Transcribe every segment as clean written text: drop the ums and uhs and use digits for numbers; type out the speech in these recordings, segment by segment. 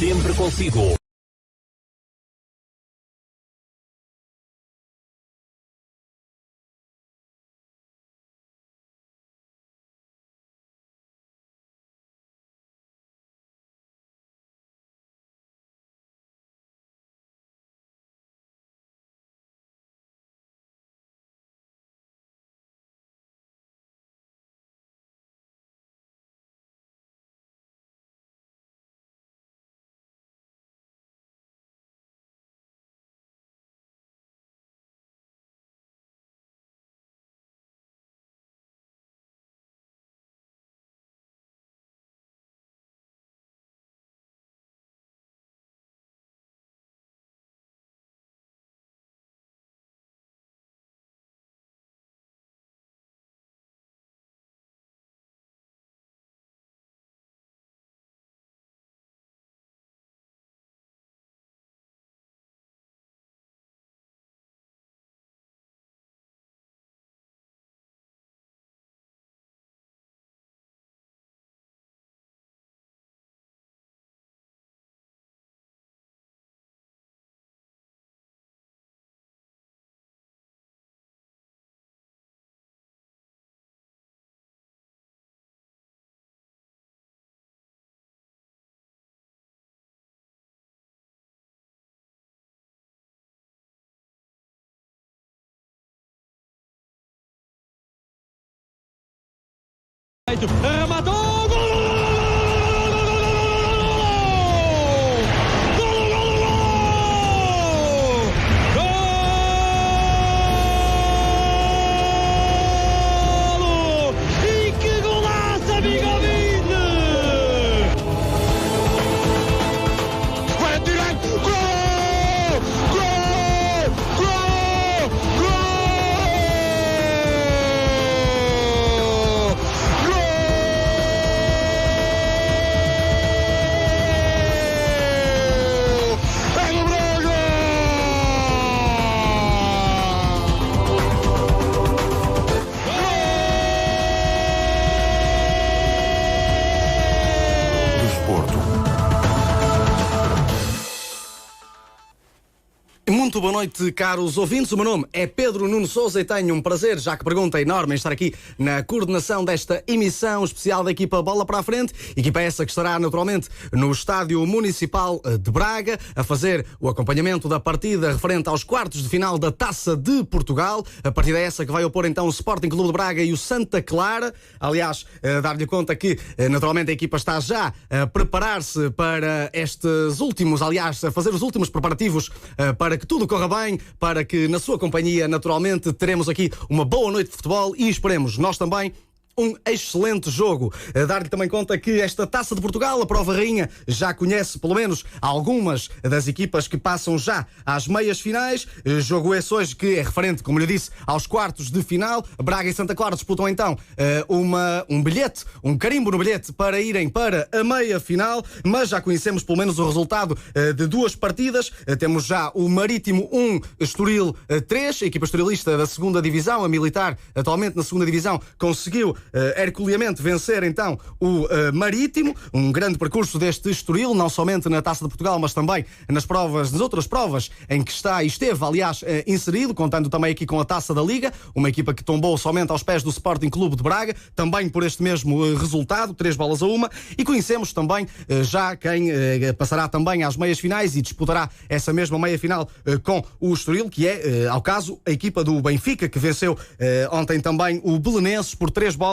sempre consigo. Matou! Gol! E que golaço, amigo ouvinte! Vai direito! Gol! Gol! Gol! Gol! Muito boa noite, caros ouvintes. O meu nome é Pedro Nuno Sousa e tenho um prazer, já que pergunta enorme, em estar aqui na coordenação desta emissão especial da equipa Bola para a Frente. Equipa essa que estará naturalmente no Estádio Municipal de Braga a fazer o acompanhamento da partida referente aos quartos de final da Taça de Portugal. A partida essa que vai opor então o Sporting Clube de Braga e o Santa Clara. Aliás, dar-lhe conta que naturalmente a equipa está já a preparar-se para estes últimos, aliás, a fazer os últimos preparativos para que tudo corra bem, para que na sua companhia, naturalmente, teremos aqui uma boa noite de futebol e esperemos nós também um excelente jogo. Dar-lhe também conta que esta Taça de Portugal, a prova rainha, já conhece pelo menos algumas das equipas que passam já às meias finais. Jogo esse hoje que é referente, como lhe disse, aos quartos de final. Braga e Santa Clara disputam então um bilhete, um carimbo no bilhete para irem para a meia final, mas já conhecemos pelo menos o resultado de duas partidas. Temos já o Marítimo 1, Estoril 3, a equipa estorilista da segunda divisão, a Militar, atualmente na segunda divisão, conseguiu herculeamente vencer então o Marítimo. Um grande percurso deste Estoril, não somente na Taça de Portugal, mas também nas outras provas em que está e esteve, aliás, inserido, contando também aqui com a Taça da Liga, uma equipa que tombou somente aos pés do Sporting Clube de Braga, também por este mesmo resultado, 3-1, e conhecemos também já quem passará também às meias finais e disputará essa mesma meia final com o Estoril, que é, ao caso, a equipa do Benfica, que venceu ontem também o Belenenses por 3-0.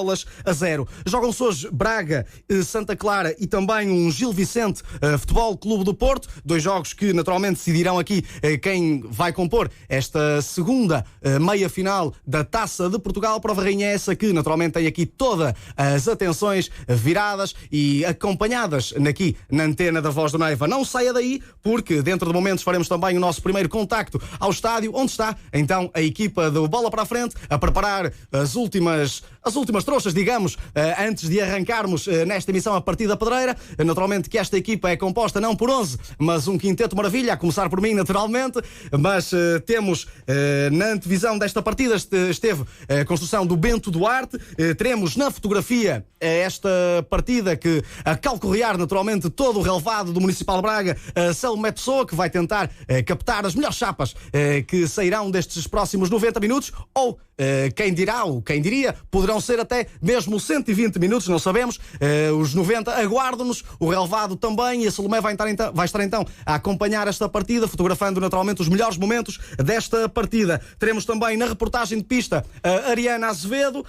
Jogam-se hoje Braga, Santa Clara e também um Gil Vicente Futebol Clube do Porto. Dois jogos que naturalmente decidirão aqui quem vai compor esta segunda meia-final da Taça de Portugal. Prova rainha essa que naturalmente tem aqui todas as atenções viradas e acompanhadas aqui na antena da Voz do Neiva. Não saia daí, porque dentro de momentos faremos também o nosso primeiro contacto ao estádio, onde está então a equipa do Bola para a Frente a preparar as últimas trouxas, digamos, antes de arrancarmos nesta emissão a partir da pedreira. Naturalmente que esta equipa é composta não por 11, mas um quinteto maravilha, a começar por mim, naturalmente. Mas temos, na antevisão desta partida, esteve a construção do Bento Duarte. Teremos na fotografia esta partida que, a calcorrear naturalmente todo o relevado do Municipal de Braga, a Salomé Pessoa, que vai tentar captar as melhores chapas que sairão destes próximos 90 minutos, ou quem dirá, ou quem diria, poderão ser até mesmo 120 minutos, não sabemos. Os 90 aguardam-nos, o relevado também, e a Salomé vai estar então a acompanhar esta partida, fotografando naturalmente os melhores momentos desta partida. Teremos também na reportagem de pista a Ariana Azevedo,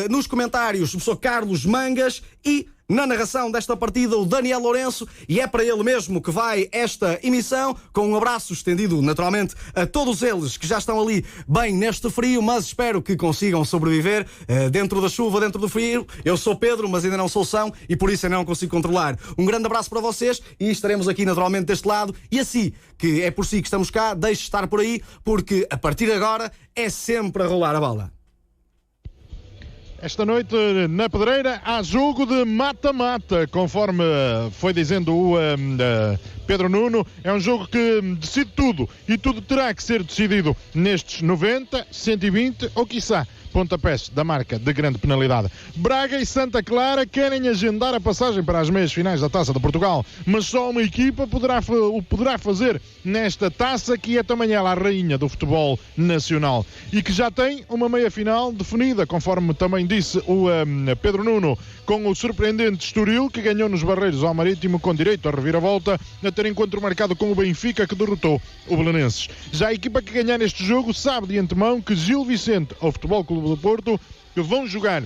nos comentários o professor Carlos Mangas e na narração desta partida o Daniel Lourenço, e é para ele mesmo que vai esta emissão, com um abraço estendido naturalmente a todos eles que já estão ali bem neste frio, mas espero que consigam sobreviver dentro da chuva, dentro do frio. Eu sou Pedro, mas ainda não sou São, e por isso ainda não consigo controlar. Um grande abraço para vocês, e estaremos aqui naturalmente deste lado, e assim que é por si que estamos cá, deixe estar por aí, porque a partir de agora é sempre a rolar a bola. Esta noite na Pedreira há jogo de mata-mata, conforme foi dizendo o Pedro Nuno. É um jogo que decide tudo, e tudo terá que ser decidido nestes 90, 120 ou quiçá pontapés da marca de grande penalidade. Braga e Santa Clara querem agendar a passagem para as meias finais da Taça de Portugal, mas só uma equipa o poderá fazer nesta taça, que é também ela a rainha do futebol nacional e que já tem uma meia final definida, conforme também disse o Pedro Nuno, com o surpreendente Estoril, que ganhou nos Barreiros ao Marítimo com direito à reviravolta, a ter encontro marcado com o Benfica, que derrotou o Belenenses. Já a equipa que ganhar este jogo sabe de antemão que Gil Vicente, ao Futebol Clube do Porto, que vão jogar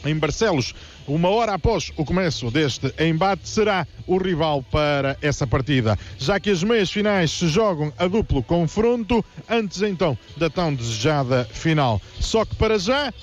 em Barcelos uma hora após o começo deste embate, será o rival para essa partida, já que as meias finais se jogam a duplo confronto antes então da tão desejada final. Só que para já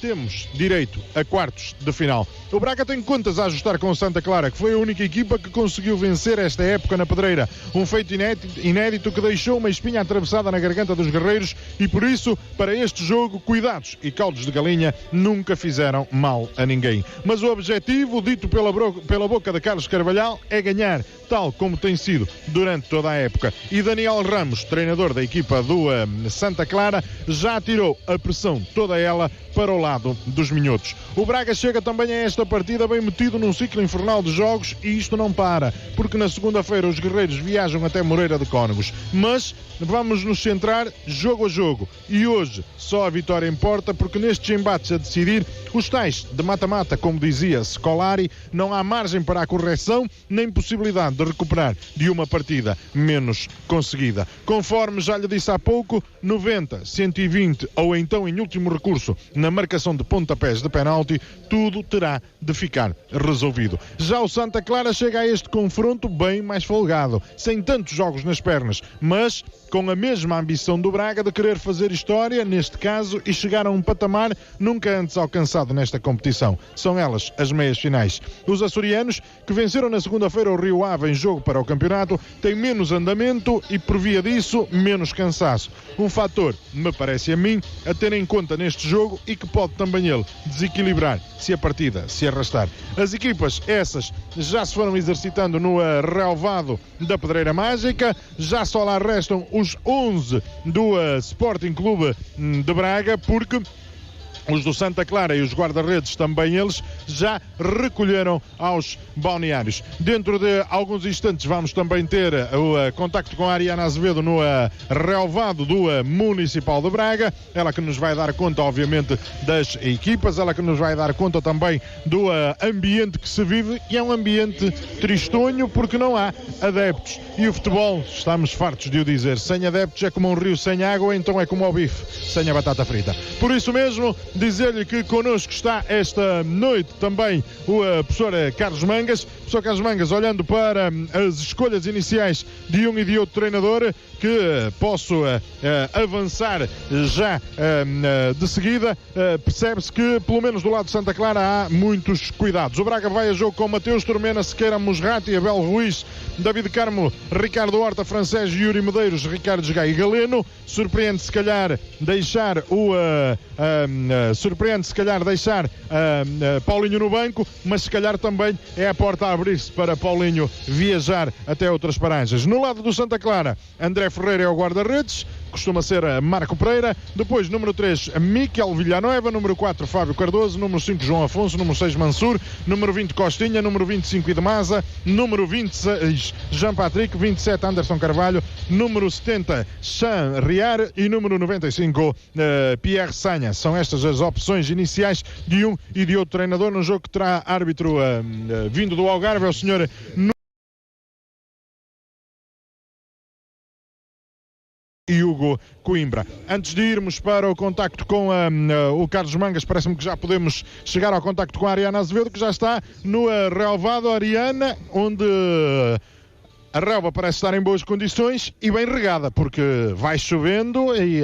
temos direito a quartos de final. O Braga tem contas a ajustar com o Santa Clara, que foi a única equipa que conseguiu vencer esta época na Pedreira. Um feito inédito que deixou uma espinha atravessada na garganta dos guerreiros, e por isso, para este jogo, cuidados e caldos de galinha nunca fizeram mal a ninguém. Mas o objetivo, dito pela boca de Carlos Carvalhal, é ganhar, tal como tem sido durante toda a época. E Daniel Ramos, treinador da equipa do Santa Clara, já tirou a pressão toda ela para o lado dos minhotos. O Braga chega também a esta partida bem metido num ciclo infernal de jogos, e isto não para, porque na segunda-feira os guerreiros viajam até Moreira de Cónegos. Mas vamos nos centrar jogo a jogo, e hoje só a vitória importa, porque nestes embates a decidir, os tais de mata-mata, como dizia Scolari, não há margem para a correção nem possibilidade de recuperar de uma partida menos conseguida. Conforme já lhe disse há pouco, 90, 120 ou então em último recurso na marcação de pontapés de penalti, tudo terá de ficar resolvido. Já o Santa Clara chega a este confronto bem mais folgado, sem tantos jogos nas pernas, mas com a mesma ambição do Braga de querer fazer história, neste caso, e chegar a um patamar nunca antes alcançado nesta competição. São elas as meias finais. Os açorianos, que venceram na segunda-feira o Rio Ave em jogo para o campeonato, têm menos andamento e, por via disso, menos cansaço. Um fator, me parece a mim, a ter em conta neste jogo, e que pode também ele desequilibrar se a partida se arrastar. As equipas, essas, já se foram exercitando no relvado da Pedreira Mágica, já só lá restam os 11 do Sporting Clube de Braga, porque os do Santa Clara e os guarda-redes, também eles, já recolheram aos balneários. Dentro de alguns instantes vamos também ter o contacto com a Ariana Azevedo no relvado do Municipal de Braga. Ela que nos vai dar conta, obviamente, das equipas, ela que nos vai dar conta também do ambiente que se vive, e é um ambiente tristonho porque não há adeptos. E o futebol, estamos fartos de o dizer, sem adeptos é como um rio sem água, então é como o bife sem a batata frita. Por isso mesmo, dizer-lhe que connosco está esta noite também o professor Carlos Mangas. Professor Carlos Mangas, olhando para as escolhas iniciais de um e de outro treinador, que posso avançar já de seguida, percebe-se que, pelo menos do lado de Santa Clara, há muitos cuidados. O Braga vai a jogo com Mateus Tormena, Sequeira, Musrati, Abel Ruiz, David Carmo, Ricardo Horta, Francés, Yuri Medeiros, Ricardo Gai e Galeno. Surpreende, se calhar, deixar o surpreende se calhar deixar Paulinho no banco, mas se calhar também é a porta a abrir-se para Paulinho viajar até outras paragens. No lado do Santa Clara, André Ferreira é o guarda-redes, costuma ser Marco Pereira. Depois, número 3, Miquel Villanueva. Número 4, Fábio Cardoso. Número 5, João Afonso. Número 6, Mansur. Número 20, Costinha. Número 25, Idemaza. Número 26, Jean Patrick. 27, Anderson Carvalho. Número 70, Chan Riar. E número 95, Pierre Sanha. São estas as opções iniciais de um e de outro treinador num jogo que terá árbitro vindo do Algarve, é o senhor Hugo Coimbra. Antes de irmos para o contacto com o Carlos Mangas, parece-me que já podemos chegar ao contacto com a Ariana Azevedo, que já está no relvado. Ariana, onde a relva parece estar em boas condições e bem regada, porque vai chovendo e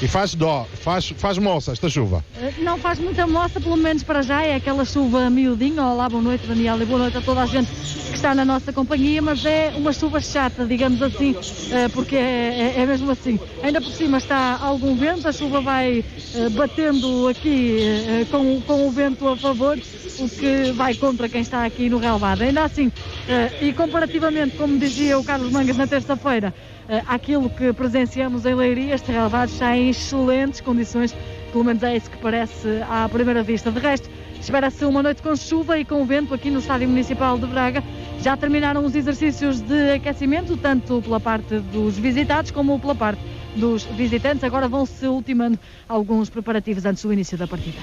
faz moça esta chuva. Não faz muita moça, pelo menos para já, é aquela chuva miudinha. Olá, boa noite, Daniel, e boa noite a toda a gente que está na nossa companhia, mas é uma chuva chata, digamos assim, porque é mesmo assim. Ainda por cima está algum vento, a chuva vai batendo aqui com o vento a favor, o que vai contra quem está aqui no relvado. Ainda assim, e comparativamente, como dizia o Carlos Mangas na terça-feira, àquilo que presenciamos em Leiria, este relvado está em excelentes condições, pelo menos é isso que parece à primeira vista. De resto, espera-se uma noite com chuva e com vento aqui no Estádio Municipal de Braga. Já terminaram os exercícios de aquecimento, tanto pela parte dos visitados como pela parte dos visitantes. Agora vão-se ultimando alguns preparativos antes do início da partida.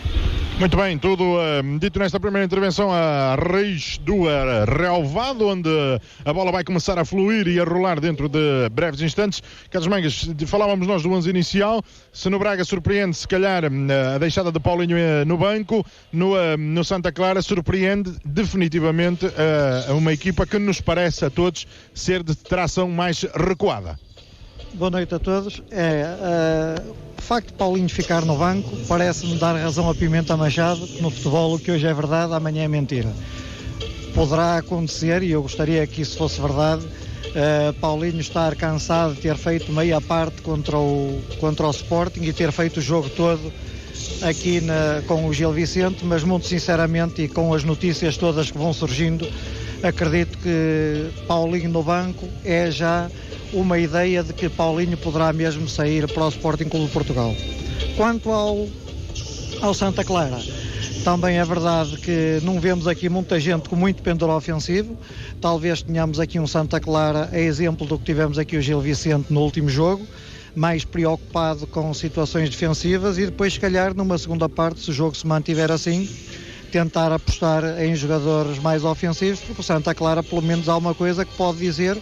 Muito bem, tudo dito nesta primeira intervenção à raiz do relvado, onde a bola vai começar a fluir e a rolar dentro de breves instantes. Carlos Mangas, falávamos nós do 11 inicial. Se no Braga surpreende, se calhar, a deixada de Paulinho no banco, no Santa Clara surpreende definitivamente uma equipa que nos parece a todos ser de tração mais recuada. Boa noite a todos. O facto de Paulinho ficar no banco parece-me dar razão a Pimenta Machado, que no futebol o que hoje é verdade, amanhã é mentira. Poderá acontecer, e eu gostaria que isso fosse verdade, Paulinho estar cansado de ter feito meia parte contra o Sporting e ter feito o jogo todo aqui com o Gil Vicente, mas muito sinceramente, e com as notícias todas que vão surgindo, acredito que Paulinho no banco é já uma ideia de que Paulinho poderá mesmo sair para o Sporting Clube de Portugal. Quanto ao Santa Clara, também é verdade que não vemos aqui muita gente com muito pendor ofensivo. Talvez tenhamos aqui um Santa Clara a exemplo do que tivemos aqui o Gil Vicente no último jogo, mais preocupado com situações defensivas, e depois se calhar numa segunda parte, se o jogo se mantiver assim, tentar apostar em jogadores mais ofensivos, porque o Santa Clara pelo menos há uma coisa que pode dizer,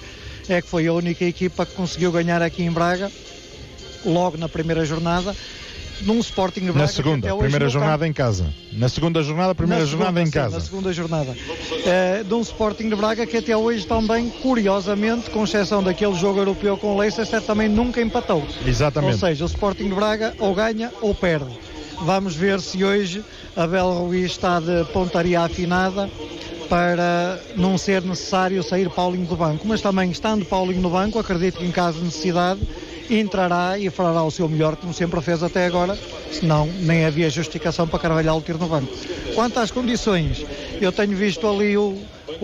é que foi a única equipa que conseguiu ganhar aqui em Braga, logo na primeira jornada, num Sporting Braga. Na segunda, primeira jornada em casa. Na segunda jornada, primeira jornada em casa. Na segunda jornada. De um Sporting de Braga que até hoje também, curiosamente, com exceção daquele jogo europeu com o Leicester, também nunca empatou. Exatamente. Ou seja, o Sporting de Braga ou ganha ou perde. Vamos ver se hoje Abel Ruiz está de pontaria afinada para não ser necessário sair Paulinho do banco, mas também estando Paulinho no banco, acredito que em caso de necessidade entrará e fará o seu melhor, como sempre fez até agora, senão nem havia justificação para Carvalhal ter no banco. Quanto às condições, eu tenho visto ali o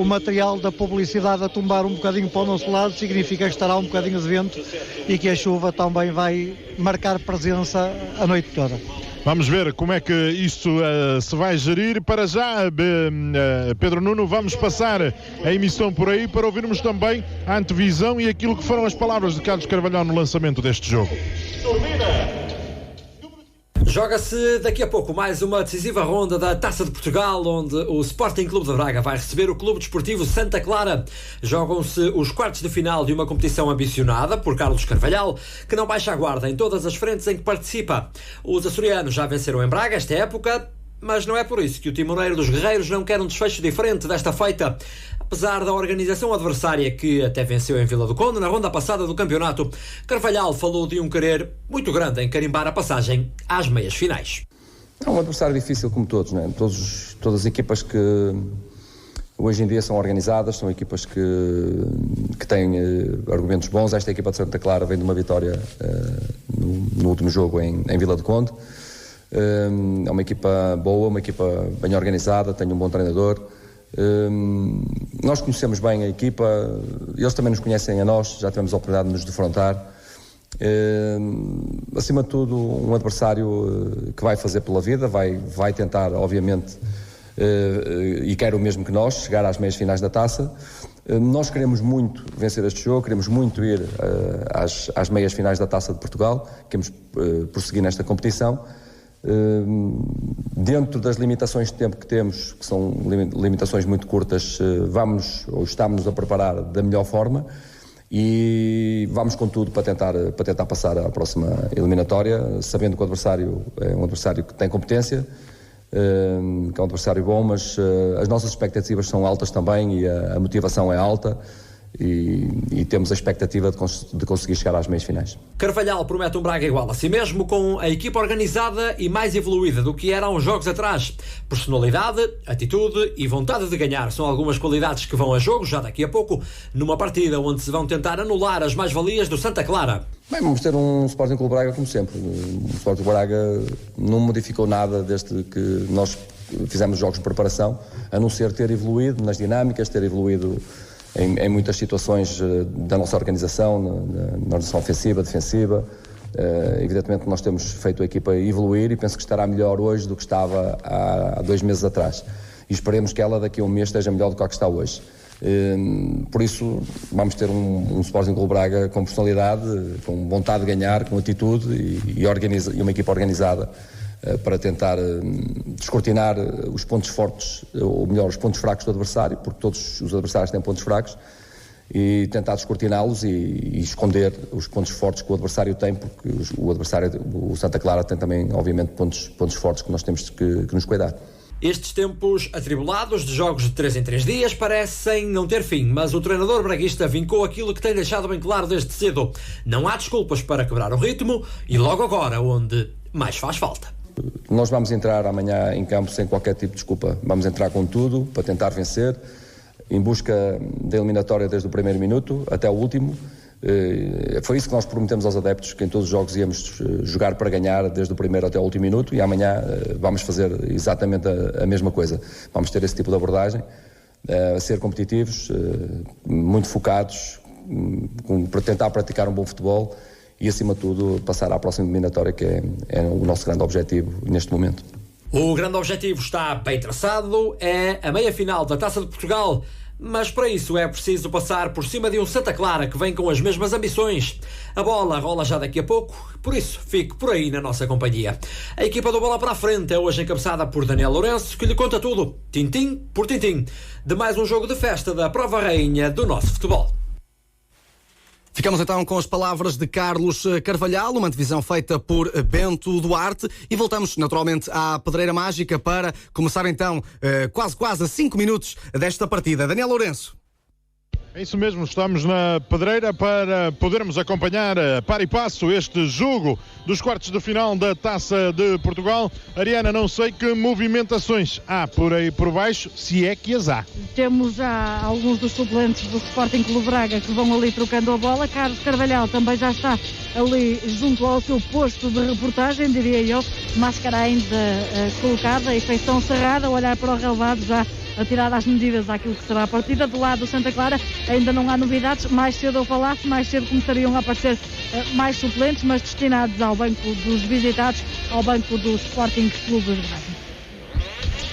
material da publicidade a tombar um bocadinho para o nosso lado, significa que estará um bocadinho de vento e que a chuva também vai marcar presença a noite toda. Vamos ver como é que isto se vai gerir. Para já, Pedro Nuno, vamos passar a emissão por aí para ouvirmos também a antevisão e aquilo que foram as palavras de Carlos Carvalhal no lançamento deste jogo. Joga-se daqui a pouco mais uma decisiva ronda da Taça de Portugal, onde o Sporting Clube de Braga vai receber o Clube Desportivo Santa Clara. Jogam-se os quartos de final de uma competição ambicionada por Carlos Carvalhal, que não baixa a guarda em todas as frentes em que participa. Os açorianos já venceram em Braga esta época, mas não é por isso que o timoneiro dos guerreiros não quer um desfecho diferente desta feita. Apesar da organização adversária, que até venceu em Vila do Conde na ronda passada do campeonato, Carvalhal falou de um querer muito grande em carimbar a passagem às meias finais. É um adversário difícil como todos, não é? Todas as equipas que hoje em dia são organizadas, são equipas que têm argumentos bons. Esta equipa de Santa Clara vem de uma vitória no último jogo em Vila do Conde. É uma equipa boa, uma equipa bem organizada, tem um bom treinador. Nós conhecemos bem a equipa, eles também nos conhecem a nós, já tivemos a oportunidade de nos defrontar. Acima de tudo, um adversário que vai fazer pela vida, vai tentar, obviamente, e quer o mesmo que nós, chegar às meias finais da taça. Nós queremos muito vencer este jogo, queremos muito ir às meias finais da Taça de Portugal, queremos prosseguir nesta competição. Dentro das limitações de tempo que temos, que são limitações muito curtas, estamos a preparar da melhor forma e vamos com tudo para tentar passar à próxima eliminatória, sabendo que o adversário é um adversário que tem competência, que é um adversário bom, mas as nossas expectativas são altas também e a motivação é alta. E temos a expectativa de conseguir chegar às meias finais. Carvalhal promete um Braga igual a si mesmo, com a equipa organizada e mais evoluída do que era há uns jogos atrás. Personalidade, atitude e vontade de ganhar são algumas qualidades que vão a jogo já daqui a pouco, numa partida onde se vão tentar anular as mais-valias do Santa Clara. Bem, vamos ter um Sporting Clube Braga como sempre. O Sporting Clube Braga não modificou nada desde que nós fizemos jogos de preparação, a não ser ter evoluído nas dinâmicas, ter evoluído em muitas situações da nossa organização, na organização ofensiva, defensiva. Evidentemente que nós temos feito a equipa evoluir e penso que estará melhor hoje do que estava há 2 meses atrás. E esperemos que ela daqui a um mês esteja melhor do que a que está hoje. Por isso vamos ter um Sporting Clube Braga com personalidade, com vontade de ganhar, com atitude e uma equipa organizada para tentar descortinar os pontos fortes, ou melhor, os pontos fracos do adversário, porque todos os adversários têm pontos fracos, e tentar descortiná-los e esconder os pontos fortes que o adversário tem, porque o adversário, o Santa Clara, tem também, obviamente, pontos fortes que nós temos que nos cuidar. Estes tempos atribulados de jogos de 3 em 3 dias parecem não ter fim, mas o treinador braguista vincou aquilo que tem deixado bem claro desde cedo. Não há desculpas para quebrar o ritmo e logo agora onde mais faz falta. Nós vamos entrar amanhã em campo sem qualquer tipo de desculpa. Vamos entrar com tudo para tentar vencer, em busca da eliminatória desde o primeiro minuto até o último. Foi isso que nós prometemos aos adeptos, que em todos os jogos íamos jogar para ganhar desde o primeiro até o último minuto, e amanhã vamos fazer exatamente a mesma coisa. Vamos ter esse tipo de abordagem, a ser competitivos, muito focados, para tentar praticar um bom futebol e, acima de tudo, passar à próxima eliminatória, que é o nosso grande objetivo neste momento. O grande objetivo está bem traçado, é a meia-final da Taça de Portugal, mas para isso é preciso passar por cima de um Santa Clara que vem com as mesmas ambições. A bola rola já daqui a pouco, por isso fique por aí na nossa companhia. A equipa do Bola para a Frente é hoje encabeçada por Daniel Lourenço, que lhe conta tudo, tintim por tintim, de mais um jogo de festa da prova rainha do nosso futebol. Ficamos então com as palavras de Carlos Carvalhal, uma divisão feita por Bento Duarte, e voltamos naturalmente à Pedreira Mágica para começar então quase a 5 minutos desta partida. Daniel Lourenço. É isso mesmo, estamos na Pedreira para podermos acompanhar par e passo este jogo dos quartos de final da Taça de Portugal. Ariana, não sei que movimentações há por aí por baixo, se é que as há. Temos já alguns dos suplentes do Sporting Clube Braga que vão ali trocando a bola. Carlos Carvalhal também já está ali junto ao seu posto de reportagem, diria eu, máscara ainda colocada e feição cerrada, a olhar para o relevado, já a tirar as medidas àquilo que será a partida. Do lado do Santa Clara ainda não há novidades, mais cedo eu falasse, mais cedo começariam a aparecer mais suplentes, mas destinados ao banco dos visitados, ao banco do Sporting Clube Braga.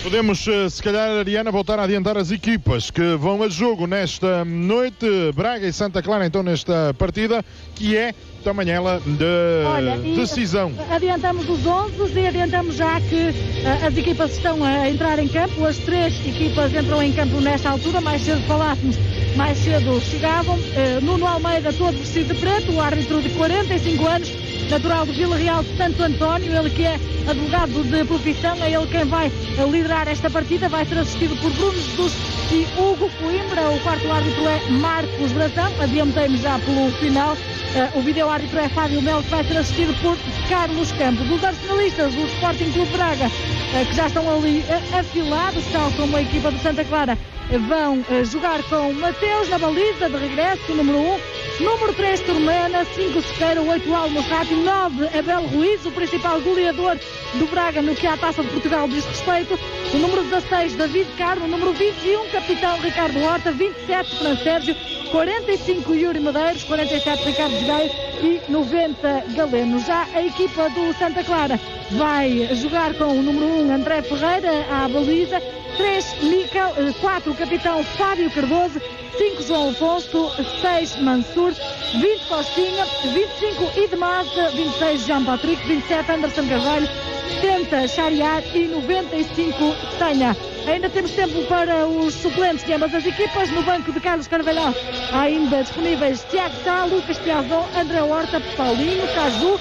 Podemos, se calhar, Ariana, voltar a adiantar as equipas que vão a jogo nesta noite. Braga e Santa Clara, então, nesta partida, que é também ela de decisão. Adiantamos os 11 e adiantamos já que as equipas estão a entrar em campo. As 3 equipas entram em campo nesta altura. Mais cedo falássemos, mais cedo chegavam. Nuno Almeida, todo vestido de preto, o árbitro de 45 anos, natural do Vila Real de Santo António, ele que é advogado de profissão, é ele quem vai liderar esta partida. Vai ser assistido por Bruno Jesus e Hugo Coimbra. O quarto árbitro é Marcos Brazão. Adiantei-me já pelo final. O vídeo-árbitro é Fábio Melo, que vai ser assistido por Carlos Campos. Os arsenalistas do Sporting Clube Braga, que já estão ali afilados, tal como a equipa do Santa Clara, vão jogar com Mateus na baliza de regresso, o número 1. Número 3, Turmena. 5, Sequeira. 8, Almofrati. 9, Abel Ruiz, o principal goleador do Braga no que à Taça de Portugal diz respeito. O número 16, David Carmo. O número 21, capitão Ricardo Horta. 27, Fran Sérgio. 45, Yuri Medeiros. 47, Ricardo Gaio. E 90, Galeno. Já a equipa do Santa Clara vai jogar com o número 1, André Ferreira, à baliza. 4, o capitão Fábio Cardoso. 5, João Afonso. 6, Mansur. 20, Costinha. 25, Idemasa. 26, Jean Patrick. 27, Anderson Carvalho. 70, Xariar. E 95, Tanha. Ainda temos tempo para os suplentes de ambas as equipas. No banco de Carlos Carvalhal há ainda disponíveis Tiago Sá, Lucas Piazon, André Horta, Paulinho, Caju,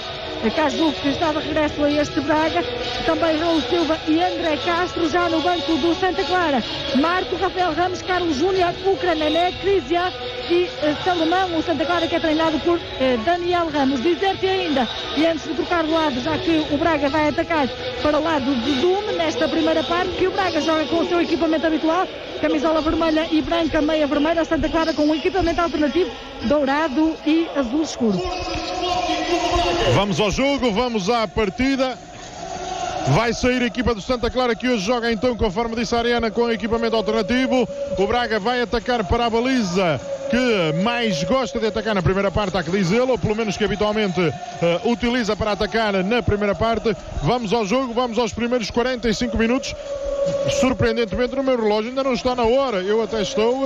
que está de regresso a este Braga, também Raul Silva e André Castro. Já no banco do Santa Clara, Marco, Rafael Ramos, Carlos Júnior, Ucranené, Crisian e Salomão. O Santa Clara que é treinado por Daniel Ramos. Dizer-te ainda, e antes de trocar de lado, já que o Braga vai atacar para o lado de Dume nesta primeira parte, que o Braga joga com o seu equipamento habitual, camisola vermelha e branca, meia vermelha. Santa Clara com um equipamento alternativo, dourado e azul escuro. Vamos ao jogo, vamos à partida. Vai sair a equipa do Santa Clara, que hoje joga então, conforme disse a Ariana, com equipamento alternativo. O Braga vai atacar para a baliza que mais gosta de atacar na primeira parte, há que dizê-lo, ou pelo menos que habitualmente utiliza para atacar na primeira parte. Vamos ao jogo, vamos aos primeiros 45 minutos. Surpreendentemente no meu relógio ainda não está na hora. Eu até estou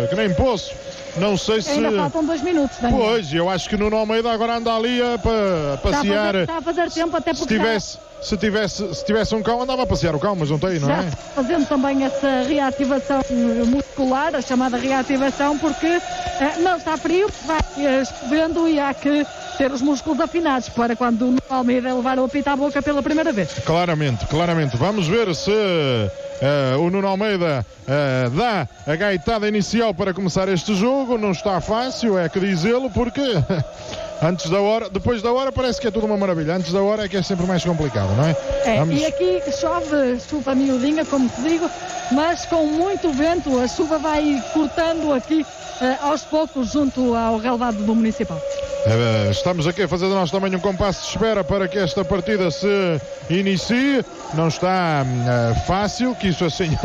que nem poço. Não sei se... Ainda faltam 2 minutos, Daniel. Pois, eu acho que Nuno Almeida agora anda ali a passear. Está a fazer tempo, até porque se tivesse um cão, andava a passear o cão, mas não tem, não é? Fazendo também essa reativação muscular, a chamada reativação, porque não está frio, vai chovendo e há que ter os músculos afinados para quando o Nuno Almeida levar o apito à boca pela primeira vez. Claramente. Vamos ver se o Nuno Almeida dá a gaitada inicial para começar este jogo. Não está fácil, é que dizê-lo, porque antes da hora, depois da hora parece que é tudo uma maravilha. Antes da hora é que é sempre mais complicado, não é? E aqui chove, chuva miudinha, como te digo, mas com muito vento. A chuva vai cortando aqui aos poucos junto ao relvado do Municipal. Estamos aqui a fazer de nós também um compasso de espera para que esta partida se inicie. Não está fácil que isso assim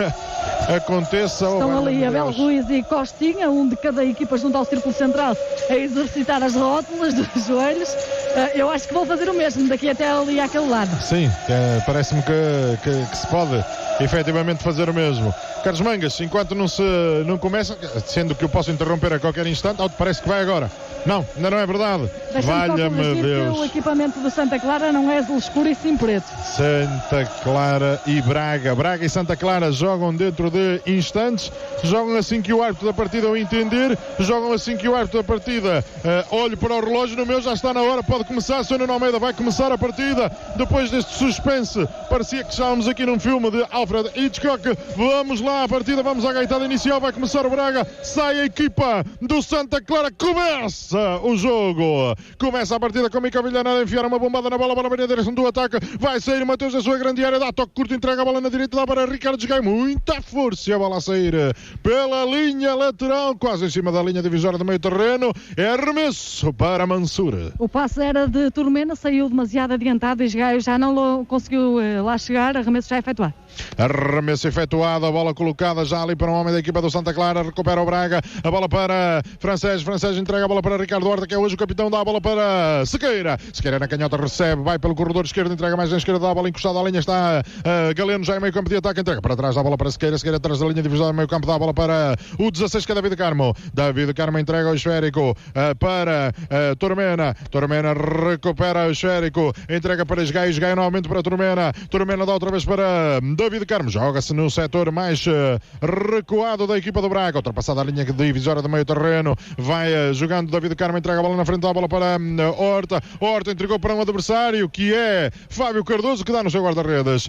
aconteça. Estão ali Abel Ruiz e Costinha, um de cada equipa junto ao círculo central, a exercitar as rótulas dos joelhos. Eu acho que vou fazer o mesmo daqui até ali àquele lado. Sim, parece-me que se pode efetivamente fazer o mesmo. Carlos Mangas, enquanto não começa, sendo que eu posso interromper a qualquer instante, parece que vai agora. Não, ainda não é verdade. Valha-me Deus. Que o equipamento do Santa Clara não é azul escuro e sim preto. Santa Clara e Braga. Braga e Santa Clara jogam dentro de instantes. Jogam assim que o árbitro da partida o entender. Jogam assim que o árbitro da partida olhe para o relógio. No meu já está na hora, pode começar. Sr. Nuno Almeida vai começar a partida. Depois deste suspense, parecia que estávamos aqui num filme de Alfred Hitchcock. Vamos lá à partida, vamos à gaitada inicial. Vai começar o Braga. Sai a equipa do Santa Clara. Começa o jogo. Começa a partida com Mica Villanada a enfiar uma bombada na bola na direção do ataque. Vai sair Mateus da sua grande área, dá toque curto, entrega a bola na direita, dá para Ricardo Gai. Muita força, a bola a sair pela linha lateral, quase em cima da linha divisória do meio terreno. É arremesso para Mansur. O passe era de Turmena, saiu demasiado adiantado e Gai já não conseguiu lá chegar. Arremesso já efetuado. Arremesso efetuado, a bola colocada já ali para um homem da equipa do Santa Clara, recupera o Braga, a bola para Francés entrega a bola para Ricardo Horta, que é hoje o capitão, dá a bola para Sequeira na canhota, recebe, vai pelo corredor esquerdo, entrega mais na esquerda, dá a bola encostada à linha, está Galeno já em meio campo de ataque, entrega para trás, dá a bola para Sequeira atrás da linha divisória, meio campo, dá a bola para o 16, que é David Carmo entrega o esférico para Turmena recupera o esférico, entrega para Esgaio novamente para Turmena dá outra vez para David Carmo, joga-se no setor mais recuado da equipa do Braga, ultrapassada a linha divisória do meio terreno, vai jogando David Carmo, entrega a bola na frente, dá a bola para Horta entregou para um adversário que é Fábio Cardoso, que dá no seu guarda-redes.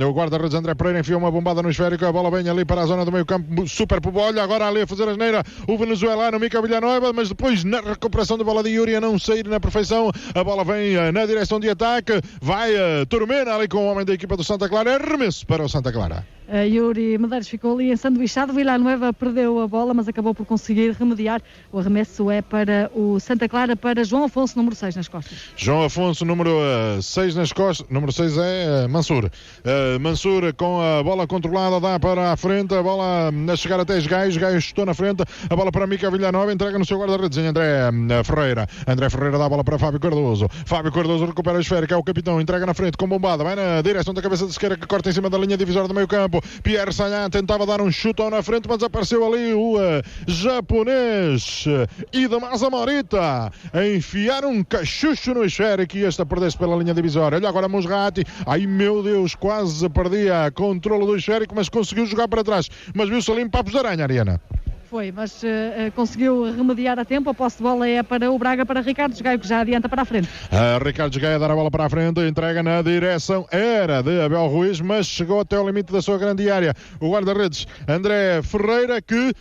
O guarda-redes André Pereira enfia uma bombada no esférico, a bola vem ali para a zona do meio campo, super pro olha agora ali a fazer a asneira o venezuelano Mica Villanueva, mas depois na recuperação da bola de Yuri a não sair na perfeição, a bola vem na direção de ataque, vai Turmena ali com o homem da equipa do Santa Clara, arremesso para o Santa Clara. Yuri Medeiros ficou ali ensanduichado. Villanueva perdeu a bola, mas acabou por conseguir remediar. O arremesso é para o Santa Clara, para João Afonso, número 6 nas costas. João Afonso, número 6 nas costas. Número 6 é Mansur. Mansur com a bola controlada, dá para a frente, a bola a chegar até Gaio. Gaio chutou na frente, a bola para Mica Villanueva, entrega no seu guarda-redes em André Ferreira. André Ferreira dá a bola para Fábio Cardoso. Fábio Cardoso recupera a esfera, que é o capitão, entrega na frente com bombada, vai na direção da cabeça de esquerda, que corta em cima da linha divisória do meio campo. Pierre Sagnan tentava dar um chutão na frente, mas apareceu ali o japonês Idamasa Morita a enfiar um cachucho no esférico, e este a perder-se pela linha divisória. Olha agora Musrati, ai meu Deus, quase perdia controle do esférico, mas conseguiu jogar para trás, mas viu-se ali em papos de aranha, Ariana. Foi, mas conseguiu remediar a tempo. A posse de bola é para o Braga, para Ricardo Gaio, que já adianta para a frente. Ricardo Gaio a dar a bola para a frente, entrega na direção, era de Abel Ruiz, mas chegou até ao limite da sua grande área. O guarda-redes André Ferreira, que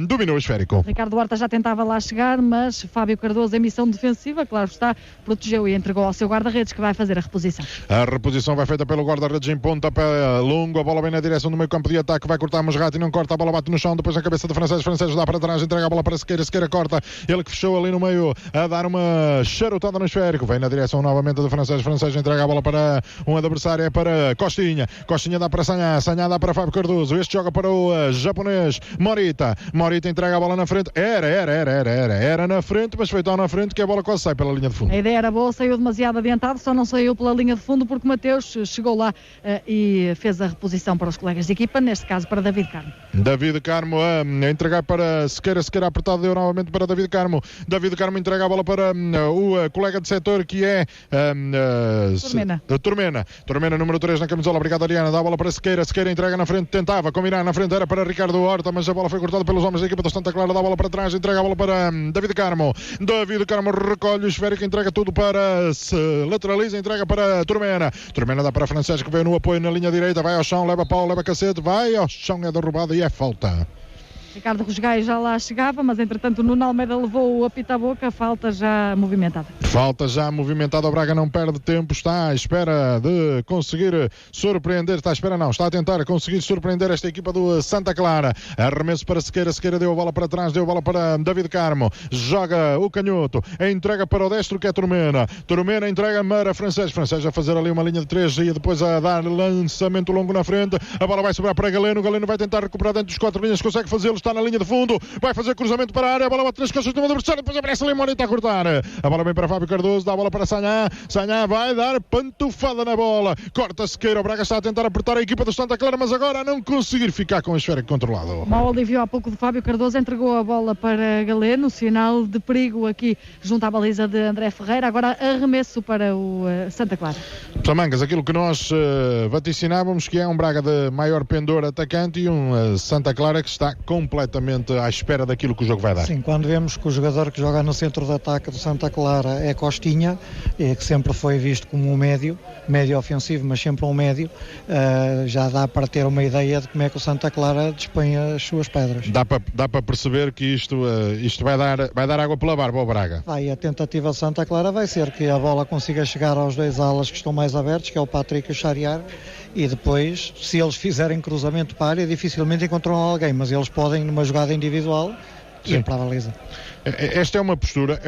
dominou o esférico. Ricardo Horta já tentava lá chegar, mas Fábio Cardoso, em missão defensiva, claro está, protegeu e entregou ao seu guarda-redes, que vai fazer a reposição. A reposição vai feita pelo guarda-redes em pontapé longo, a bola vem na direção do meio campo de ataque, vai cortar Musrati, não corta, a bola bate no chão, depois na cabeça de Francês dá para trás, entrega a bola para Sequeira corta, ele que fechou ali no meio, a dar uma charutada no esférico, vem na direção novamente do Francês entrega a bola para um adversário, é para Costinha dá para Sagnan dá para Fábio Cardoso, este joga para o japonês Morita entrega a bola na frente, era na frente, mas foi tão na frente que a bola quase sai pela linha de fundo. A ideia era boa, saiu demasiado adiantado, só não saiu pela linha de fundo porque Mateus chegou lá e fez a reposição para os colegas de equipa, neste caso para David Carmo a entregar para Sequeira apertado, deu novamente para David Carmo entrega a bola para o colega de setor, que é Turmena, número 3 na camisola. Obrigado, Ariana. Dá a bola para Sequeira entrega na frente, tentava combinar na frente, era para Ricardo Horta, mas a bola foi cortada pelos homens da equipa do Santa Clara. Dá a bola para trás, entrega a bola para David Carmo recolhe o esférico, entrega tudo para lateraliza, entrega para Turmena dá para Francesco, que veio no apoio na linha direita, vai ao chão, leva pau, leva cacete, vai ao chão, é derrubado e é falta. Ricardo Gaio já lá chegava, mas entretanto o Nuno Almeida levou o apito à boca. Falta já movimentada. O Braga não perde tempo, está à espera de conseguir surpreender, está a tentar conseguir surpreender esta equipa do Santa Clara. Arremesso para Sequeira deu a bola para trás, deu a bola para David Carmo, joga o canhoto, entrega para o destro, que é Turmena entrega para Francês a fazer ali uma linha de 3 e depois a dar lançamento longo na frente. A bola vai sobrar para Galeno vai tentar recuperar dentro dos 4 linhas, consegue fazê-lo, está na linha de fundo, vai fazer cruzamento para a área, a bola bate nas costas do adversário, depois aparece ali Morita a cortar, a bola vem para Fábio Cardoso, dá a bola para Sagnan vai dar pantufada na bola, corta Sequeira, o Braga está a tentar apertar a equipa do Santa Clara, mas agora a não conseguir ficar com o esférico controlado. Mau alívio há pouco de Fábio Cardoso, entregou a bola para Galeno, sinal de perigo aqui junto à baliza de André Ferreira. Agora arremesso para o Santa Clara. Tamangas, aquilo que nós vaticinávamos, que é um Braga de maior pendor atacante e um Santa Clara que está completamente à espera daquilo que o jogo vai dar. Sim, quando vemos que o jogador que joga no centro de ataque do Santa Clara é Costinha, que sempre foi visto como um médio ofensivo, mas sempre um médio, já dá para ter uma ideia de como é que o Santa Clara dispõe as suas pedras. Dá para perceber que isto vai dar água pela barba ao Braga. A tentativa de Santa Clara vai ser que a bola consiga chegar aos dois alas que estão mais abertos, que é o Patrick e o Xariar, e depois, se eles fizerem cruzamento para a área, dificilmente encontram alguém, mas eles podem, numa jogada individual, ir para a baliza. Esta é uma postura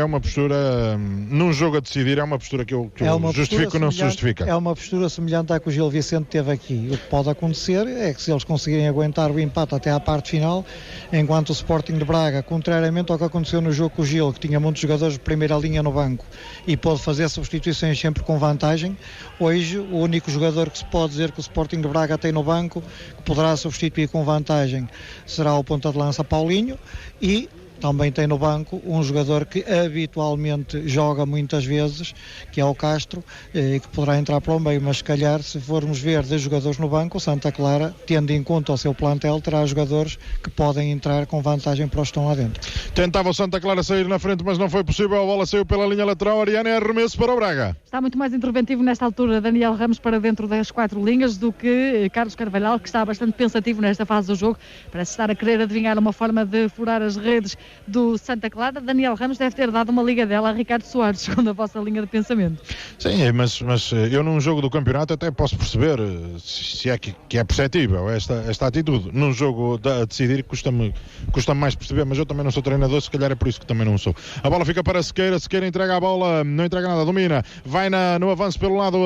num jogo a decidir, é uma postura que eu justifico, não se justifica. É uma postura semelhante à que o Gil Vicente teve aqui. O que pode acontecer é que, se eles conseguirem aguentar o empate até à parte final, enquanto o Sporting de Braga, contrariamente ao que aconteceu no jogo com o Gil, que tinha muitos jogadores de primeira linha no banco e pôde fazer substituições sempre com vantagem, hoje o único jogador que se pode dizer que o Sporting de Braga tem no banco, que poderá substituir com vantagem, será o ponta de lança Paulinho, e também tem no banco um jogador que habitualmente joga muitas vezes, que é o Castro, que poderá entrar para o meio, mas se calhar, se formos ver 10 jogadores no banco, o Santa Clara, tendo em conta o seu plantel, terá jogadores que podem entrar com vantagem para os que estão lá dentro. Tentava o Santa Clara sair na frente, mas não foi possível, a bola saiu pela linha lateral. Ariana, é arremesso para o Braga. Está muito mais interventivo nesta altura Daniel Ramos para dentro das 4 linhas do que Carlos Carvalhal, que está bastante pensativo nesta fase do jogo, parece estar a querer adivinhar uma forma de furar as redes do Santa Clara. Daniel Ramos deve ter dado uma ligadela a Ricardo Soares, segundo a vossa linha de pensamento. Sim, mas eu num jogo do campeonato até posso perceber se é que é perceptível esta atitude. Num jogo a decidir custa-me mais perceber, mas eu também não sou treinador, se calhar é por isso que também não sou. A bola fica para Sequeira entrega a bola, não entrega nada, domina, vai no avanço pelo lado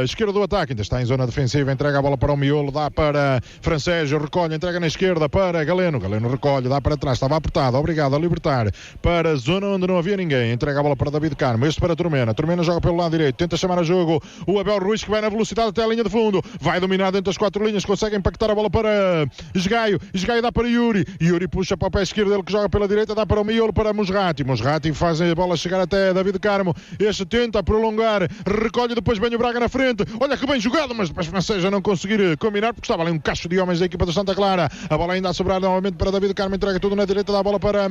esquerdo do ataque, ainda está em zona defensiva, entrega a bola para o miolo, dá para Francésio, recolhe, entrega na esquerda para Galeno recolhe, dá para trás, estava apertado, obrigado a libertar para a zona onde não havia ninguém, entrega a bola para David Carmo, este para Turmena joga pelo lado direito, tenta chamar a jogo o Abel Ruiz, que vai na velocidade até a linha de fundo, vai dominar dentro das 4 linhas, consegue impactar a bola para Esgaio dá para Yuri puxa para o pé esquerdo, ele que joga pela direita, dá para o miolo, para Musrati faz a bola chegar até David Carmo, este tenta prolongar, recolhe, depois vem o Braga na frente, olha que bem jogado, mas depois Francesa não conseguir combinar, porque estava ali um cacho de homens da equipa do Santa Clara, a bola ainda a sobrar novamente para David Carmo, entrega tudo na direita, dá a bola para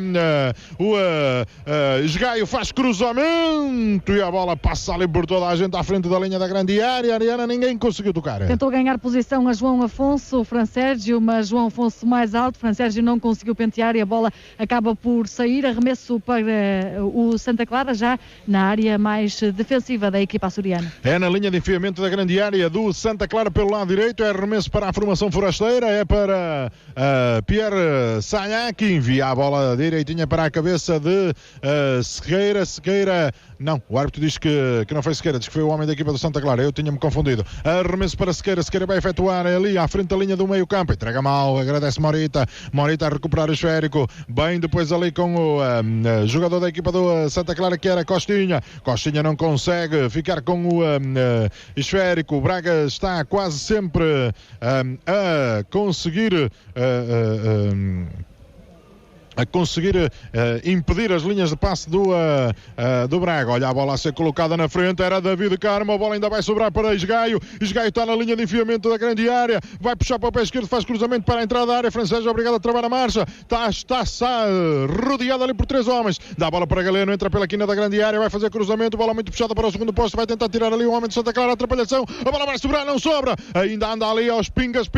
Esgaio, faz cruzamento e a bola passa ali por toda a gente à frente da linha da grande área, Ariana, ninguém conseguiu tocar. Tentou ganhar posição a João Afonso, Francérgio, mas João Afonso mais alto, Francérgio não conseguiu pentear e a bola acaba por sair, arremesso para o Santa Clara, já na área mais defensiva da equipa açoriana. É na linha de enfiamento da grande área do Santa Clara pelo lado direito, é arremesso para a formação forasteira, é para Pierre Saia, que envia a bola direitinha para a cabeça de Sequeira, não, o árbitro diz que não foi Sequeira, diz que foi o homem da equipa do Santa Clara, eu tinha-me confundido. Arremesso para Sequeira vai efetuar ali à frente da linha do meio campo, entrega mal, agradece Morita a recuperar o esférico, bem depois ali com o jogador da equipa do Santa Clara, que era Costinha não consegue ficar com o esférico, o Braga está quase sempre a conseguir impedir as linhas de passe do Braga. Olha a bola a ser colocada na frente, era David Carmo, a bola ainda vai sobrar para Esgaio está na linha de enfiamento da grande área, vai puxar para o pé esquerdo, faz cruzamento para a entrada da área, Francesa obrigado a travar a marcha, está rodeado ali por 3 homens, dá a bola para Galeno, entra pela quina da grande área, vai fazer cruzamento, bola muito puxada para o segundo posto, vai tentar tirar ali o homem de Santa Clara, atrapalhação, a bola vai sobrar, não sobra, ainda anda ali aos pingas,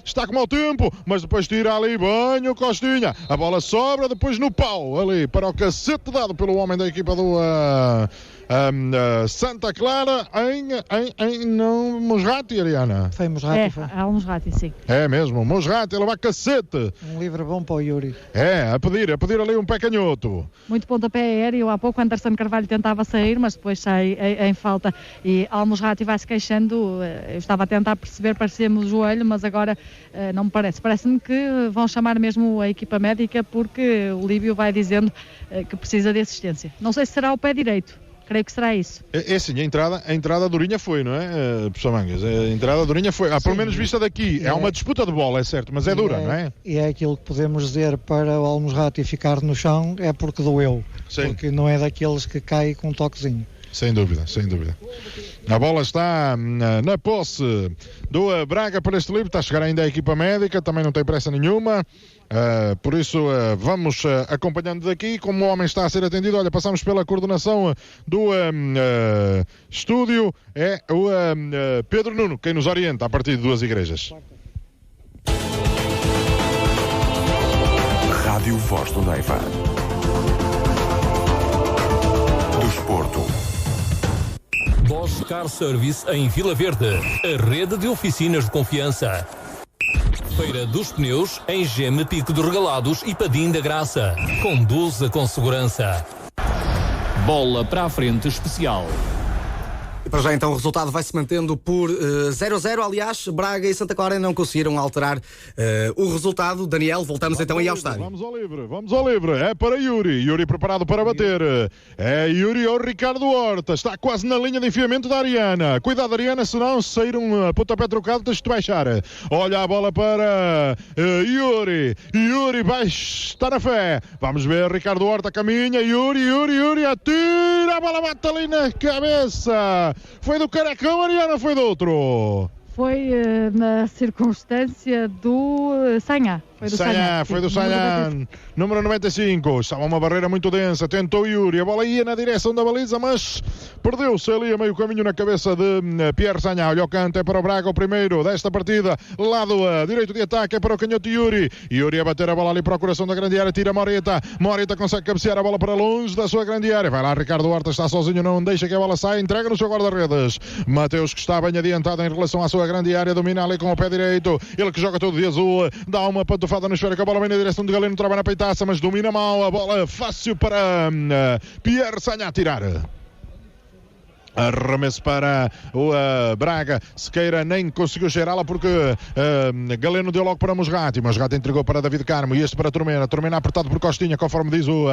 está como ao tempo, mas depois tira ali, banho Costinha, a bola sobra depois no pau, ali para o cacete dado pelo homem da equipa do Santa Clara em Musrati, Ariana. Foi Musrati, foi. É, Musrati, sim. É mesmo, Musrati, ele vai cacete. Um livre bom para o Yuri. A pedir ali um pé canhoto. Muito pontapé aéreo, há pouco Anderson Carvalho tentava sair, mas depois sai em falta e Musrati vai se queixando, eu estava a tentar perceber, parecia-me o joelho, mas agora não me parece-me que vão chamar mesmo a equipa médica, porque o Líbio vai dizendo que precisa de assistência. Não sei se será o pé direito. Creio que será isso. É sim, a entrada durinha foi, não é, professor Mangas? A entrada durinha foi, pelo menos vista daqui. É uma disputa de bola, é certo, mas é dura, não é? E é aquilo que podemos dizer para o Al-Musrati ficar no chão, é porque doeu. Sim. Porque não é daqueles que cai com um toquezinho. Sem dúvida. A bola está na posse do Braga para este livro. Está a chegar ainda a equipa médica, também não tem pressa nenhuma. Por isso vamos acompanhando daqui como o homem está a ser atendido. Olha, passamos pela coordenação do estúdio. É o Pedro Nuno quem nos orienta a partir de 2 igrejas. Rádio Voz do Neiva. Do Desporto. Bosch Car Service em Vila Verde, a rede de oficinas de confiança. Feira dos Pneus em Geme, Pico de Regalados e Padim da Graça. Conduza com segurança. Bola para a frente especial. E para já então o resultado vai se mantendo por 0-0. Aliás, Braga e Santa Clara não conseguiram alterar o resultado. Daniel, voltamos então aí ao estádio. Vamos ao livre. É para Yuri preparado para bater. É Yuri ou Ricardo Horta. Está quase na linha de enfiamento da Ariana. Cuidado, Ariana, senão sair um pontapé trocado tens de baixar. Olha a bola para Yuri vai estar na fé. Vamos ver, Ricardo Horta caminha. Yuri atira, a bola bate ali na cabeça. Foi do Carecão, Ariana, foi do outro? Foi na circunstância do Sanha. Foi do Sanhan, número 95. Estava uma barreira muito densa. Tentou Yuri. A bola ia na direção da baliza, mas perdeu-se ali a meio caminho na cabeça de Pierre Sanhan. Olha o canto, é para o Braga, o primeiro desta partida. Lado direito de ataque, é para o canhoto Yuri. Yuri a bater a bola ali para o coração da grande área. Tira Morita. Morita consegue cabecear a bola para longe da sua grande área. Vai lá Ricardo Horta, está sozinho, não deixa que a bola saia. Entrega no seu guarda-redes. Mateus, que está bem adiantado em relação à sua grande área. Domina ali com o pé direito. Ele que joga todo de azul. Dá uma pantufada no esférico. A bola vem na direção de Galeno. Trabalha na peitaça, mas domina mal. A bola fácil para Pierre Sanhan tirar. Arremesso para o Braga. Sequeira nem conseguiu cheirá-la porque Galeno deu logo para Musrati. Musrati entregou para David Carmo e este para Turmena. Turmena apertado por Costinha, conforme diz o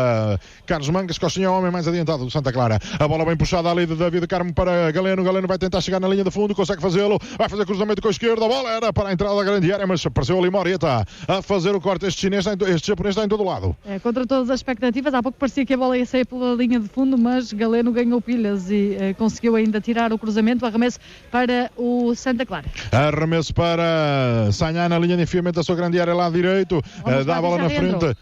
Carlos Mangas. Costinha é o homem mais adiantado do Santa Clara. A bola bem puxada ali de David Carmo para Galeno. Galeno vai tentar chegar na linha de fundo, consegue fazê-lo. Vai fazer cruzamento com a esquerda. A bola era para a entrada da grande área, mas apareceu ali Morita a fazer o corte. Este japonês está em todo lado. Contra todas as expectativas, há pouco parecia que a bola ia sair pela linha de fundo, mas Galeno ganhou pilhas e conseguiu ainda tirar o cruzamento. Arremesso para o Santa Clara. Arremesso para Sanhan na linha de enfiamento da sua grande área lá direito. Dá a bola na frente.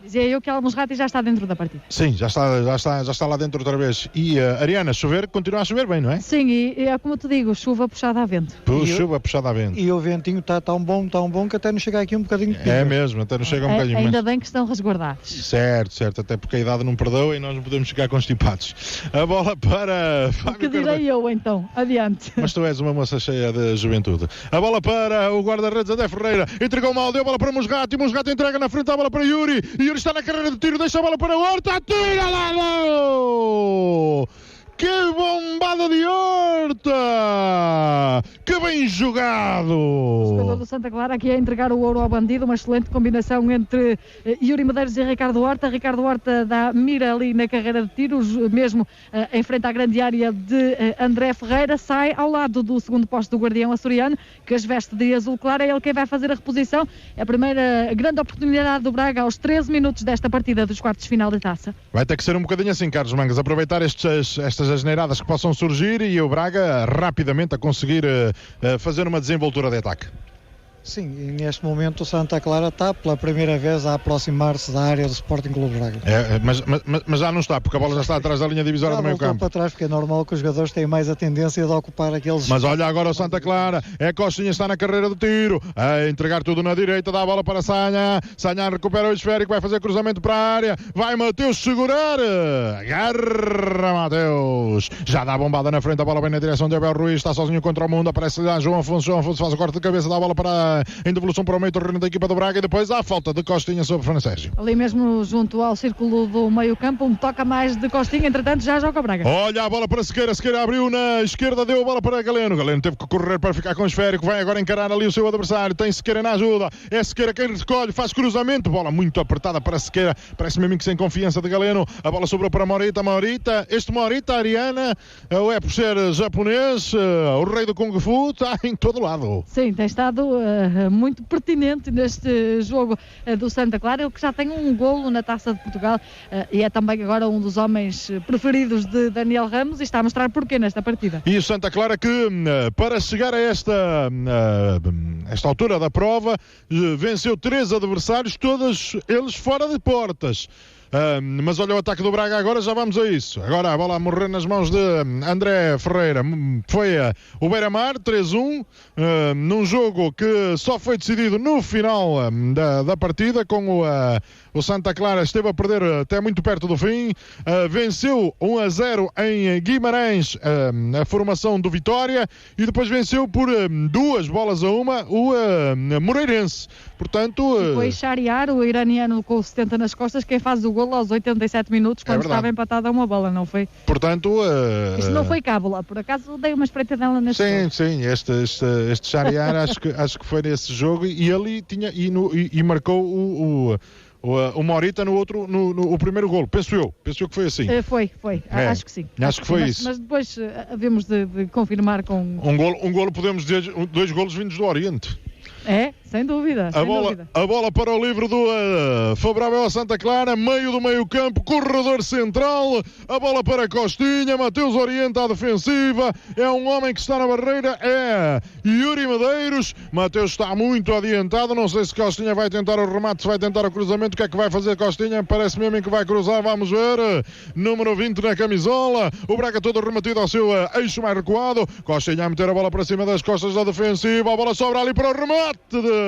Dizia eu que Al-Musrati já está dentro da partida. Sim, já está lá dentro outra vez. E Ariana, continua a chover bem, não é? Sim, e é como te digo, chuva puxada a vento. Chuva puxada a vento. E o ventinho está tão bom que até nos chega aqui um bocadinho de pica. É mesmo, até nos chega um bocadinho. Ainda bem que estão resguardados. Certo, até porque a idade não perdoa e nós não podemos ficar constipados. A bola para Fábio O que direi eu então? Adiante. Mas tu és uma moça cheia de juventude. A bola para o guarda-redes André Ferreira. Entregou mal, deu a bola para Musrati. Musrati entrega na frente a bola para Yuri. Yuri está na carreira de tiro, deixa a bola para Horta. Tira lá! Que bombada de Horta! Que bem jogado! O jogador do Santa Clara aqui a entregar o ouro ao bandido. Uma excelente combinação entre Yuri Medeiros e Ricardo Horta. Ricardo Horta dá mira ali na carreira de tiros, mesmo em frente à grande área de André Ferreira. Sai ao lado do segundo posto do guardião açoriano, que as veste de azul claro. É ele quem vai fazer a reposição. É a primeira grande oportunidade do Braga aos 13 minutos desta partida dos quartos de final da taça. Vai ter que ser um bocadinho assim, Carlos Mangas. Aproveitar estas asneiradas que possam surgir e o Braga rapidamente a conseguir fazer uma desenvoltura de ataque. Sim, e neste momento o Santa Clara está pela primeira vez a aproximar-se da área do Sporting Clube Braga. Mas já não está, porque a bola já está atrás da linha divisória do meio campo. Para trás, porque é normal que os jogadores tenham mais a tendência de ocupar aqueles... Mas olha agora o Santa Clara, Costinha está na carreira de tiro, a entregar tudo na direita, dá a bola para Sanhan. Sanhan recupera o esférico, vai fazer cruzamento para a área, vai Mateus segurar, agarra Mateus, já dá a bombada na frente, a bola vem na direção de Abel Ruiz, está sozinho contra o mundo, aparece lá João Afonso faz o corte de cabeça, dá a bola para em devolução para o meio terreno da equipa do Braga e depois há a falta de Costinha sobre Fran Sérgio. Ali mesmo junto ao círculo do meio campo, um toca mais de Costinha, entretanto já joga o Braga. Olha a bola para Sequeira, Sequeira abriu na esquerda, deu a bola para Galeno, Galeno teve que correr para ficar com o esférico, vai agora encarar ali o seu adversário, tem Sequeira na ajuda, é Sequeira quem recolhe, faz cruzamento, bola muito apertada para Sequeira, parece-me a mim que sem confiança de Galeno, a bola sobrou para Morita, este Morita, Ariana, ou é por ser japonês, o rei do Kung Fu, está em todo lado. Sim, tem estado muito pertinente neste jogo do Santa Clara, ele que já tem um golo na Taça de Portugal e é também agora um dos homens preferidos de Daniel Ramos e está a mostrar porquê nesta partida. E o Santa Clara que para chegar a esta altura da prova venceu 3 adversários, todos eles fora de portas. Mas olha o ataque do Braga agora, já vamos a isso. Agora a bola a morrer nas mãos de André Ferreira. Foi o Beira-Mar, 3-1, num jogo que só foi decidido no final da partida, com o Santa Clara esteve a perder até muito perto do fim, venceu 1-0 em Guimarães a formação do Vitória e depois venceu por 2-1 o Moreirense. Portanto, foi Shariar, o iraniano com 70 nas costas, quem faz o golo aos 87 minutos quando estava empatada uma bola, não foi? Portanto, isto não foi cábula, por acaso dei uma espreitadela neste jogo. Sim, este Shariar acho que foi nesse jogo e ele tinha e marcou o Morita no primeiro golo, penso eu que foi assim. Foi, acho que sim. Acho que foi isso. Mas depois havemos de confirmar com... Um golo, podemos dizer, 2 golos vindos do Oriente. É? Sem dúvida. A bola para o livro do favorável a Santa Clara, meio do meio campo, corredor central, a bola para Costinha, Mateus orienta a defensiva, é um homem que está na barreira, é Yuri Medeiros, Mateus está muito adiantado, não sei se Costinha vai tentar o remate, se vai tentar o cruzamento, o que é que vai fazer Costinha? Parece mesmo que vai cruzar, vamos ver, número 20 na camisola, o Braga todo remetido ao seu eixo mais recuado, Costinha a meter a bola para cima das costas da defensiva, a bola sobra ali para o remate de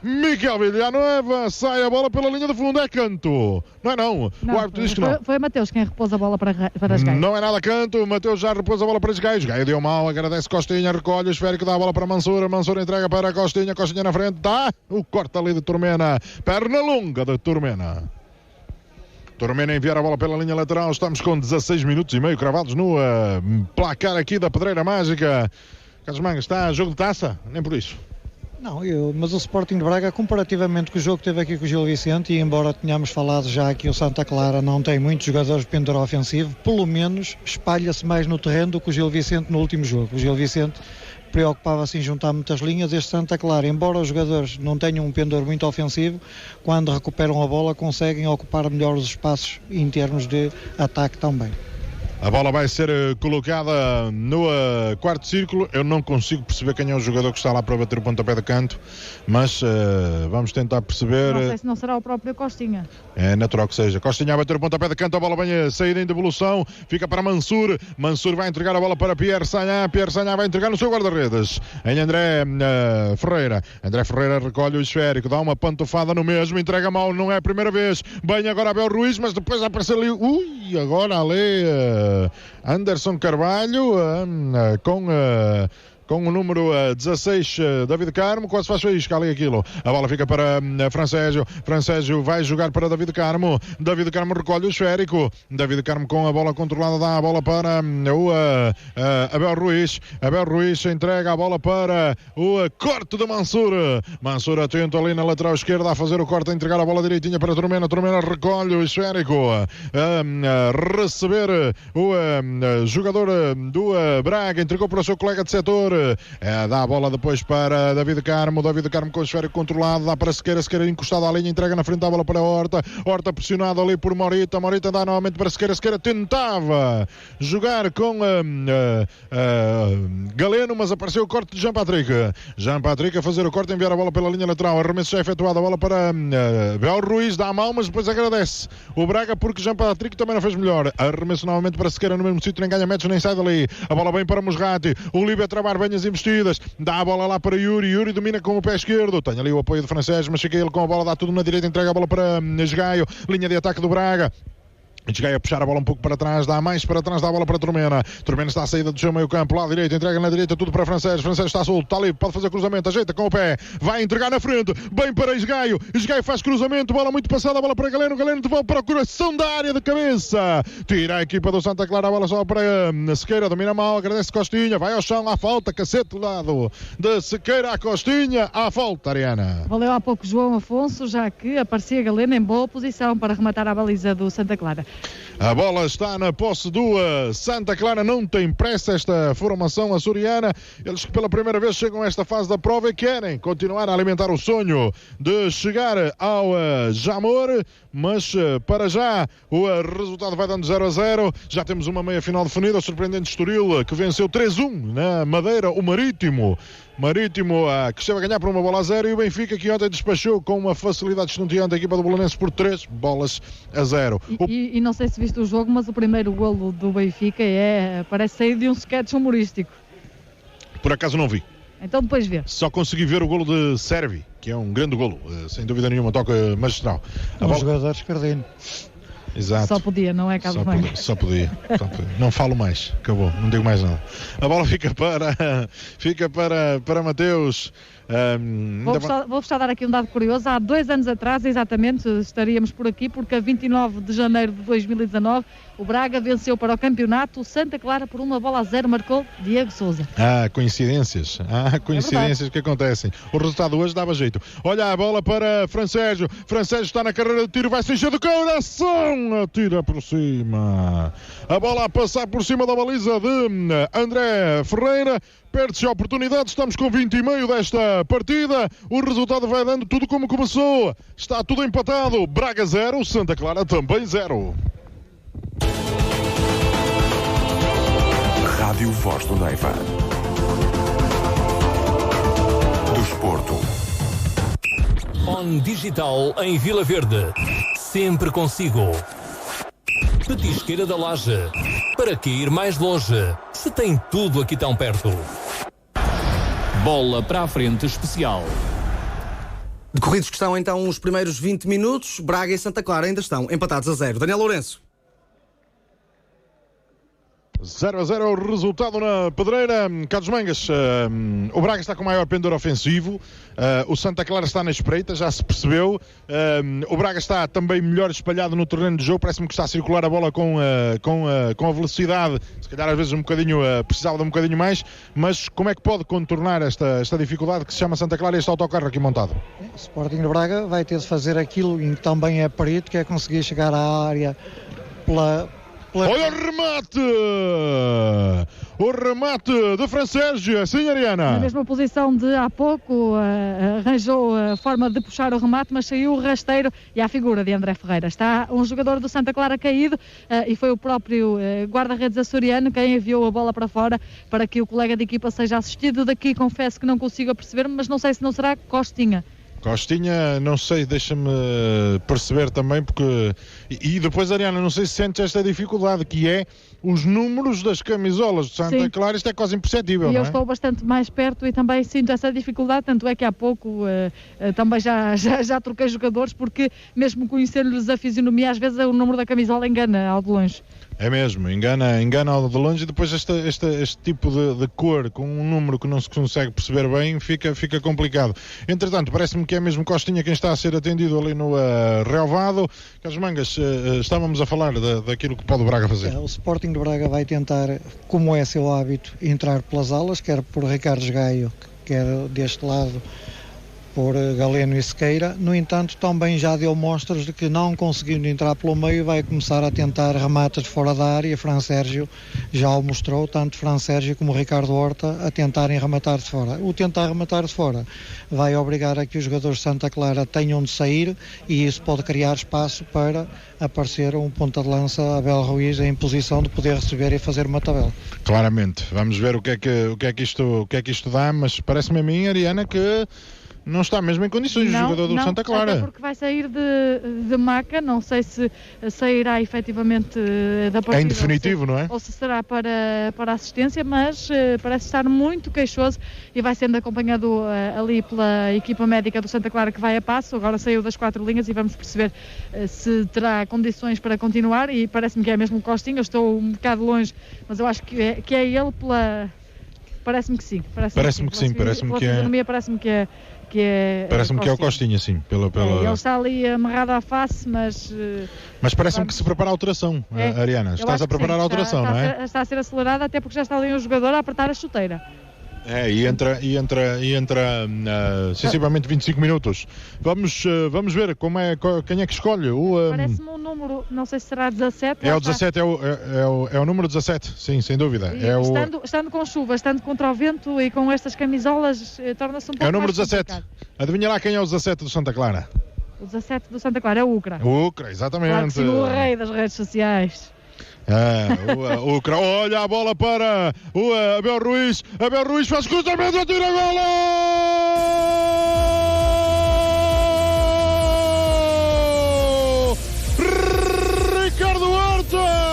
Miguel Villanueva, sai a bola pela linha de fundo, é canto. Não, o árbitro diz que não. Foi Mateus quem repôs a bola para as Gaio. Não é nada canto, Mateus já repôs a bola para as Gaio. Gaio deu mal, agradece Costinha, recolhe o esférico, dá a bola para Mansur entrega para Costinha na frente, dá o corte ali de Turmena, perna longa de Turmena. Turmena enviar a bola pela linha lateral, estamos com 16 minutos e meio cravados no placar aqui da Pedreira Mágica. Carlos Manga, está jogo de taça? Nem por isso. Não, mas o Sporting de Braga, comparativamente com o jogo que teve aqui com o Gil Vicente, e embora tenhamos falado já que o Santa Clara não tem muitos jogadores de pendor ofensivo, pelo menos espalha-se mais no terreno do que o Gil Vicente no último jogo. O Gil Vicente preocupava-se em juntar muitas linhas, este Santa Clara, embora os jogadores não tenham um pendor muito ofensivo, quando recuperam a bola conseguem ocupar melhor os espaços em termos de ataque também. A bola vai ser colocada no quarto círculo. Eu não consigo perceber quem é o jogador que está lá para bater o pontapé de canto, mas vamos tentar perceber. Não sei se não será o próprio Costinha. É natural que seja. Costinha a bater o pontapé de canto, a bola vem a sair em devolução, fica para Mansur. Mansur vai entregar a bola para Pierre Sagnan vai entregar no seu guarda-redes em André Ferreira. André Ferreira recolhe o esférico, dá uma pantofada no mesmo, entrega mal, não é a primeira vez. Bem agora Abel Ruiz, mas depois aparece ali. Agora ali. Anderson Carvalho com o número 16, David Carmo, quase faz faísca ali aquilo. A bola fica para Francésio vai jogar para David Carmo recolhe o esférico, David Carmo com a bola controlada, dá a bola para o Abel Ruiz entrega a bola para o corte de Mansur atento ali na lateral esquerda a fazer o corte, a entregar a bola direitinha para Turmena recolhe o esférico, receber o jogador do Braga, entregou para o seu colega de setor. Dá a bola depois para David Carmo com o esférico controlado, dá para Sequeira encostado à linha, entrega na frente a bola para Horta pressionado ali por Morita dá novamente para Sequeira tentava jogar com Galeno, mas apareceu o corte de Jean Patrick a fazer o corte, enviar a bola pela linha lateral, arremesso já efetuado, a bola para Bel Ruiz, dá a mão, mas depois agradece o Braga porque Jean Patrick também não fez melhor, arremesso novamente para Sequeira no mesmo sítio, nem ganha metros nem sai dali, a bola vem para Musrati, o Líbia trabalha bem as investidas, dá a bola lá para Yuri domina com o pé esquerdo, tem ali o apoio de Francés, mas chega ele com a bola, dá tudo na direita, entrega a bola para Gaio, linha de ataque do Braga. Gaio a puxar a bola um pouco para trás, dá mais para trás, dá a bola para Turmena está à saída do seu meio campo, lá à direita, entrega na direita tudo para Francés está solto, está ali, pode fazer cruzamento, ajeita com o pé, vai entregar na frente, bem para Gaio faz cruzamento, bola muito passada, a bola para Galeno devolve para o coração da área de cabeça, tira a equipa do Santa Clara, a bola só para Sequeira, domina mal, agradece Costinha, vai ao chão, à falta, cacete do lado de Sequeira a Costinha, à falta, Ariana. Valeu há pouco João Afonso, já que aparecia Galeno em boa posição para rematar a baliza do Santa Clara. A bola está na posse do Santa Clara, não tem pressa esta formação açoriana, eles que pela primeira vez chegam a esta fase da prova e querem continuar a alimentar o sonho de chegar ao Jamor, mas para já o resultado vai dando 0-0, já temos uma meia final definida, o surpreendente Estoril que venceu 3-1 na Madeira, o Marítimo que esteve a ganhar por 1-0 e o Benfica que ontem despachou com uma facilidade estonteante a equipa do Belenenses por 3-0. E não sei se viste o jogo, mas o primeiro golo do Benfica parece sair de um sketch humorístico. Por acaso não vi. Então depois vê. Só consegui ver o golo de Servi, que é um grande golo, sem dúvida nenhuma, toca magistral. Jogador escardino. Exato. Só podia, não é Carlos Manga? Só podia. Não falo mais, acabou, não digo mais nada. A bola fica para Mateus. Vou-vos só dar aqui um dado curioso. Há 2 anos atrás, exatamente, estaríamos por aqui, porque a 29 de janeiro de 2019 O Braga venceu para o campeonato. O Santa Clara por 1-0 marcou Diego Sousa. Coincidências que acontecem. O resultado hoje dava jeito. Olha a bola para Fran Sérgio está na carreira de tiro, vai se encher do coração, atira por cima. A bola a passar por cima da baliza de André Ferreira. Perde-se a oportunidade, estamos com 20 e meio desta partida. O resultado vai dando tudo como começou. Está tudo empatado. Braga 0, Santa Clara também 0. Rádio Voz do Neiva. Do Desporto. On Digital em Vila Verde. Sempre consigo. Petisqueira da Laje. Para que ir mais longe, se tem tudo aqui tão perto? Bola para a frente especial. Decorridos que estão então os primeiros 20 minutos, Braga e Santa Clara ainda estão empatados a 0. Daniel Lourenço. 0-0 o resultado na Pedreira. Carlos Mangas, o Braga está com maior pendor ofensivo, o Santa Clara está na espreita, já se percebeu. O Braga está também melhor espalhado no terreno de jogo, parece-me que está a circular a bola com a velocidade, se calhar às vezes precisava de um bocadinho mais, mas como é que pode contornar esta dificuldade que se chama Santa Clara e este autocarro aqui montado? O Sporting de Braga vai ter de fazer aquilo em que também é perito, que é conseguir chegar à área Olha o remate! O remate de Fran Sérgio, sim, Ariana? Na mesma posição de há pouco, arranjou a forma de puxar o remate, mas saiu o rasteiro e à figura de André Ferreira. Está um jogador do Santa Clara caído e foi o próprio guarda-redes açoriano quem enviou a bola para fora para que o colega de equipa seja assistido. Daqui confesso que não consigo perceber, mas não sei se não será Costinha. Costinha, não sei, deixa-me perceber também, porque... E depois, Ariana, não sei se sentes esta dificuldade, que é os números das camisolas de Santa Clara, isto é quase imperceptível, e não é? Eu estou bastante mais perto e também sinto essa dificuldade, tanto é que há pouco também já troquei jogadores, porque mesmo conhecer-lhes a fisionomia, às vezes o número da camisola engana ao de longe. É mesmo, engana ao de longe, e depois este tipo de cor com um número que não se consegue perceber bem fica complicado. Entretanto, parece-me que é mesmo Costinha quem está a ser atendido ali no relvado. Carlos Mangas, estávamos a falar daquilo que pode o Braga fazer. O Sporting de Braga vai tentar, como é seu hábito, entrar pelas alas, quer por Ricardo Gaio, quer deste lado por Galeno e Sequeira. No entanto, também já deu mostras de que, não conseguindo entrar pelo meio, vai começar a tentar remates de fora da área. Fran Sérgio já o mostrou, tanto Fran Sérgio como Ricardo Horta, a tentarem rematar de fora. O tentar rematar de fora vai obrigar a que os jogadores de Santa Clara tenham de sair, e isso pode criar espaço para aparecer um ponta de lança, Abel Ruiz, em posição de poder receber e fazer uma tabela. Claramente, vamos ver o que é que isto dá, mas parece-me a mim, Ariana, que não está mesmo em condições o jogador do Santa Clara. Até porque vai sair de Maca, não sei se sairá efetivamente da partida. Em definitivo, não é? Ou se será para assistência, mas parece estar muito queixoso e vai sendo acompanhado ali pela equipa médica do Santa Clara, que vai a passo. Agora saiu das 4 linhas e vamos perceber se terá condições para continuar, e parece-me que é mesmo o Costinha. Eu estou um bocado longe, mas eu acho que é ele pela... Parece-me que sim. Parece-me que sim. Parece-me que é... Parece-me que é o Costinha, sim. Ele está ali amarrado à face, mas parece-me que se prepara a alteração, Ariana. Estás a preparar a alteração, não é? Está a ser acelerada, até porque já está ali um jogador a apertar a chuteira. E entra sensivelmente 25 minutos. Vamos ver quem é que escolhe. Parece-me um número, não sei se será 17. É o 17, é o número 17, sim, sem dúvida. Estando com chuva, estando contra o vento e com estas camisolas, torna-se um pouco mais complicado. É o número 17. Adivinha lá quem é o 17 do Santa Clara. O 17 do Santa Clara é o Ucra. O Ucra, exatamente. Claro que sim, o rei das redes sociais. Olha a bola para o Abel Ruiz. Abel Ruiz faz cruzamento, atira a bola! Ricardo Horta!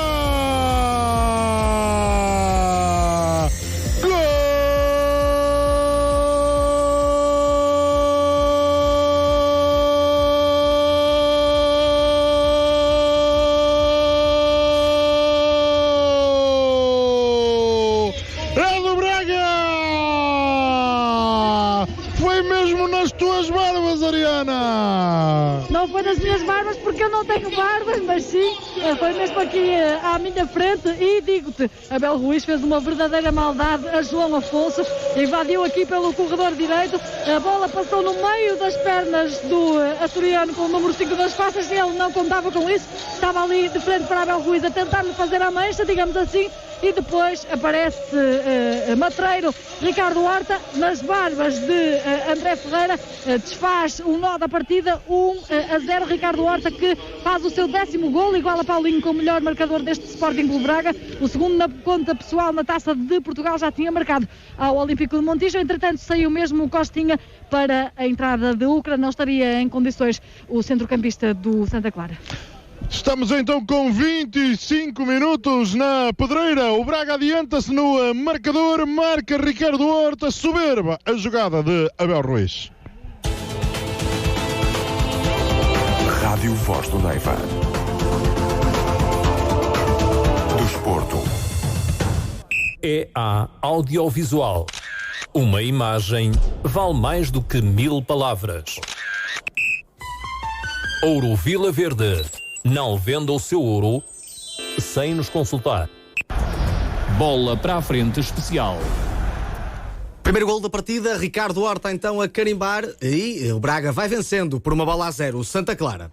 Não foi nas minhas barbas, porque eu não tenho barbas, mas sim foi mesmo aqui à minha frente e digo-te, Abel Ruiz fez uma verdadeira maldade a João Afonso, invadiu aqui pelo corredor direito, a bola passou no meio das pernas do açoriano com o número 5 das costas e ele não contava com isso, estava ali de frente para Abel Ruiz a tentar-lhe fazer a mancha, digamos assim, e depois aparece matreiro Ricardo Horta nas barbas de André Ferreira, desfaz o nó da partida, 1-0. Ricardo Horta que faz o seu 10º golo, igual a Paulinho com o melhor marcador deste Sporting Clube Braga, o segundo na conta pessoal na Taça de Portugal, já tinha marcado ao Olímpico de Montijo. Entretanto saiu mesmo o Costinha para a entrada de Ucra, não estaria em condições o centrocampista do Santa Clara. Estamos então com 25 minutos na Pedreira. O Braga adianta-se no marcador. Marca Ricardo Horta. Soberba a jogada de Abel Ruiz. Rádio Voz do Neiva. Desporto. EA Audiovisual. Uma imagem vale mais do que 1000 palavras. Ouro Vila Verde. Não venda o seu ouro sem nos consultar. Bola para a frente especial. Primeiro gol da partida, Ricardo Horta então a carimbar e o Braga vai vencendo por 1-0 o Santa Clara.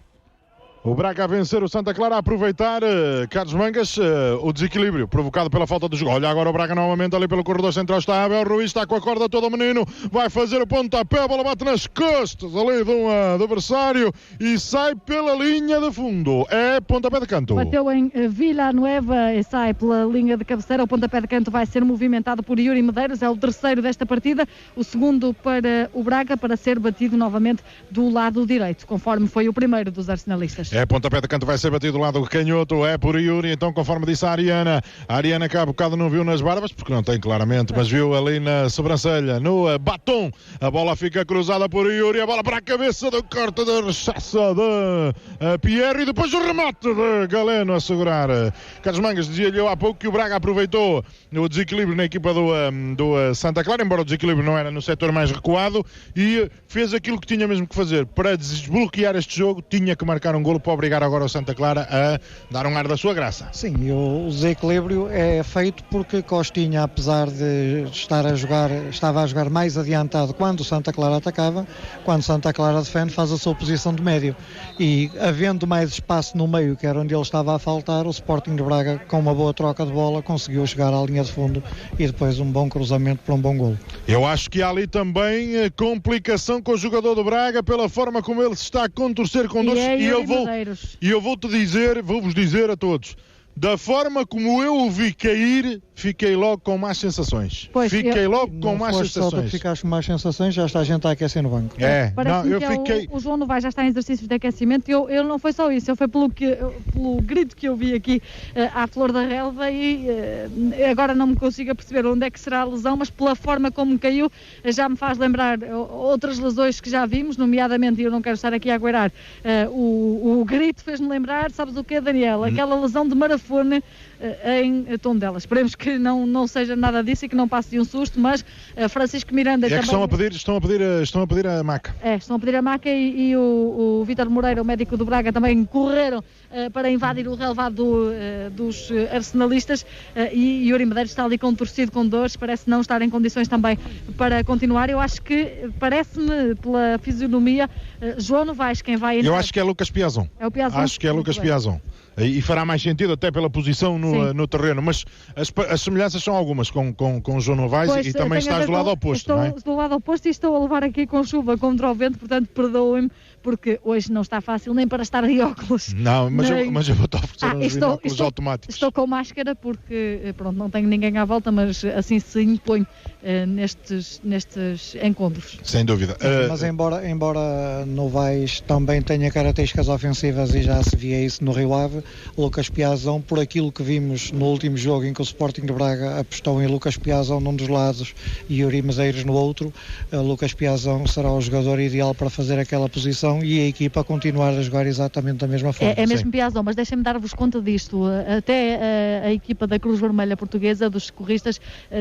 O Braga a vencer o Santa Clara, a aproveitar, Carlos Mangas, o desequilíbrio provocado pela falta de jogo. Olha agora o Braga novamente ali pelo corredor central, está Abel Ruiz, está com a corda toda o menino, vai fazer o pontapé, a bola bate nas costas ali do adversário e sai pela linha de fundo. É pontapé de canto. Bateu em Villanueva e sai pela linha de cabeceira. O pontapé de canto vai ser movimentado por Yuri Medeiros, é o terceiro desta partida, o segundo para o Braga, para ser batido novamente do lado direito, conforme foi o primeiro dos arsenalistas. É, pontapé de canto vai ser batido do lado canhoto, é por Yuri, então conforme disse a Ariana que há bocado não viu nas barbas, porque não tem claramente, mas viu ali na sobrancelha, no batom, a bola fica cruzada por Yuri, a bola para a cabeça do corte de rechaça de Pierre e depois o remate de Galeno a segurar. Carlos Mangas dizia-lhe há pouco que o Braga aproveitou o desequilíbrio na equipa do Santa Clara, embora o desequilíbrio não era no setor mais recuado, e fez aquilo que tinha mesmo que fazer. Para desbloquear este jogo, tinha que marcar um golo para obrigar agora o Santa Clara a dar um ar da sua graça. Sim, e o desequilíbrio é feito porque Costinha, apesar de estava a jogar mais adiantado quando o Santa Clara atacava, quando o Santa Clara defende, faz a sua posição de médio. E havendo mais espaço no meio, que era onde ele estava a faltar, o Sporting de Braga, com uma boa troca de bola, conseguiu chegar à linha de fundo e depois um bom cruzamento para um bom golo. Eu acho que há ali também complicação com o jogador do Braga pela forma como ele se está a contorcer com dores, e eu vou-vos dizer a todos, da forma como eu o vi cair, fiquei logo com más sensações. Fiquei logo com más sensações. Só tu ficaste com más sensações, já está a gente a aquecer no banco. O João Novaes já está em exercícios de aquecimento. Ele não foi só isso, ele foi pelo grito que eu vi aqui à flor da relva e agora não me consigo perceber onde é que será a lesão, mas pela forma como caiu já me faz lembrar outras lesões que já vimos, nomeadamente, e eu não quero estar aqui a aguardar, o grito fez-me lembrar, sabes o quê, Daniel? Aquela lesão de Marafone em Tondela. Esperemos que não seja nada disso e que não passe de um susto, mas Francisco Miranda também... estão a pedir a maca. Estão a pedir a maca e o Vítor Moreira, o médico do Braga, também correram para invadir o relevado dos arsenalistas e Yuri Medeiros está ali contorcido com dores, parece não estar em condições também para continuar. Eu acho que, parece-me, pela fisionomia, João Novaes quem vai entrar. Eu acho que é Lucas Piazon. É o Piazon? Acho que é Lucas Piazon. E fará mais sentido até pela posição no terreno, mas as semelhanças são algumas com o João Novaes e também estás do lado oposto, não é? Estou do lado oposto e estou a levar aqui com chuva contra o vento, portanto perdoem-me, porque hoje não está fácil nem para estar de óculos. Não, mas eu vou-te oferecer uns binóculos automáticos. Estou com máscara porque, pronto, não tenho ninguém à volta, mas assim se impõe nestes encontros. Sem dúvida. Mas embora Novaes também tenha características ofensivas e já se via isso no Rio Ave, Lucas Piazon, por aquilo que vimos no último jogo em que o Sporting de Braga apostou em Lucas Piazon num dos lados e Yuri Medeiros no outro, Lucas Piazon será o jogador ideal para fazer aquela posição e a equipa continuar a jogar exatamente da mesma forma. É mesmo Piazon, mas deixem-me dar-vos conta disto. Até a equipa da Cruz Vermelha Portuguesa, dos socorristas,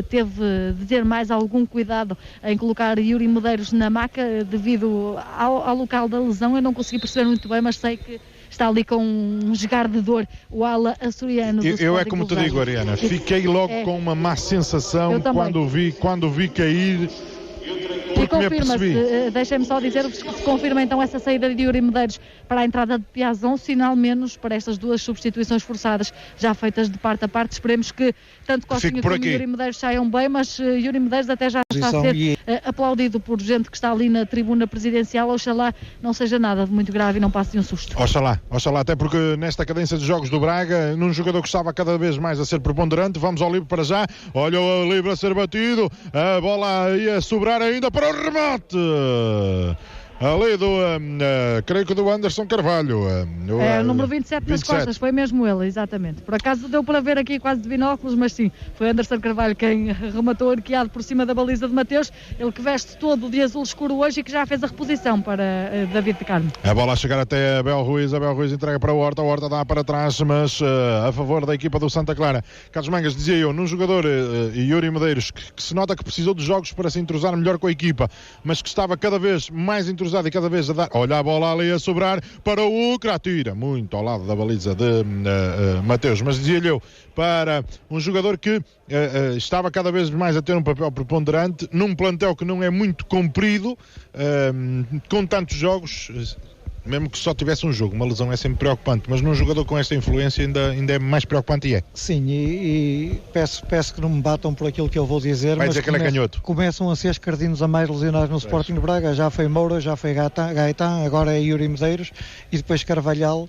teve de ter mais algum cuidado em colocar Yuri Medeiros na maca devido ao local da lesão. Eu não consegui perceber muito bem, mas sei que está ali com um jogar de dor o ala açoriano do Eu é Sporting como te Clube digo, Braga. Ariana, fiquei logo com uma má sensação quando vi cair. E confirma-se, deixem-me só dizer-vos que se confirma então essa saída de Yuri Medeiros para a entrada de Piazon, sinal menos para estas duas substituições forçadas já feitas de parte a parte. Esperemos que tanto Costinha como Yuri Medeiros saiam bem, mas Yuri Medeiros até já está a ser aplaudido por gente que está ali na tribuna presidencial. Oxalá não seja nada de muito grave e não passe um susto. Oxalá, até porque nesta cadência de jogos do Braga, num jogador que estava cada vez mais a ser preponderante, vamos ao livre para já, olha o livre a ser batido, a bola ia sobrar ainda para o remate ali do creio que do Anderson Carvalho, o número 27 nas costas, foi mesmo ele, exatamente. Por acaso deu para ver aqui quase de binóculos, mas sim, foi Anderson Carvalho quem rematou arqueado por cima da baliza de Mateus, ele que veste todo de azul escuro hoje e que já fez a reposição para David de Carmo. A bola a chegar até Abel Ruiz entrega para o Horta dá para trás, mas a favor da equipa do Santa Clara. Carlos Mangas, dizia eu, num jogador Yuri Medeiros que se nota que precisou de jogos para se entrosar melhor com a equipa, mas que estava cada vez mais entrosado e cada vez a dar, olha a bola ali a sobrar para o Ucra, tira muito ao lado da baliza de Mateus, mas dizia-lhe eu, para um jogador que estava cada vez mais a ter um papel preponderante num plantel que não é muito comprido, com tantos jogos, mesmo que só tivesse um jogo, uma lesão é sempre preocupante, mas num jogador com esta influência ainda é mais preocupante e é. Sim, e peço que não me batam por aquilo que eu vou dizer, vai mas dizer que ele é canhoto. Começam a ser escardinos a mais lesionados no Sporting de Braga, já foi Moura, já foi Gaetan, agora é Yuri Medeiros e depois Carvalhal.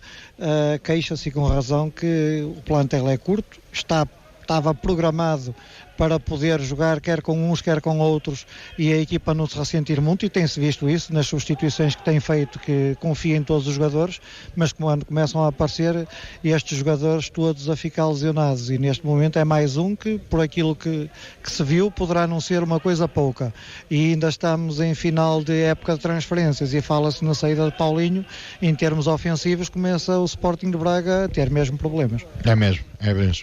Queixa-se com razão que o plantel é curto, estava programado para poder jogar quer com uns, quer com outros e a equipa não se ressentir muito, e tem-se visto isso nas substituições que tem feito, que confia em todos os jogadores, mas quando começam a aparecer estes jogadores todos a ficar lesionados, e neste momento é mais um que, por aquilo que se viu, poderá não ser uma coisa pouca, e ainda estamos em final de época de transferências e fala-se na saída de Paulinho. Em termos ofensivos começa o Sporting de Braga a ter mesmo problemas. É mesmo.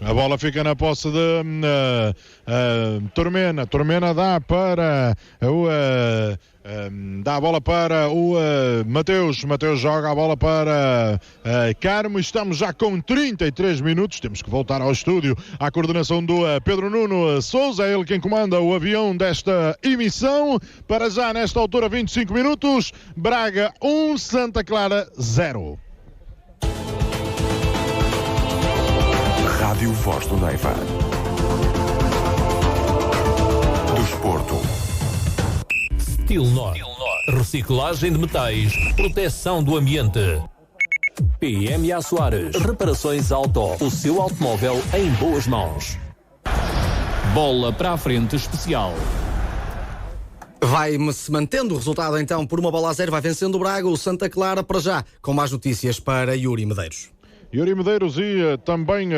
A bola fica na posse de Tormena dá para dá a bola para o Mateus joga a bola para Carmo. Estamos já com 33 minutos, temos que voltar ao estúdio à coordenação do Pedro Nuno Sousa, é ele quem comanda o avião desta emissão. Para já nesta altura 25 minutos, Braga 1, Santa Clara 0. Rádio Voz do Neiva. Desporto. Stilnor. Reciclagem de metais. Proteção do ambiente. PMA Soares. Reparações auto. O seu automóvel em boas mãos. Bola para a frente especial. Vai-se mantendo o resultado então por 1-0, vai vencendo o Braga, o Santa Clara, para já, com mais notícias para Yuri Medeiros. Yuri Medeiros e também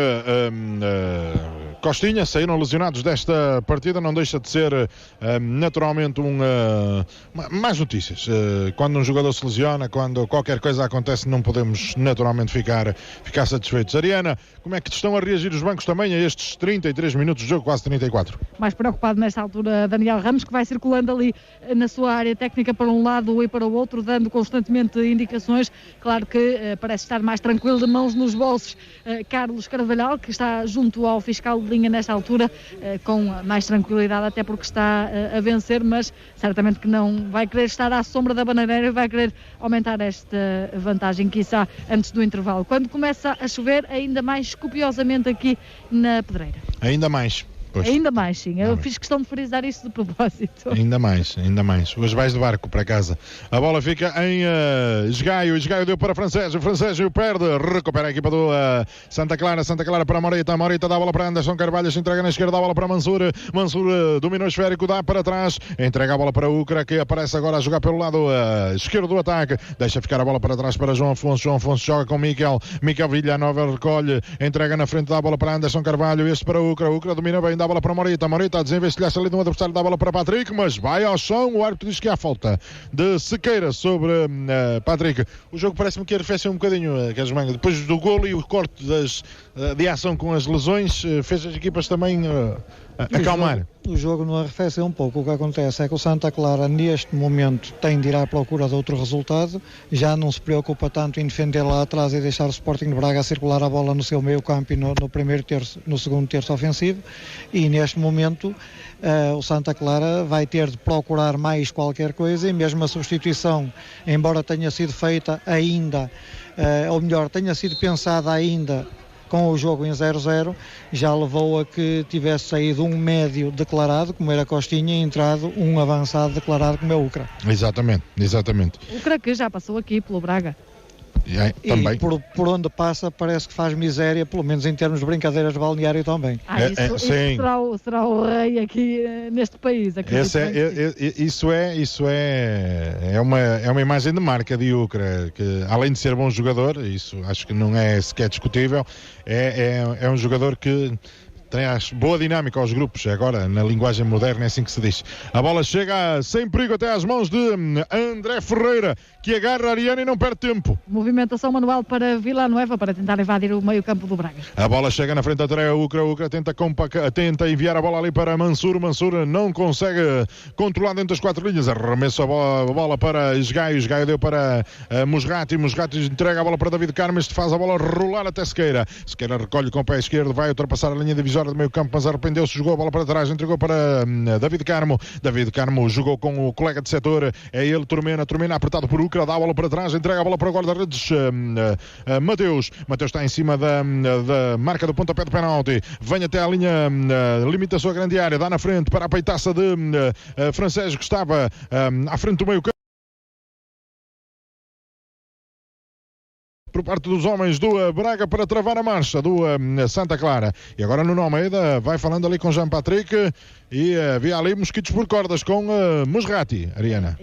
Costinha saíram lesionados desta partida. Não deixa de ser naturalmente mais notícias. Quando um jogador se lesiona, quando qualquer coisa acontece, não podemos naturalmente ficar satisfeitos. Ariana, como é que estão a reagir os bancos também a estes 33 minutos de jogo, quase 34? Mais preocupado nesta altura Daniel Ramos, que vai circulando ali na sua área técnica para um lado e para o outro, dando constantemente indicações. Claro que parece estar mais tranquilo, de mãos nos bolsos, Carlos Carvalhal, que está junto ao fiscal de linha nesta altura, com mais tranquilidade, até porque está a vencer, mas certamente que não vai querer estar à sombra da bandeireira e vai querer aumentar esta vantagem, quiçá antes do intervalo, quando começa a chover ainda mais copiosamente aqui na Pedreira. Ainda mais. Pois. Ainda mais, sim. Eu fiz questão de frisar isso de propósito. Ainda mais. Hoje vais de barco para casa. A bola fica em Esgaio. Esgaio deu para Francésio. Francésio perde. Recupera a equipa do Santa Clara. Santa Clara para Morita. Morita dá a bola para Anderson Carvalho. Se entrega na esquerda. Dá a bola para Mansur. Mansur domina o esférico. Dá para trás. Entrega a bola para Ucra, que aparece agora a jogar pelo lado esquerdo do ataque. Deixa ficar a bola para trás para João Afonso. João Afonso joga com Miquel. Miquel Villanova recolhe. Entrega na frente. Dá a bola para Anderson Carvalho. Este para Ucra. Ucra domina bem. Dá a bola para Morita. Morita a desenvestilhar-se ali de um adversário, dá a bola para Patrick, mas vai ao chão. O árbitro diz que há falta de Sequeira sobre Patrick. O jogo parece-me que arrefeceu um bocadinho, Carlos Manga. Depois do golo e o corte de ação com as lesões, fez as equipas também acalmar. O jogo não arrefece um pouco. O que acontece é que o Santa Clara, neste momento, tem de ir à procura de outro resultado. Já não se preocupa tanto em defender lá atrás e deixar o Sporting de Braga circular a bola no seu meio campo e no primeiro terço, no segundo terço ofensivo. E neste momento, o Santa Clara vai ter de procurar mais qualquer coisa, e mesmo a substituição, embora tenha sido feita ainda, ou melhor, tenha sido pensada ainda com o jogo em 0-0, já levou a que tivesse saído um médio declarado, como era Costinha, e entrado um avançado declarado, como é o Ucra. Exatamente. Ucra que já passou aqui pelo Braga. Também. E por onde passa parece que faz miséria, pelo menos em termos de brincadeiras de balneário também. Isso será o rei aqui neste país. Isso é uma imagem de marca de Ucra, que além de ser bom jogador, isso acho que não é sequer discutível, é um jogador que traz boa dinâmica aos grupos. Agora, na linguagem moderna, é assim que se diz. A bola chega sem perigo até às mãos de André Ferreira, que agarra a Ariana e não perde tempo. Movimentação manual para Villanueva para tentar invadir o meio-campo do Braga. A bola chega na frente da tarefa. Ucra tenta enviar a bola ali para Mansur. Mansur não consegue controlar dentro das 4 linhas. Arremessa a bola para Esgaio. Esgaio deu para Musrati. Musrati entrega a bola para David Carmo. Este faz a bola rolar até Sequeira. Sequeira recolhe com o pé esquerdo, vai ultrapassar a linha divisória do meio campo, mas arrependeu-se, jogou a bola para trás, entregou para David Carmo. David Carmo jogou com o colega de setor, é ele, Turmena apertado por Ucra, dá a bola para trás, entrega a bola para o guarda-redes Mateus está em cima da marca do pontapé de penalti, vem até a linha, limita a sua grande área, dá na frente para a peitaça de Francés, que estava à frente do meio campo por parte dos homens do Braga para travar a marcha do Santa Clara. E agora Nuno Almeida vai falando ali com Jean Patrick e havia ali mosquitos por cordas com Musrati, Ariana.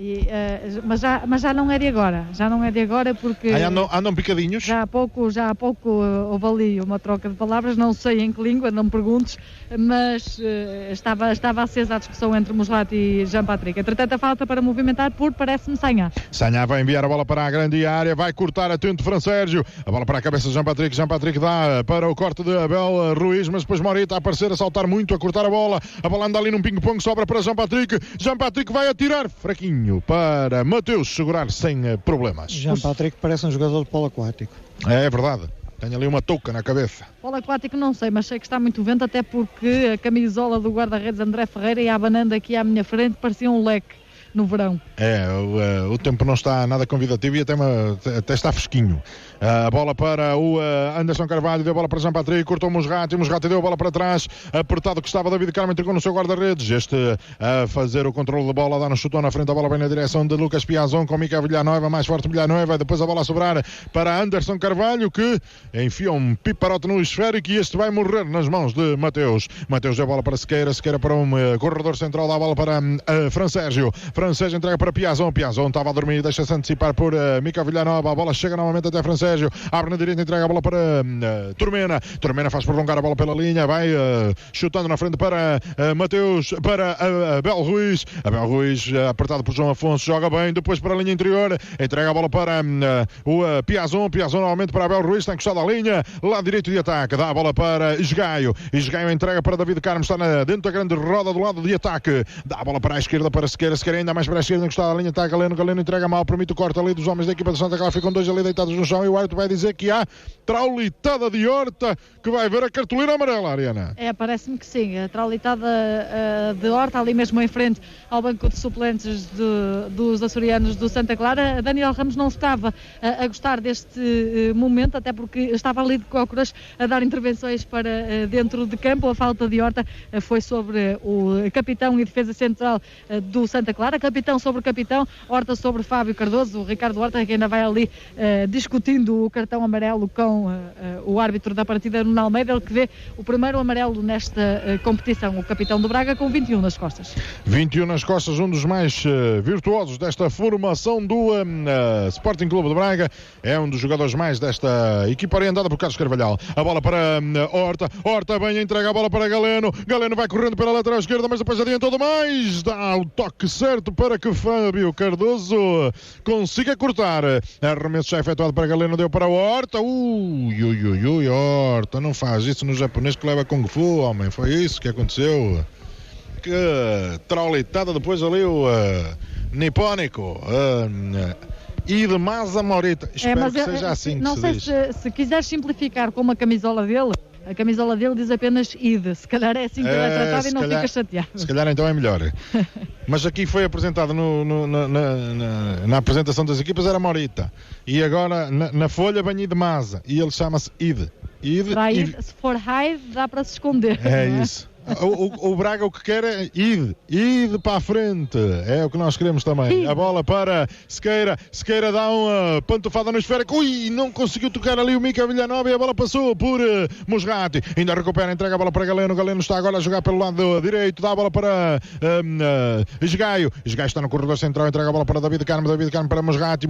Mas já não é de agora. Já não é de agora porque... Andam picadinhos? Já há pouco houve ali uma troca de palavras, não sei em que língua, não me perguntes, mas estava acesa a discussão entre Musrati e Jean Patrick. Entretanto, a falta para movimentar parece-me Sanhá. Sanhá vai enviar a bola para a grande área, vai cortar, atento Francés. A bola para a cabeça de Jean Patrick dá para o corte de Abel Ruiz, mas depois Morita a aparecer, a saltar muito, a cortar a bola anda ali num ping-pong, sobra para Jean Patrick vai atirar fraquinho para Mateus segurar sem problemas. Jean Patrick parece um jogador de polo aquático. É verdade, tem ali uma touca na cabeça. Polo aquático não sei, mas sei que está muito vento, até porque a camisola do guarda-redes André Ferreira e abanando aqui à minha frente parecia um leque no verão. O tempo não está nada convidativo e até está fresquinho. A bola para o Anderson Carvalho, deu a bola para Jean Patrick, cortou o Musrati deu a bola para trás, apertado que estava David Carmo, entregou no seu guarda-redes, este a fazer o controle da bola, dá no chutão na frente, a bola vem na direção de Lucas Piazon com Mica Villanueva, mais forte Villanueva, depois a bola a sobrar para Anderson Carvalho, que enfia um piparote no esférico e este vai morrer nas mãos de Mateus deu a bola para Sequeira para um corredor central, dá a bola para Francésio entrega para Piazon estava a dormir, deixa-se antecipar por Mica Villanueva, a bola chega novamente até Francésio, abre na direita, entrega a bola para Turmena faz prolongar a bola pela linha, vai chutando na frente para Mateus, para Abel Ruiz apertado por João Afonso, joga bem, depois para a linha interior, entrega a bola para o Piazon novamente para Abel Ruiz, está encostado à linha, lado direito de ataque, dá a bola para Esgaio entrega para David Carmo, está dentro da grande roda do lado de ataque, dá a bola para a esquerda para Sequeira ainda mais para a esquerda, encostado à linha, está Galeno entrega mal, permite o corte ali dos homens da equipa de Santa Clara, ficam 2 ali deitados no chão e o árbitro vai dizer que há traulitada de Horta, que vai ver a cartolina amarela, Ariana. Parece-me que sim, a traulitada de Horta, ali mesmo em frente ao banco de suplentes dos açorianos do Santa Clara. Daniel Ramos não estava a gostar deste momento, até porque estava ali de cócoras a dar intervenções para dentro de campo. A falta de Horta foi sobre o capitão e defesa central do Santa Clara, capitão sobre capitão, Horta sobre Fábio Cardoso, o Ricardo Horta que ainda vai ali discutindo o cartão amarelo com o árbitro da partida, Nuno Almeida, ele que vê o primeiro amarelo nesta competição, o capitão do Braga com 21 nas costas. 21 nas costas, um dos mais virtuosos desta formação do Sporting Clube de Braga, é um dos jogadores mais desta equipa orientada por Carlos Carvalhal. A bola para Horta bem, entrega a bola para Galeno vai correndo pela lateral esquerda, mas depois adiantou demais, dá o toque certo aberto para que Fábio Cardoso consiga cortar. Arremesso já efetuado para Galeno, deu para Horta. Horta, não faz isso no japonês que leva Kung Fu, homem. Foi isso que aconteceu. Que traulitada depois ali o nipónico. E de Masa Morita. Espero que seja assim que não se sei diz. se quiseres simplificar como a camisola dele, a camisola dele diz apenas ID. Se calhar é assim que ele é tratado e não fica chateado. Se calhar então é melhor. Mas aqui foi apresentado na apresentação das equipas era Morita. E agora na folha vem ID Masa. E ele chama-se ID. Se for hide, dá para se esconder. É isso. O Braga o que quer é ir para a frente, é o que nós queremos também. A bola para Sequeira dá uma pantofada no esférico, não conseguiu tocar ali o Mica Villanova e a bola passou por Musrati, ainda recupera, entrega a bola para Galeno está agora a jogar pelo lado direito, dá a bola para Esgaio está no corredor central, entrega a bola para David Carmo para Musrati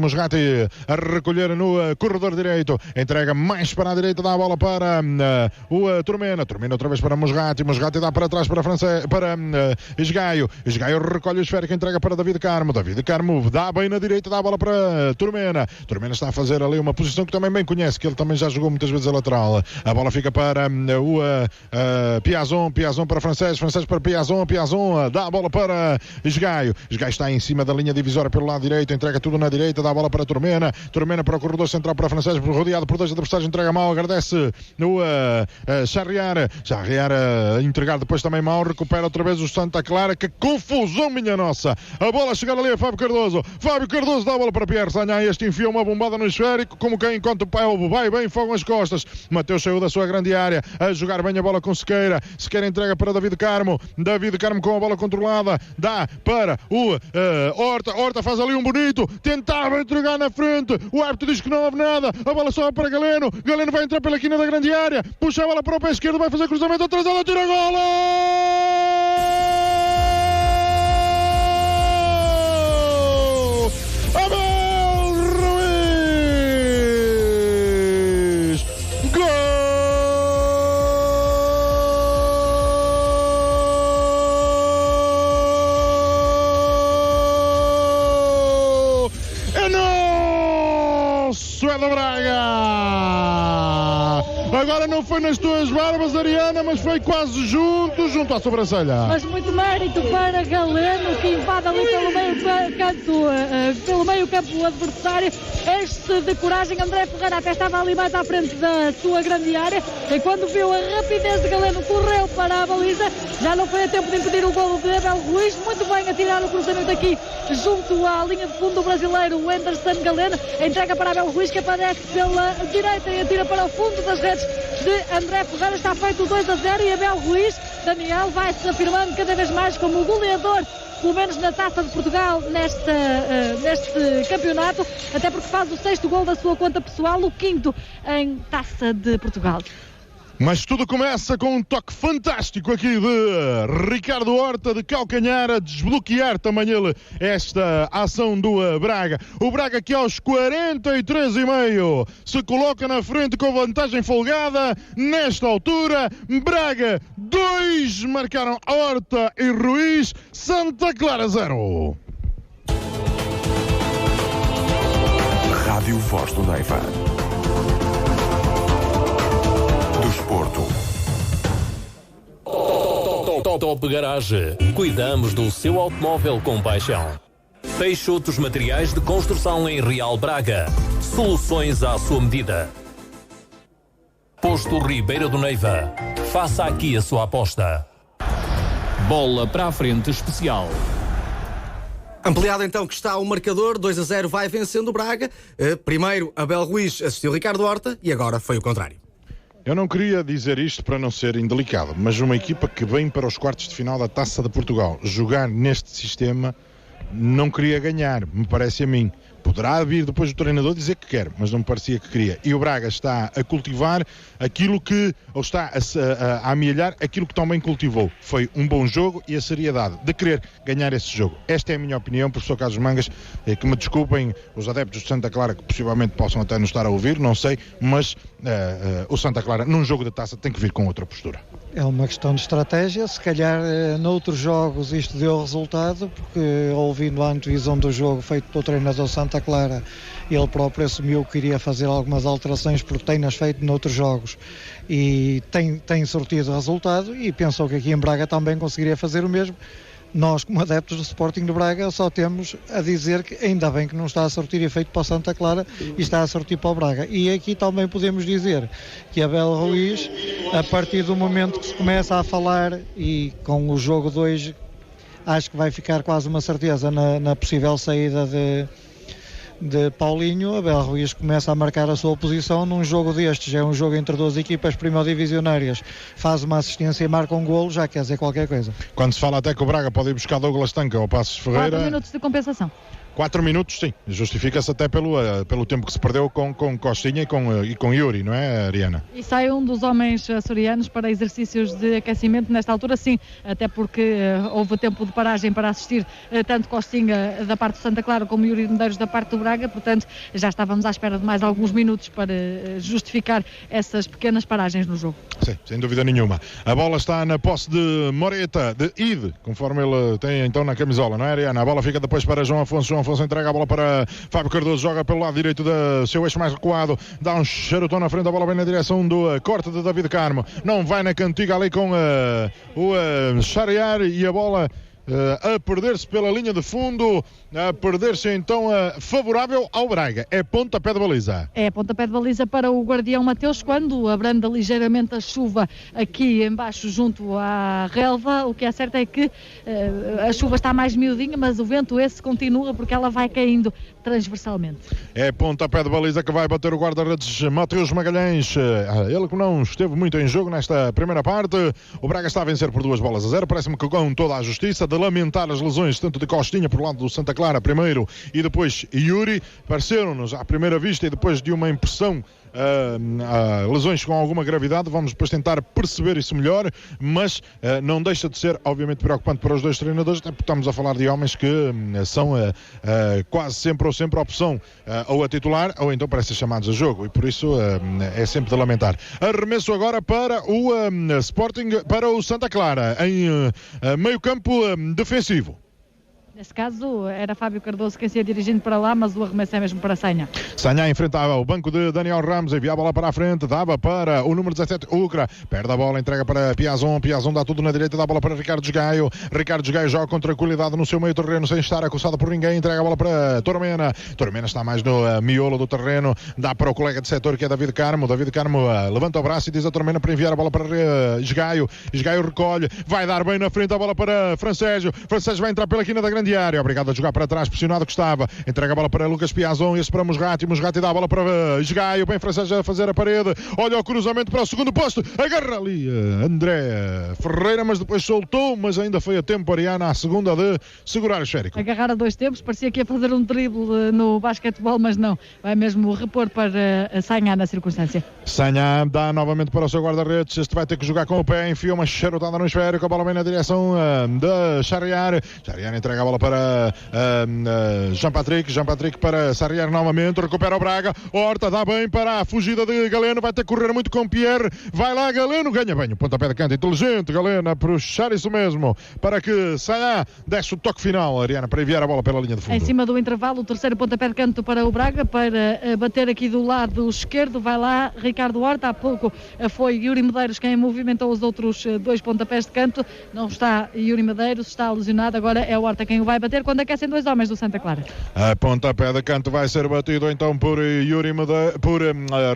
a recolher no corredor direito, entrega mais para a direita, dá a bola para o Turmena outra vez para Musrati dá para trás para Esgaio recolhe o esférico, entrega para David Carmo dá bem na direita, dá a bola para Turmena está a fazer ali uma posição que também bem conhece, que ele também já jogou muitas vezes a lateral. A bola fica para o Piazon para Francês para Piazon dá a bola para Esgaio está em cima da linha divisória pelo lado direito, entrega tudo na direita, dá a bola para Turmena para o corredor central para Francês, rodeado por dois adversários, entrega mal, agradece no Charriar a entregar depois também mal, recupera outra vez o Santa Clara, que confusão minha nossa, a bola a chegar ali a Fábio Cardoso dá a bola para Pierre Sanha, este enfia uma bombada no esférico, como quem enquanto o Pelvo vai bem, fogo nas costas, Mateus saiu da sua grande área, a jogar bem a bola com Sequeira entrega para David Carmo com a bola controlada, dá para o Horta faz ali um bonito, tentava entregar na frente, o árbitro diz que não houve nada, a bola sobe para Galeno vai entrar pela quina da grande área, puxa a bola para o pé esquerdo, vai fazer cruzamento atrasado, tira golo! Abel Ruiz! Gol! É nosso, é do Braga! Agora não foi nas tuas barbas, Ariana, mas foi quase junto à sobrancelha. Mas muito mérito para Galeno, que invade ali pelo meio campo o adversário. Este de coragem, André Ferreira até estava ali mais à frente da sua grande área, e quando viu a rapidez de Galeno, correu para a baliza. Já não foi a tempo de impedir o golo de Abel Ruiz. Muito bem a tirar o cruzamento aqui junto à linha de fundo, o brasileiro Anderson Galeno. Entrega para Abel Ruiz, que aparece pela direita e atira para o fundo das redes de André Ferreira. Está feito 2-0 e Abel Ruiz, Daniel, vai-se afirmando cada vez mais como o goleador, pelo menos na Taça de Portugal, neste campeonato, até porque faz o 6º gol da sua conta pessoal, o 5º em Taça de Portugal. Mas tudo começa com um toque fantástico aqui de Ricardo Horta, de calcanhar, a desbloquear também ele esta ação do Braga. O Braga que aos 43,5 se coloca na frente com vantagem folgada. Nesta altura, Braga 2, marcaram Horta e Ruiz, Santa Clara 0. Rádio Voz do Neiva. Desporto. Top Garage. Cuidamos do seu automóvel com paixão. Peixotos Materiais de Construção em Real Braga. Soluções à sua medida. Posto Ribeira do Neiva. Faça aqui a sua aposta. Bola para a frente especial. Ampliado então que está o marcador, 2-0 vai vencendo o Braga. Primeiro Abel Ruiz assistiu Ricardo Horta e agora foi o contrário. Eu não queria dizer isto para não ser indelicado, mas uma equipa que vem para os quartos de final da Taça de Portugal jogar neste sistema não queria ganhar, me parece a mim. Poderá vir depois do treinador dizer que quer, mas não me parecia que queria. E o Braga está a cultivar aquilo que, ou está a amealhar aquilo que também cultivou. Foi um bom jogo e a seriedade de querer ganhar esse jogo. Esta é a minha opinião, professor Carlos Mangas, que me desculpem os adeptos de Santa Clara, que possivelmente possam até nos estar a ouvir, não sei, mas o Santa Clara num jogo de taça tem que vir com outra postura. É uma questão de estratégia, se calhar noutros jogos isto deu resultado, porque ouvindo a antevisão do jogo feito pelo treinador Santa Clara, ele próprio assumiu que iria fazer algumas alterações porque tem-nas feito noutros jogos e tem sortido resultado, e pensou que aqui em Braga também conseguiria fazer o mesmo. Nós, como adeptos do Sporting de Braga, só temos a dizer que ainda bem que não está a sortir efeito para o Santa Clara e está a sortir para o Braga. E aqui também podemos dizer que Abel Ruiz, a partir do momento que se começa a falar, e com o jogo de hoje, acho que vai ficar quase uma certeza na possível saída de Paulinho, Abel Ruiz começa a marcar a sua posição num jogo destes. É um jogo entre duas equipas primodivisionárias, faz uma assistência e marca um golo, já quer dizer qualquer coisa. Quando se fala até que o Braga pode ir buscar Douglas Tanca ou Passos Ferreira... 4 minutos de compensação. 4 minutos, sim, justifica-se até pelo tempo que se perdeu com Costinha e com Yuri, não é, Ariana? E sai um dos homens açorianos para exercícios de aquecimento nesta altura, sim, até porque houve tempo de paragem para assistir tanto Costinha da parte de Santa Clara como Yuri Medeiros da parte do Braga, portanto já estávamos à espera de mais alguns minutos para justificar essas pequenas paragens no jogo. Sim, sem dúvida nenhuma. A bola está na posse de Moreta, de Ide, conforme ele tem então na camisola, não é, Ariana? A bola fica depois para João Afonso entrega a bola para Fábio Cardoso, joga pelo lado direito do seu eixo mais recuado, dá um charutão na frente, a bola vem na direção do corte de David Carmo, não vai na cantiga ali com o Xariar, e a bola a perder-se pela linha de fundo, a perder-se então favorável ao Braga. É pontapé de baliza. É pontapé de baliza para o guardião Mateus, quando abranda ligeiramente a chuva aqui embaixo junto à relva. O que é certo é que a chuva está mais miudinha, mas o vento esse continua porque ela vai caindo transversalmente. É pontapé de baliza que vai bater o guarda-redes Mateus Magalhães. Ele que não esteve muito em jogo nesta primeira parte. O Braga está a vencer por 2-0. Parece-me que com toda a justiça, de lamentar as lesões tanto de Costinha por lado do Santa Clara primeiro e depois Yuri, pareceram-nos à primeira vista e depois de uma impressão lesões com alguma gravidade. Vamos depois tentar perceber isso melhor, mas não deixa de ser obviamente preocupante para os dois treinadores, até porque estamos a falar de homens que são quase sempre ou sempre a opção ou a titular ou então para ser chamados a jogo, e por isso é sempre de lamentar. Arremesso agora para o Sporting, para o Santa Clara em meio campo defensivo. Neste caso era Fábio Cardoso quem se ia dirigindo para lá, mas o arremesso é mesmo para Sanha. Sanha enfrentava o banco de Daniel Ramos, envia a bola para a frente, dava para o número 17, Ucra, perde a bola, entrega para Piazon dá tudo na direita, dá a bola para Ricardo Gaio joga com tranquilidade no seu meio terreno, sem estar acosado por ninguém, entrega a bola para Tormena está mais no miolo do terreno, dá para o colega de setor que é David Carmo levanta o braço e diz a Tormena para enviar a bola para Gaio recolhe, vai dar bem na frente a bola para Francésio vai entrar pela quina da grande área, obrigado a jogar para trás, pressionado que estava, entrega a bola para Lucas Piazon, esse para Musrati dá a bola para Gaio, bem Francésio a fazer a parede, olha o cruzamento para o segundo posto, agarra ali André Ferreira, mas depois soltou, mas ainda foi a tempo, Ariana, a segunda de segurar o esférico. Agarrar a dois tempos, parecia que ia fazer um drible no basquetebol, mas não, vai mesmo repor para Sanha na circunstância. Sanha dá novamente para o seu guarda-redes, este vai ter que jogar com o pé, enfia uma charutada no esférico, a bola vem na direção de Xariar entrega a bola para Jean-Patrick para Sarrier novamente, recupera o Braga, Horta dá bem para a fugida de Galeno, vai ter que correr muito com Pierre, vai lá Galeno, ganha bem o pontapé de canto, inteligente Galeno a puxar isso mesmo, para que Sanha desce o toque final, Ariana, para enviar a bola pela linha de fundo. Em cima do intervalo, o terceiro pontapé de canto para o Braga, para bater aqui do lado esquerdo, vai lá Ricardo Horta, há pouco foi Yuri Medeiros quem movimentou os outros dois pontapés de canto, não está Yuri Medeiros, está lesionado, agora é o Horta quem o vai bater quando aquecem dois homens do Santa Clara. A pontapé de canto vai ser batido então por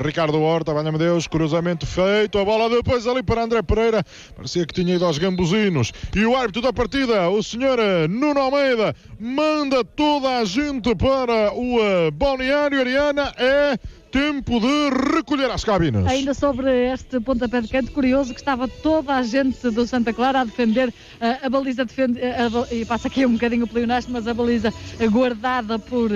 Ricardo Horta, valha-me Deus, cruzamento feito, a bola depois ali para André Pereira, parecia que tinha ido aos gambuzinos, e o árbitro da partida, o senhor Nuno Almeida, manda toda a gente para o balneário, Ariana, é tempo de recolher as cabinas. Ainda sobre este pontapé de canto, curioso que estava toda a gente do Santa Clara a defender a baliza, e passa aqui um bocadinho o pleonasmo, mas a baliza guardada por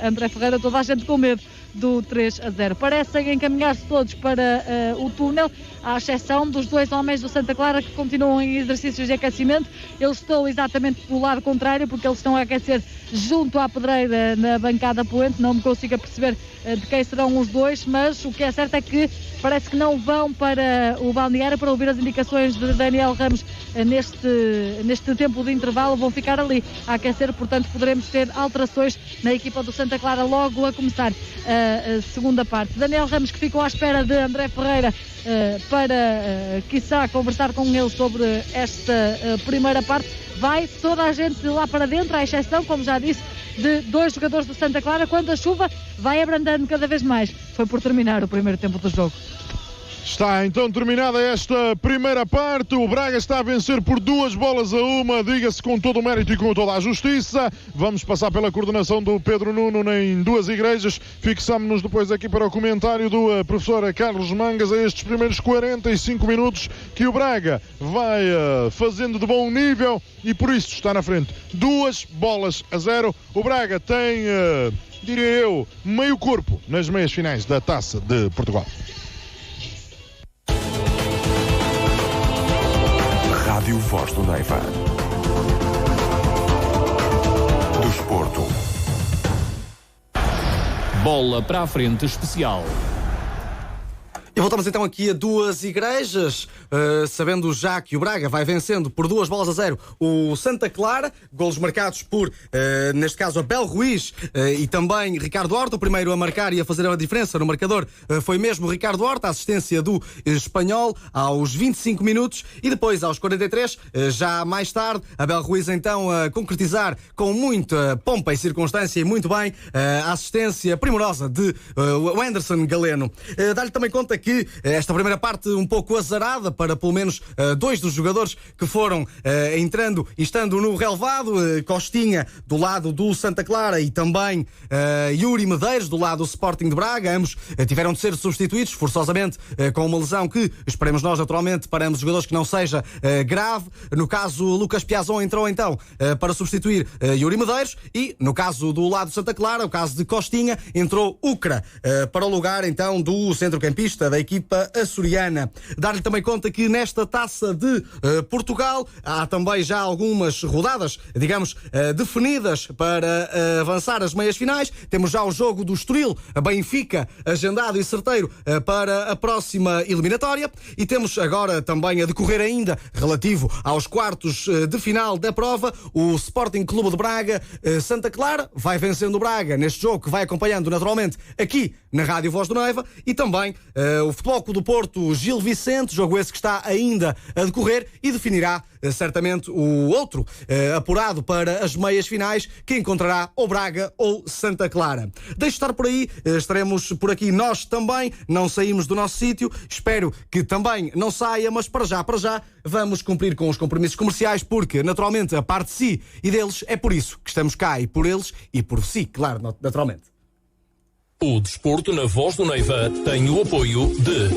André Ferreira, toda a gente com medo do 3-0. Parecem encaminhar-se todos para o túnel, à exceção dos 2 homens do Santa Clara que continuam em exercícios de aquecimento. Eu estou exatamente do lado contrário, porque eles estão a aquecer junto à pedreira na bancada poente. Não me consigo perceber de quem serão os dois, mas o que é certo é que parece que não vão para o balneário para ouvir as indicações de Daniel Ramos neste tempo de intervalo. Vão ficar ali a aquecer, portanto poderemos ter alterações na equipa do Santa Clara logo a começar a segunda parte. Daniel Ramos, que ficou à espera de André Ferreira para, quiçá, conversar com ele sobre esta primeira parte. Vai toda a gente lá para dentro, à exceção, como já disse, de 2 jogadores do Santa Clara, quando a chuva vai abrandando cada vez mais. Foi por terminar o primeiro tempo do jogo. Está então terminada esta primeira parte. O Braga está a vencer por 2-1, diga-se, com todo o mérito e com toda a justiça. Vamos passar pela coordenação do Pedro Nuno em Duas Igrejas. Fixamos-nos depois aqui para o comentário do professor Carlos Mangas a estes primeiros 45 minutos que o Braga vai fazendo de bom nível e por isso está na frente. 2-0. O Braga tem, diria eu, meio corpo nas meias finais da Taça de Portugal. Rádio Voz do Neiva. Desporto. Bola para a frente especial. E voltamos então aqui a Duas Igrejas, sabendo já que o Braga vai vencendo por 2-0 o Santa Clara, golos marcados por, neste caso, Abel Ruiz e também Ricardo Horta. O primeiro a marcar e a fazer a diferença no marcador foi mesmo Ricardo Horta, a assistência do espanhol aos 25 minutos e depois aos 43, já mais tarde, Abel Ruiz então a concretizar com muita pompa e circunstância e muito bem a assistência primorosa de Anderson Galeno. Dá-lhe também conta que esta primeira parte um pouco azarada para pelo menos 2 dos jogadores que foram entrando e estando no relevado, Costinha do lado do Santa Clara e também Yuri Medeiros do lado do Sporting de Braga. Ambos tiveram de ser substituídos forçosamente com uma lesão que esperemos nós naturalmente para ambos os jogadores que não seja grave. No caso, Lucas Piazon entrou então para substituir Yuri Medeiros e no caso do lado do Santa Clara, o caso de Costinha, entrou Ucra para o lugar então do centrocampista da equipa açoriana. Dar-lhe também conta que nesta Taça de Portugal há também já algumas rodadas, digamos, definidas para avançar as meias finais. Temos já o jogo do Estoril, a Benfica, agendado e certeiro para a próxima eliminatória e temos agora também a decorrer ainda relativo aos quartos de final da prova, o Sporting Clube de Braga Santa Clara vai vencendo o Braga neste jogo que vai acompanhando naturalmente aqui na Rádio Voz do Neiva e também o Futebol Clube do Porto Gil Vicente, jogo esse que está ainda a decorrer e definirá certamente o outro apurado para as meias finais que encontrará ou Braga ou Santa Clara. Deixe estar por aí, estaremos por aqui nós também, não saímos do nosso sítio, espero que também não saia, mas para já vamos cumprir com os compromissos comerciais porque naturalmente a parte de si e deles é por isso que estamos cá e por eles e por si, claro, naturalmente. O desporto na Voz do Neiva tem o apoio de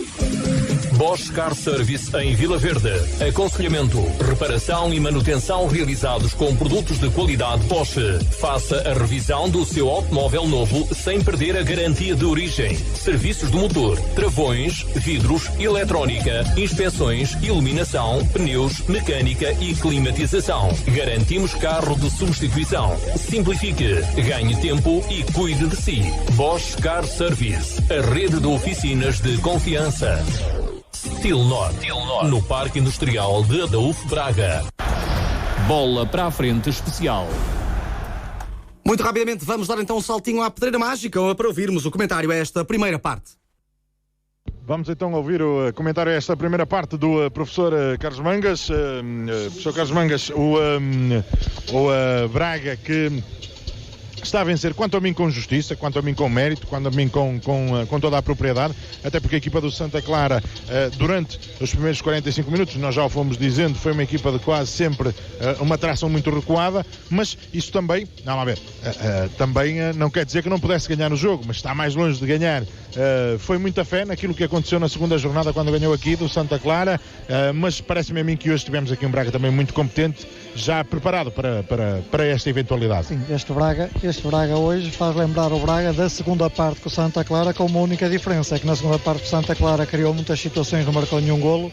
Bosch Car Service em Vila Verde. Aconselhamento, reparação e manutenção realizados com produtos de qualidade Bosch. Faça a revisão do seu automóvel novo sem perder a garantia de origem. Serviços do motor, travões, vidros, eletrónica, inspeções, iluminação, pneus, mecânica e climatização. Garantimos carro de substituição. Simplifique, ganhe tempo e cuide de si. Bosch Car Service, a rede de oficinas de confiança. Stilnor, no Parque Industrial de Adaúf Braga. Bola para a frente especial. Muito rapidamente vamos dar então um saltinho à pedreira mágica para ouvirmos o comentário a esta primeira parte. Vamos então ouvir o comentário a esta primeira parte do professor Carlos Mangas. Professor Carlos Mangas, o Braga que está a vencer, quanto a mim com justiça, quanto a mim com mérito, quanto a mim com toda a propriedade, até porque a equipa do Santa Clara, durante os primeiros 45 minutos, nós já o fomos dizendo, foi uma equipa de quase sempre uma tração muito recuada, mas isso também, também não quer dizer que não pudesse ganhar o jogo, mas está mais longe de ganhar. Foi muita fé naquilo que aconteceu na segunda jornada quando ganhou aqui do Santa Clara, mas parece-me a mim que hoje tivemos aqui um Braga também muito competente, já preparado para esta eventualidade. Sim, este Braga hoje faz lembrar o Braga da segunda parte com o Santa Clara, com uma única diferença, é que na segunda parte o Santa Clara criou muitas situações, não marcou nenhum golo,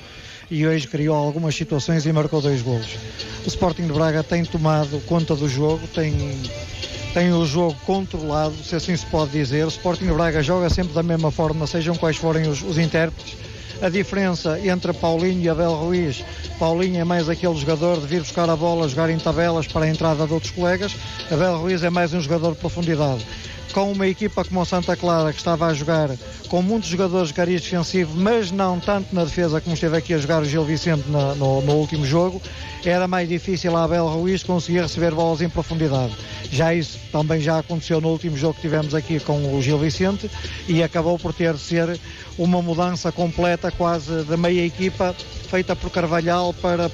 e hoje criou algumas situações e marcou 2 golos. O Sporting de Braga tem tomado conta do jogo, tem o jogo controlado, se assim se pode dizer. O Sporting de Braga joga sempre da mesma forma, sejam quais forem os intérpretes. A diferença entre Paulinho e Abel Ruiz, Paulinho é mais aquele jogador de vir buscar a bola, jogar em tabelas para a entrada de outros colegas, Abel Ruiz é mais um jogador de profundidade. Com uma equipa como o Santa Clara, que estava a jogar com muitos jogadores de cariz defensivo, mas não tanto na defesa como esteve aqui a jogar o Gil Vicente no último jogo, era mais difícil a Abel Ruiz conseguir receber bolas em profundidade. Já isso também já aconteceu no último jogo que tivemos aqui com o Gil Vicente e acabou por ter de ser uma mudança completa, quase de meia equipa, feita por Carvalhal para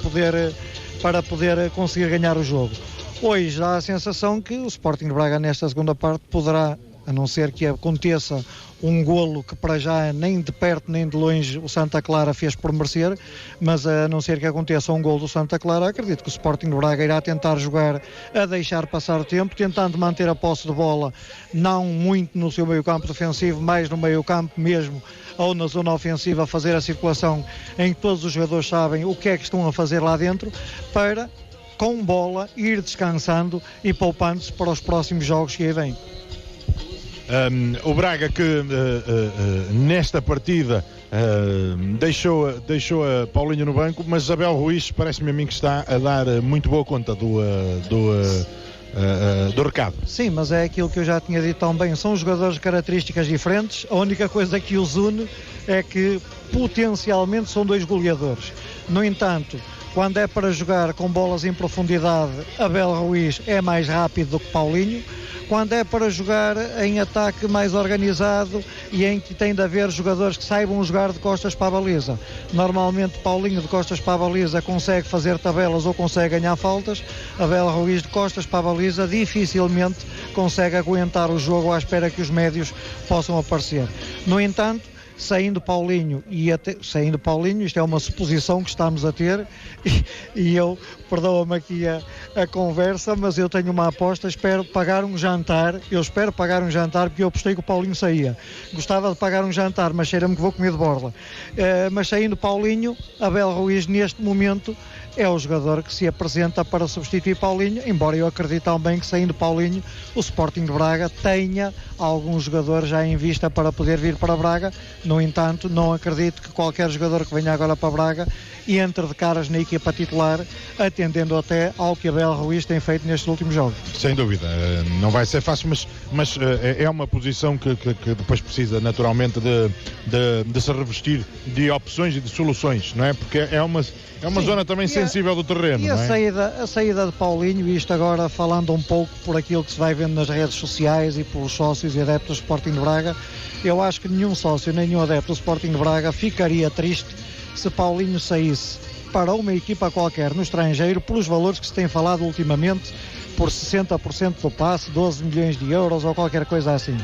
poder conseguir ganhar o jogo. Hoje dá a sensação que o Sporting de Braga nesta segunda parte poderá, a não ser que aconteça um golo que para já nem de perto nem de longe o Santa Clara fez por merecer, mas a não ser que aconteça um golo do Santa Clara, acredito que o Sporting de Braga irá tentar jogar a deixar passar o tempo, tentando manter a posse de bola, não muito no seu meio campo defensivo, mais no meio campo mesmo, ou na zona ofensiva, fazer a circulação em que todos os jogadores sabem o que é que estão a fazer lá dentro, para com bola ir descansando e poupando-se para os próximos jogos que aí vêm. O Braga que nesta partida deixou a Paulinho no banco, mas Abel Ruiz parece-me a mim que está a dar muito boa conta do recado. Sim, mas é aquilo que eu já tinha dito também, são jogadores de características diferentes, a única coisa que os une é que potencialmente são 2 goleadores. No entanto, quando é para jogar com bolas em profundidade, Abel Ruiz é mais rápido do que Paulinho. Quando é para jogar em ataque mais organizado e em que tem de haver jogadores que saibam jogar de costas para a baliza, normalmente Paulinho de costas para a baliza consegue fazer tabelas ou consegue ganhar faltas, Abel Ruiz de costas para a baliza dificilmente consegue aguentar o jogo à espera que os médios possam aparecer. No entanto, saindo Paulinho, isto é uma suposição que estamos a ter e eu, perdoa-me aqui a conversa, mas eu tenho uma aposta, espero pagar um jantar porque eu apostei que o Paulinho saía. Gostava de pagar um jantar, mas cheira-me que vou comer de borla. Mas saindo Paulinho, Abel Ruiz neste momento é o jogador que se apresenta para substituir Paulinho, embora eu acredite também que saindo Paulinho, o Sporting de Braga tenha alguns jogadores já em vista para poder vir para Braga. No entanto, não acredito que qualquer jogador que venha agora para Braga entre de caras na equipa titular, atendendo até ao que Abel Ruiz tem feito nestes últimos jogos. Sem dúvida, não vai ser fácil, mas é uma posição que depois precisa naturalmente de se revestir de opções e de soluções, não é? Porque é uma zona também sensível do terreno. E a saída de Paulinho, e isto agora falando um pouco por aquilo que se vai vendo nas redes sociais e pelos sócios e adeptos do Sporting de Braga, eu acho que nenhum sócio, nenhum adepto do Sporting de Braga ficaria triste se Paulinho saísse para uma equipa qualquer no estrangeiro, pelos valores que se tem falado ultimamente, por 60% do passe, 12 milhões de euros ou qualquer coisa assim.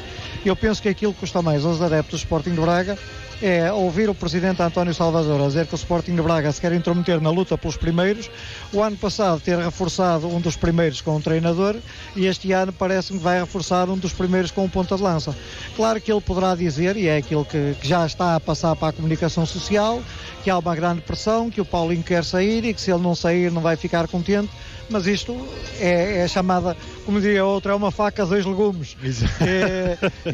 Eu penso que aquilo que custa mais aos adeptos do Sporting de Braga é ouvir o presidente António Salvador a dizer que o Sporting de Braga se quer intrometer na luta pelos primeiros, o ano passado ter reforçado um dos primeiros com um treinador e este ano parece-me que vai reforçar um dos primeiros com um ponta de lança. Claro que ele poderá dizer, e é aquilo que já está a passar para a comunicação social, que há uma grande pressão, que o Paulinho quer sair e que se ele não sair não vai ficar contente, mas isto é chamada, como diria outra, é uma faca de 2 legumes.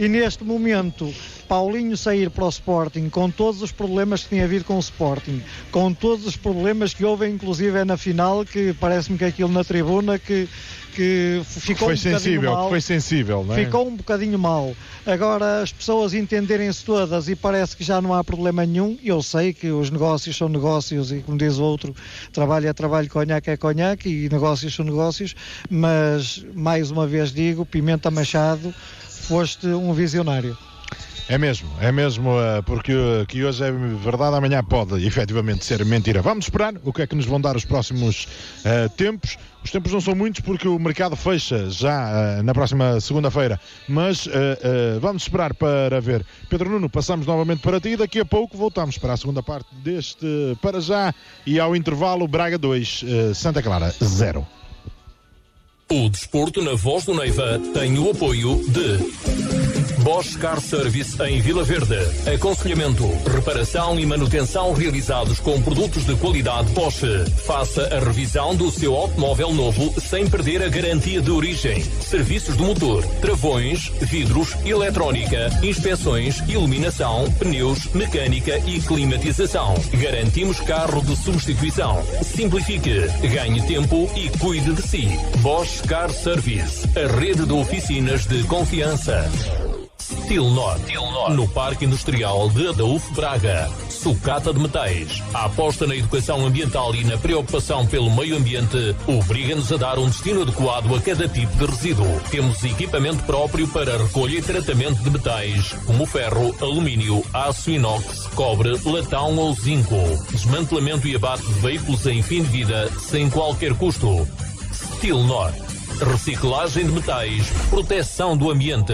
E neste momento, Paulinho sair para o Sporting, com todos os problemas que tinha havido com o Sporting, com todos os problemas que houve, inclusive na final, que parece-me que aquilo na tribuna que ficou foi um bocadinho mal. Foi sensível, não é? Ficou um bocadinho mal. Agora, as pessoas entenderem-se todas e parece que já não há problema nenhum. Eu sei que os negócios são negócios e, como diz o outro, trabalho é trabalho, conhaque é conhaque e negócios são negócios, mas, mais uma vez digo, Pimenta Machado, foste um visionário. É mesmo, porque que hoje é verdade, amanhã pode efetivamente ser mentira. Vamos esperar o que é que nos vão dar os próximos tempos. Os tempos não são muitos porque o mercado fecha já na próxima segunda-feira, mas vamos esperar para ver. Pedro Nuno, passamos novamente para ti e daqui a pouco voltamos para a segunda parte deste Para Já e ao intervalo Braga 2, Santa Clara 0. O desporto na Voz do Neiva tem o apoio de Bosch Car Service em Vila Verde. Aconselhamento, reparação e manutenção realizados com produtos de qualidade Bosch. Faça a revisão do seu automóvel novo sem perder a garantia de origem. Serviços de motor, travões, vidros, eletrónica, inspeções, iluminação, pneus, mecânica e climatização. Garantimos carro de substituição. Simplifique, ganhe tempo e cuide de si. Bosch Car Service, a rede de oficinas de confiança. Stilnor, no Parque Industrial de Adaúf Braga. Sucata de Metais. A aposta na educação ambiental e na preocupação pelo meio ambiente obriga-nos a dar um destino adequado a cada tipo de resíduo. Temos equipamento próprio para recolha e tratamento de metais, como ferro, alumínio, aço inox, cobre, latão ou zinco. Desmantelamento e abate de veículos em fim de vida sem qualquer custo. Stilnor. Reciclagem de metais, proteção do ambiente.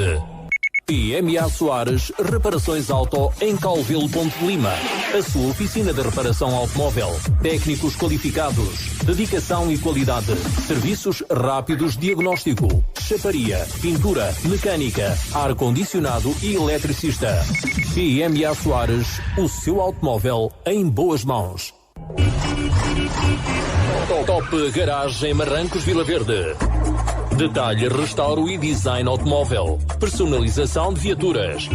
PMA Soares, reparações auto em Calvelo Ponte de Lima. A sua oficina de reparação automóvel. Técnicos qualificados, dedicação e qualidade. Serviços rápidos, diagnóstico, chaparia, pintura, mecânica, ar-condicionado e eletricista. PMA Soares, o seu automóvel em boas mãos. Top Garage em Marrancos, Vila Verde. Detalhe, restauro e design automóvel. Personalização de viaturas.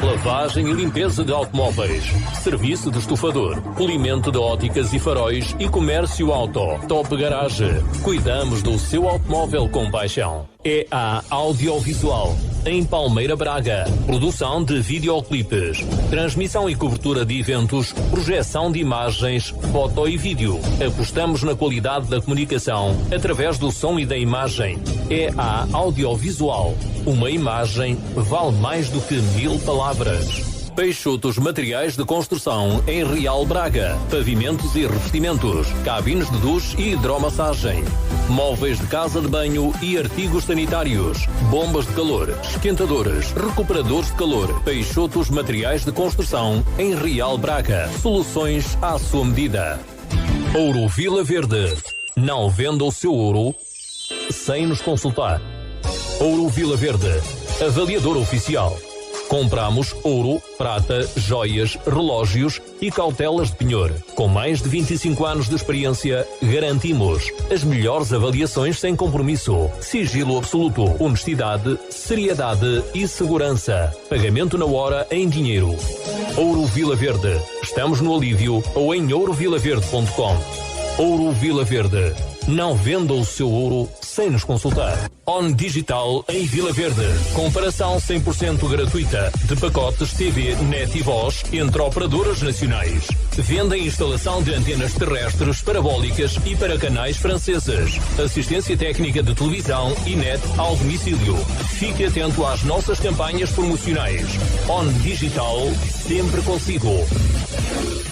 Lavagem e limpeza de automóveis. Serviço de estufador. Polimento de óticas e faróis e comércio auto. Top Garage. Cuidamos do seu automóvel com paixão. EA Audiovisual. Em Palmeira, Braga. Produção de videoclipes. Transmissão e cobertura de eventos. Projeção de imagens, foto e vídeo. Apostamos na qualidade da comunicação através do som e da imagem. EA Audiovisual. Uma imagem vale mais do que 1000 palavras. Peixotos Materiais de Construção em Real Braga. Pavimentos e revestimentos. Cabines de duche e hidromassagem. Móveis de casa de banho e artigos sanitários. Bombas de calor. Esquentadores. Recuperadores de calor. Peixotos Materiais de Construção em Real Braga. Soluções à sua medida. Ouro Vila Verde. Não venda o seu ouro sem nos consultar. Ouro Vila Verde. Avaliador oficial. Compramos ouro, prata, joias, relógios e cautelas de penhor. Com mais de 25 anos de experiência, garantimos as melhores avaliações sem compromisso. Sigilo absoluto, honestidade, seriedade e segurança. Pagamento na hora em dinheiro. Ouro Vila Verde. Estamos no Alívio ou em ourovilaverde.com. Ouro Vila Verde. Não venda o seu ouro sem nos consultar. On Digital em Vila Verde. Comparação 100% gratuita de pacotes TV, net e voz entre operadoras nacionais. Venda e instalação de antenas terrestres, parabólicas e para canais franceses. Assistência técnica de televisão e net ao domicílio. Fique atento às nossas campanhas promocionais. On Digital, sempre consigo.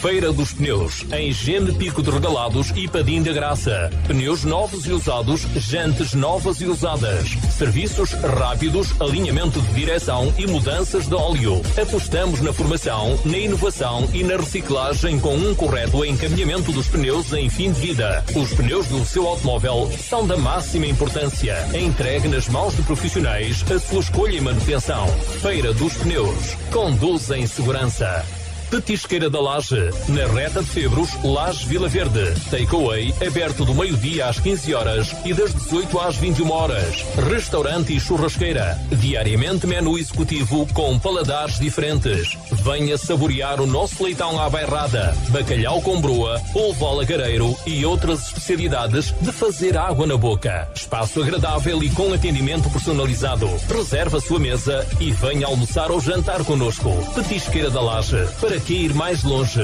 Feira dos Pneus, em Gene Pico de Regalados e Padim da Graça. Pneus novos e usados, jantes novas e usadas. Serviços rápidos, alinhamento de direção e mudanças de óleo. Apostamos na formação, na inovação e na reciclagem com um correto encaminhamento dos pneus em fim de vida. Os pneus do seu automóvel são da máxima importância. Entregue nas mãos de profissionais a sua escolha e manutenção. Feira dos Pneus. Conduz em segurança. Petisqueira da Laje, na reta de Febros, Laje Vila Verde. Takeaway aberto do meio-dia às 15 horas e das 18 às 21 horas. Restaurante e churrasqueira. Diariamente menu executivo com paladares diferentes. Venha saborear o nosso leitão à bairrada, bacalhau com broa, polvo alagareiro e outras especialidades de fazer água na boca. Espaço agradável e com atendimento personalizado. Reserve a sua mesa e venha almoçar ou jantar connosco. Petisqueira da Laje. Para que ir mais longe?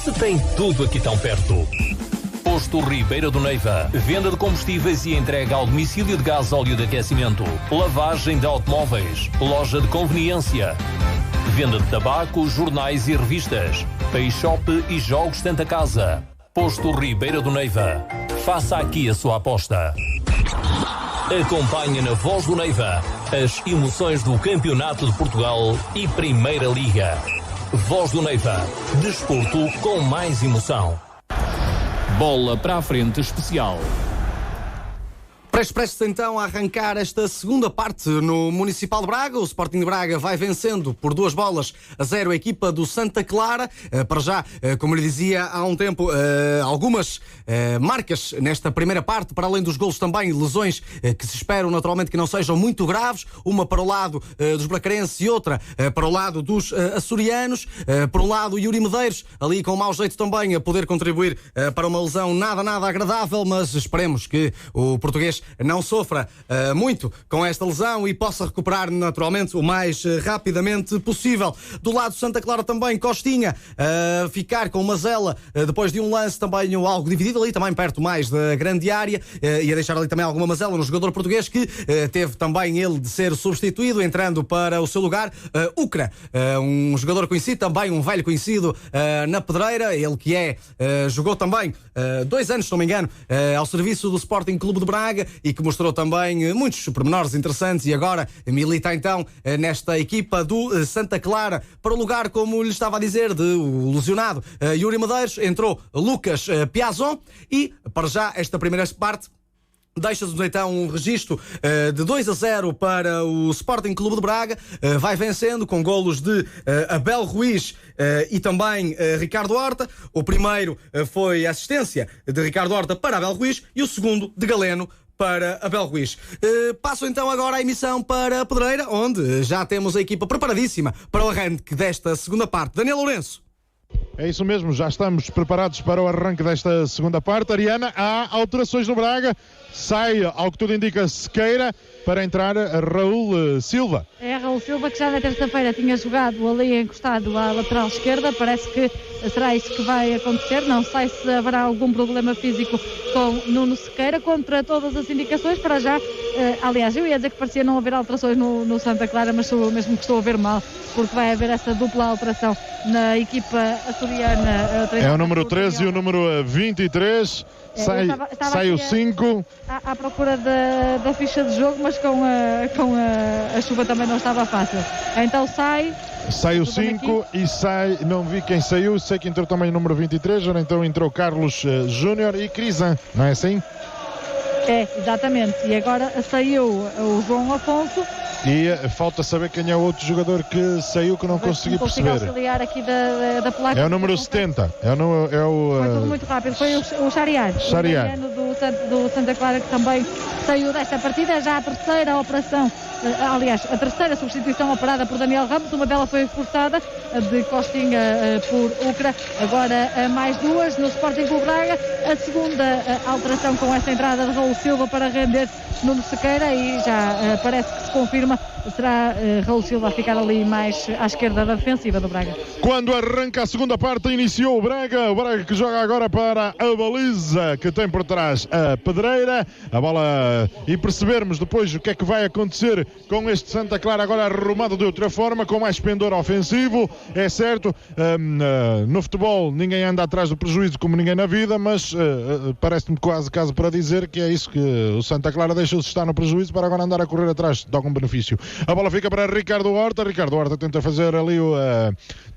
Se tem tudo aqui tão perto. Posto Ribeira do Neiva. Venda de combustíveis e entrega ao domicílio de gás óleo de aquecimento. Lavagem de automóveis. Loja de conveniência. Venda de tabaco, jornais e revistas. Pay Shop e jogos Tanta Casa. Posto Ribeira do Neiva. Faça aqui a sua aposta. Acompanhe na Voz do Neiva as emoções do Campeonato de Portugal e Primeira Liga. Voz do Neiva. Desporto com mais emoção. Bola para a frente especial. Prestes então a arrancar esta segunda parte no Municipal de Braga. O Sporting de Braga vai vencendo por 2-0 a equipa do Santa Clara. Para já, como lhe dizia há um tempo, algumas marcas nesta primeira parte, para além dos golos também, lesões que se esperam naturalmente que não sejam muito graves. Uma para o lado dos bracarenses e outra para o lado dos açorianos. Por um lado, Yuri Medeiros, ali com mau jeito também, a poder contribuir para uma lesão nada agradável, mas esperemos que o português não sofra muito com esta lesão e possa recuperar naturalmente o mais rapidamente possível. Do lado de Santa Clara também, Costinha ficar com uma zela depois de um lance também algo dividido ali, também perto mais da grande área, e a deixar ali também alguma mazela no jogador português que teve também ele de ser substituído, entrando para o seu lugar Ucra, um jogador conhecido também, um velho conhecido na Pedreira, ele que jogou também 2 anos, se não me engano, ao serviço do Sporting Clube de Braga e que mostrou também muitos pormenores interessantes e agora milita então nesta equipa do Santa Clara para o lugar, como lhe estava a dizer, de o lesionado Yuri Medeiros. Entrou Lucas Piazon e para já esta primeira parte deixa-nos então um registro de 2-0 para o Sporting Clube de Braga. Vai vencendo com golos de Abel Ruiz e também Ricardo Horta. O primeiro foi a assistência de Ricardo Horta para Abel Ruiz e o segundo de Galeno para Abel Ruiz. Passo então agora a emissão para a Pedreira, onde já temos a equipa preparadíssima para o arranque desta segunda parte. Daniel Lourenço. É isso mesmo, já estamos preparados para o arranque desta segunda parte. Ariana, há alterações no Braga. Sai, ao que tudo indica, Sequeira para entrar Raul Silva. É Raul Silva, que já na terça-feira tinha jogado ali encostado à lateral esquerda. Parece que será isso que vai acontecer. Não sei se haverá algum problema físico com Nuno Sequeira. Contra todas as indicações, para já, aliás, eu ia dizer que parecia não haver alterações no Santa Clara, mas sou mesmo que estou a ver mal, porque vai haver essa dupla alteração na equipa açoriana. É o número 13 e o número 23. Sai o 5. À procura da ficha de jogo, mas com a chuva também não estava fácil. Então sai o 5 e sai, não vi quem saiu, sei que entrou também o número 23, já então entrou Carlos Júnior e Crisan, não é assim? É, exatamente. E agora saiu o João Afonso. E falta saber quem é o outro jogador que saiu, que não consegui perceber. Auxiliar aqui da placa. É o número 70. Foi tudo muito rápido. Foi o Xariar. Do Santa Clara, que também saiu desta partida. Já a terceira operação, aliás, a terceira substituição operada por Daniel Ramos. Uma delas foi forçada, de Costinha por Ucra. Agora mais duas no Sporting Clube Braga. A segunda alteração com esta entrada de Raul Silva para render Nuno Sequeira e já parece que se confirma, será Raul Silva a ficar ali mais à esquerda da defensiva do Braga. Quando arranca a segunda parte, iniciou o Braga que joga agora para a baliza que tem por trás a Pedreira, a bola, e percebermos depois o que é que vai acontecer com este Santa Clara agora arrumado de outra forma, com mais pendor ofensivo. É certo, no futebol ninguém anda atrás do prejuízo como ninguém na vida, mas parece-me quase caso para dizer que é isso, que o Santa Clara deixou-se estar no prejuízo para agora andar a correr atrás de algum benefício. A bola fica para Ricardo Horta tenta fazer ali o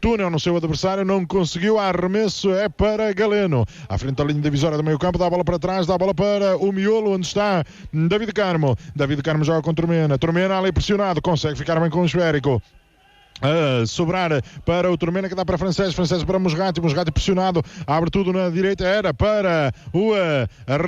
túnel no seu adversário, não conseguiu, arremesso é para Galeno, à frente da linha divisória do meio campo, dá a bola para trás, dá a bola para o miolo, onde está David Carmo joga com Tormena ali pressionado, consegue ficar bem com o esférico. a sobrar para o Turmena, que dá para Francês para Musrati pressionado, abre tudo na direita, era para o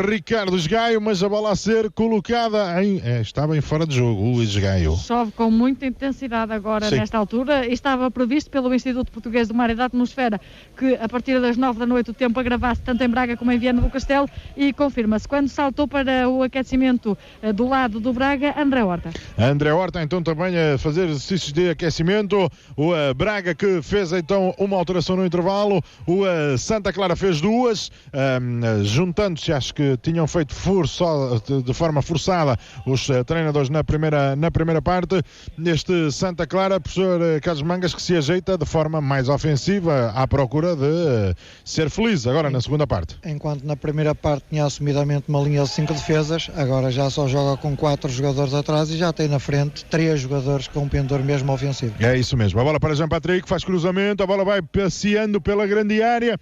Ricardo Esgaio, mas a bola a ser colocada estava em fora de jogo, o Esgaio. Chove com muita intensidade agora. Sim. Nesta altura, e estava previsto pelo Instituto Português do Mar e da Atmosfera que a partir das 9 da noite o tempo agravasse tanto em Braga como em Viana do Castelo, e confirma-se. Quando saltou para o aquecimento do lado do Braga, André Horta então também a fazer exercícios de aquecimento. O Braga que fez então uma alteração no intervalo, o Santa Clara fez duas, juntando-se, acho que tinham feito de forma forçada os treinadores na primeira parte. Neste Santa Clara, professor Carlos Mangas, que se ajeita de forma mais ofensiva à procura de ser feliz agora na segunda parte. Enquanto na primeira parte tinha assumidamente uma linha de 5 defesas, agora já só joga com 4 jogadores atrás e já tem na frente 3 jogadores com um pendor mesmo ofensivo. É isso mesmo. A bola para Jean Patrick, faz cruzamento, a bola vai passeando pela grande área.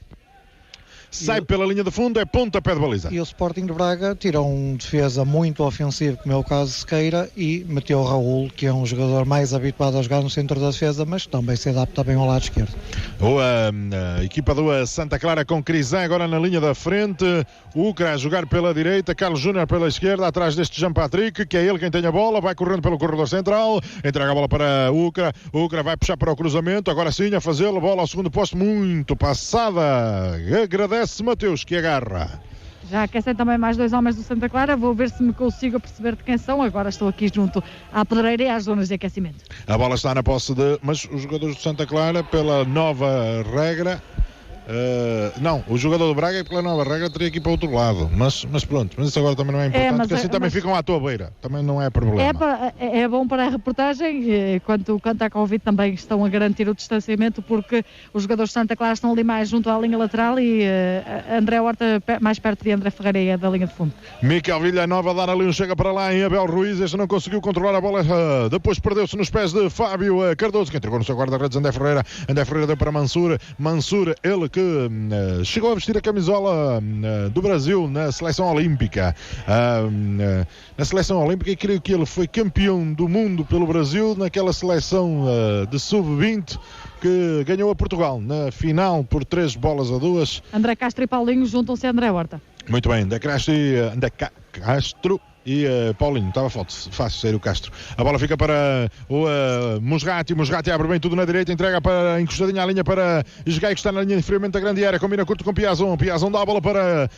Sai pela linha de fundo, é pontapé de baliza. E o Sporting de Braga tirou um defesa muito ofensivo, como é o caso de Sequeira, e meteu o Raul, que é um jogador mais habituado a jogar no centro da defesa, mas também se adapta bem ao lado esquerdo. A equipa do Santa Clara com Crisan agora na linha da frente, Ucra a jogar pela direita, Carlos Júnior pela esquerda, atrás deste Jean Patrick, que é ele quem tem a bola, vai correndo pelo corredor central, entrega a bola para Ucra vai puxar para o cruzamento, agora sim a fazê-lo, bola ao segundo posto, muito passada, agradece Mateus que agarra. Já aquecem também mais 2 homens do Santa Clara, vou ver se me consigo perceber de quem são. Agora estou aqui junto à pedreira e às zonas de aquecimento. A bola está na posse mas os jogadores do Santa Clara, pela nova regra, não, o jogador do Braga, pela nova regra, teria que ir para o outro lado, mas pronto, mas isso agora também não é importante, porque assim também ficam à tua beira, também não é problema. É bom para a reportagem, quanto à Covid também estão a garantir o distanciamento, porque os jogadores de Santa Clara estão ali mais junto à linha lateral e André Horta mais perto de André Ferreira da linha de fundo. Miquel Villanova a dar ali um chega para lá em Abel Ruiz, este não conseguiu controlar a bola, depois perdeu-se nos pés de Fábio Cardoso, que entregou no seu guarda-redes André Ferreira deu para Mansur, ele que chegou a vestir a camisola do Brasil na seleção olímpica. Na seleção olímpica, e creio que ele foi campeão do mundo pelo Brasil naquela seleção de sub-20 que ganhou a Portugal na final por 3-2. André Castro e Paulinho juntam-se a André Horta. Muito bem, André Castro e Paulinho, estava fácil sair o Castro. A bola fica para o Musrati abre bem tudo na direita, entrega para encostadinha à linha para Esgaio, que está na linha de enfriamento da grande área, combina curto com Piazon dá a bola para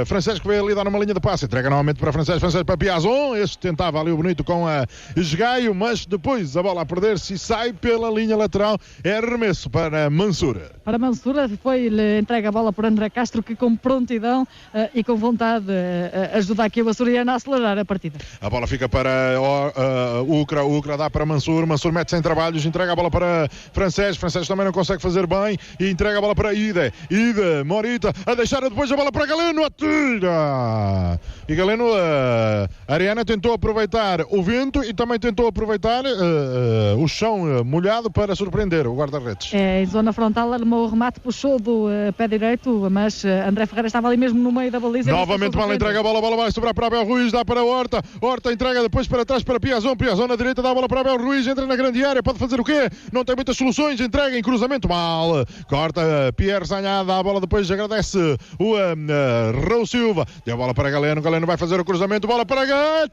Francesco, que vai ali dar numa linha de passe, entrega novamente para Francesco para Piazon, este tentava ali o bonito com a Esgaio, mas depois a bola a perder-se e sai pela linha lateral, é arremesso para Mansur. Foi-lhe entrega a bola por André Castro, que com prontidão e com vontade ajuda aqui o açoriano a acelerar a partida. A bola fica para Ucra dá para Mansur mete-se em trabalhos, entrega a bola para Francesco também não consegue fazer bem e entrega a bola para Ide, Morita a deixar depois a bola para Galeno, atira e Galeno, Ariana tentou aproveitar o vento e também tentou aproveitar o chão molhado para surpreender o guarda-redes. Em zona frontal armou o remate, puxou do pé direito, mas André Ferreira estava ali mesmo no meio da baliza. Novamente mal entrega a bola vai sobrar para Abel Ruiz, dá para Horta entrega depois para trás para Piazon na direita, dá a bola para Abel Ruiz, entra na grande área, pode fazer o quê? Não tem muitas soluções, entrega em cruzamento, mal, corta Pierre Zanhada, dá a bola depois, agradece o Raul Silva, deu a bola para Galeno vai fazer o cruzamento, bola para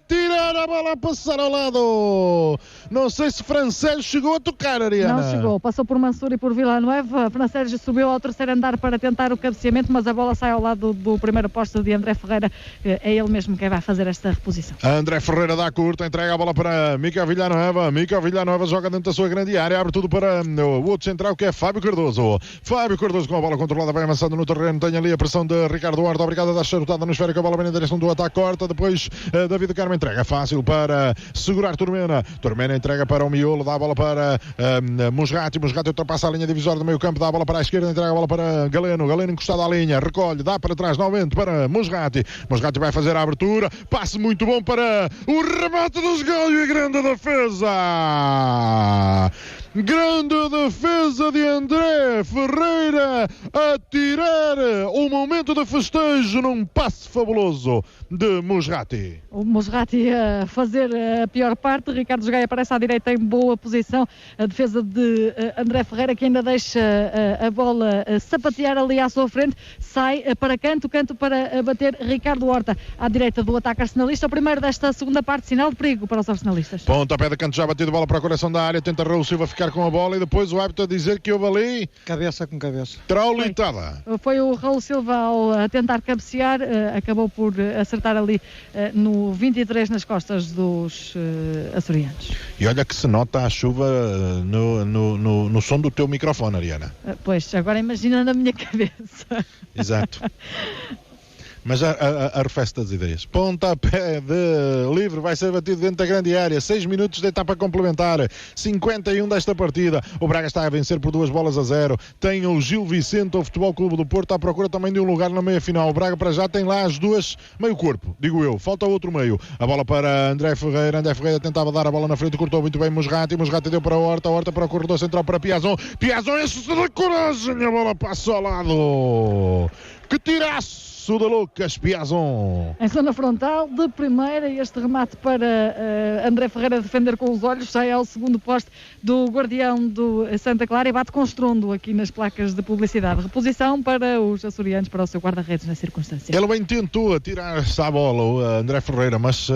tirar a bola a passar ao lado, não sei se Francesco chegou a tocar, Ariana. Não chegou, passou por Mansur e por Villanueva, Francesco subiu ao terceiro andar para tentar o cabeceamento, mas a bola sai ao lado do primeiro posto de André Ferreira, é ele mesmo quem vai fazer esta reposição. André Ferreira dá curta, entrega a bola para Miquel Villanova joga dentro da sua grande área, abre tudo para o outro central, que é Fábio Cardoso com a bola controlada, vai avançando no terreno, tem ali a pressão de Ricardo Horta, obrigado a dar charutada no esférico, a bola vem na direção do ataque, corta, depois David Carmo entrega fácil para segurar Turmena entrega para o Miolo, dá a bola para Musrati ultrapassa a linha divisória do meio campo, dá a bola para a esquerda, entrega a bola para Galeno encostado à linha, recolhe, dá para trás novamente para Musrati vai fazer a abertura, passe muito bom para o remate dos Esgaio e grande defesa Grande defesa de André Ferreira a tirar o momento de festejo num passe fabuloso de Musrati. O Musrati a fazer a pior parte. Ricardo Gaia aparece à direita em boa posição. A defesa de André Ferreira, que ainda deixa a bola sapatear ali à sua frente. Sai para canto para bater Ricardo Horta à direita do ataque arsenalista. O primeiro desta segunda parte, sinal de perigo para os arsenalistas. Pontapé de canto já batido, bola para o coração da área. Tenta Raul Silva ficar com a bola e depois o árbitro a dizer que houve ali cabeça com cabeça. Traulitada. Foi o Raul Silva ao tentar cabecear, acabou por acertar ali no 23 nas costas dos açorianos. E olha que se nota a chuva no som do teu microfone, Ariana. Pois, agora imagina na minha cabeça. Exato. Mas arrefece das ideias. Pontapé de livre, vai ser batido dentro da grande área. 6 minutos de etapa complementar. 51 desta partida. O Braga está a vencer por 2-0. Tem o Gil Vicente, o Futebol Clube do Porto, à procura também de um lugar na meia-final. O Braga para já tem lá as duas meio corpo, digo eu. Falta outro meio. A bola para André Ferreira. André Ferreira tentava dar a bola na frente, cortou muito bem Musrati. Musrati deu para a Horta para o corredor central para Piazon. Piazon enche-se de coragem. A bola passa ao lado. Que tiraço de Lucas Piazon. Em zona frontal, de primeira, este remate para André Ferreira defender com os olhos, sai ao segundo poste do guardião do Santa Clara e bate com estrondo aqui nas placas de publicidade. Reposição para os açorianos, para o seu guarda-redes na circunstância. Ele bem tentou atirar-se à bola, o André Ferreira, mas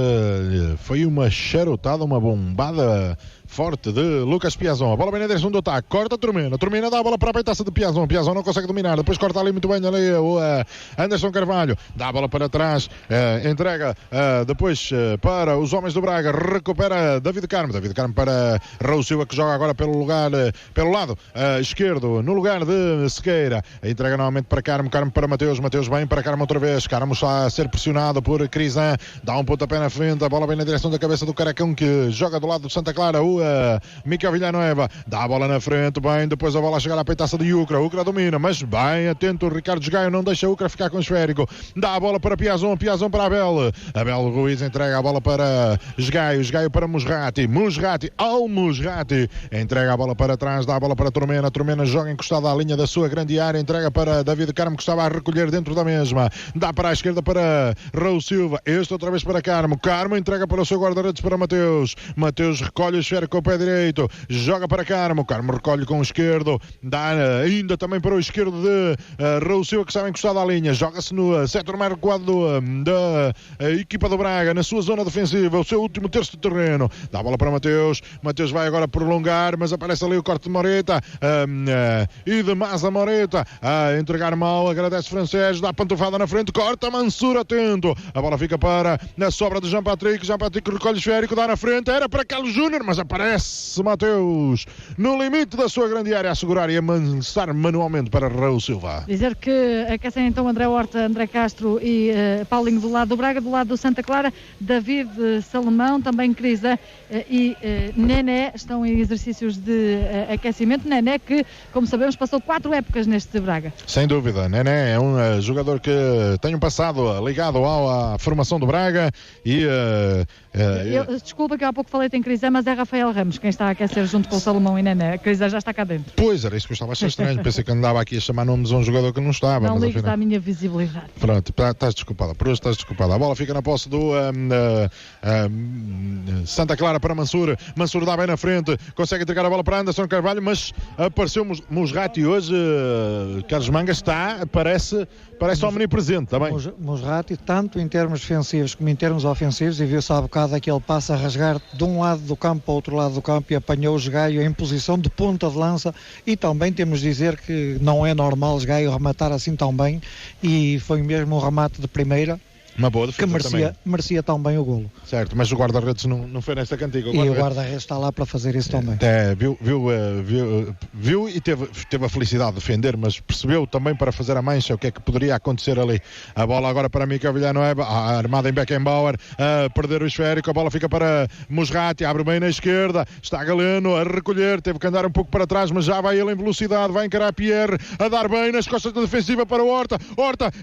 foi uma charutada, uma bombada forte de Lucas Piazon. A bola bem na direção do ataque. Corta Turmena dá a bola para a peitaça de Piazon. Piazon não consegue dominar. Depois corta ali muito bem ali o Anderson Carvalho. Dá a bola para trás. Entrega depois para os homens do Braga. Recupera David Carmo. David Carmo para Raul Silva, que joga agora pelo lado esquerdo, no lugar de Sequeira. Entrega novamente para Carmo. Carmo para Mateus. Mateus bem para Carmo outra vez. Carmo está a ser pressionado por Crisan. Dá um pontapé na frente. A bola bem na direção da cabeça do Caracão, que joga do lado do Santa Clara. Miquel Villanueva dá a bola na frente, bem, depois a bola a chegar à peitaça de Ucra. Ucra domina, mas bem atento o Ricardo Gaio, não deixa Ucra ficar com o esférico. Dá a bola para Piazon para Abel Ruiz entrega a bola para Gaio para Musrati ao Musrati, entrega a bola para trás, dá a bola para Turmena joga encostado à linha da sua grande área, entrega para David Carmo, que estava a recolher dentro da mesma, dá para a esquerda para Raul Silva, este outra vez para Carmo entrega para o seu guarda-redes para Mateus recolhe o esférico com o pé direito, joga para Carmo recolhe com o esquerdo, dá ainda também para o esquerdo de Raul Silva, que estava encostado à linha, joga-se no setor mais recuado da equipa do Braga, na sua zona defensiva, o seu último terço de terreno, dá a bola para Mateus vai agora prolongar, mas aparece ali o corte de Moreta e de Maza Moreta a entregar mal, agradece Francês, dá a pantufada na frente, corta Mansur, atento, a bola fica para na sobra de Jean Patrick recolhe o esférico, dá na frente, era para Carlos Júnior, mas aparece Mateus no limite da sua grande área a segurar e a lançar manualmente para Raul Silva. Dizer que aquecem então André Horta, André Castro e Paulinho do lado do Braga, do lado do Santa Clara, David Salomão, também Crisan e Nené estão em exercícios de aquecimento. Nené que, como sabemos, passou 4 épocas neste Braga. Sem dúvida, Nené é um jogador que tem um passado ligado à formação do Braga e desculpa que eu há pouco falei em Crisan, mas é Rafael Ramos quem está a aquecer junto com o Salomão e Nené. A Crisan já está cá dentro. Pois, era isso que eu estava a achar estranho. Pensei que andava aqui a chamar nomes a um jogador que não estava. Não mas ligues afinal... à minha visibilidade. Pronto, estás desculpada. Por hoje estás desculpada. A bola fica na posse do Santa Clara para Mansur. Mansur dá bem na frente, consegue entregar a bola para Anderson Carvalho, mas apareceu Musrati hoje. Carlos Manga parece omnipresente também. Musrati, tanto em termos defensivos como em termos ofensivos, e viu-se há bocado aquele passo a rasgar de um lado do campo para o outro lado do campo e apanhou o Gaio em posição de ponta de lança, e também temos de dizer que não é normal o Gaio rematar assim tão bem, e foi mesmo um remate de primeira. Uma boa defesa que merecia tão bem o golo. Certo, mas o guarda-redes não foi nesta cantiga. O guarda-redes está lá para fazer isso também. Viu e teve a felicidade de defender, mas percebeu também para fazer a mancha o que é que poderia acontecer ali. A bola agora para Miquel Villanueva, armada em Beckenbauer, a perder o esférico, a bola fica para Musrati, abre bem na esquerda, está Galeno a recolher, teve que andar um pouco para trás, mas já vai ele em velocidade, vai encarar Pierre, a dar bem nas costas da defensiva para o Horta,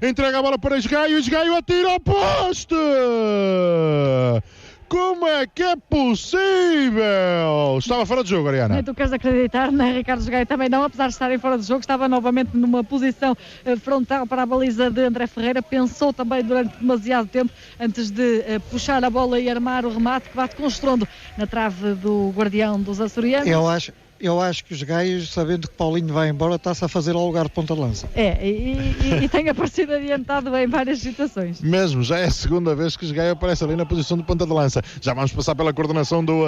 entrega a bola para Esgaio atira ao poste! Como é que é possível? Estava fora de jogo, Ariana. Nem tu queres acreditar, nem Ricardo Jogaia também não, apesar de estarem fora de jogo, estava novamente numa posição frontal para a baliza de André Ferreira, pensou também durante demasiado tempo antes de puxar a bola e armar o remate que bate com estrondo na trave do guardião dos açorianos. Eu acho que os gaios, sabendo que Paulinho vai embora, está-se a fazer ao lugar de ponta de lança. E tem aparecido adiantado em várias situações. Mesmo, já é a segunda vez que o Gaia aparece ali na posição de ponta de lança. Já vamos passar pela coordenação do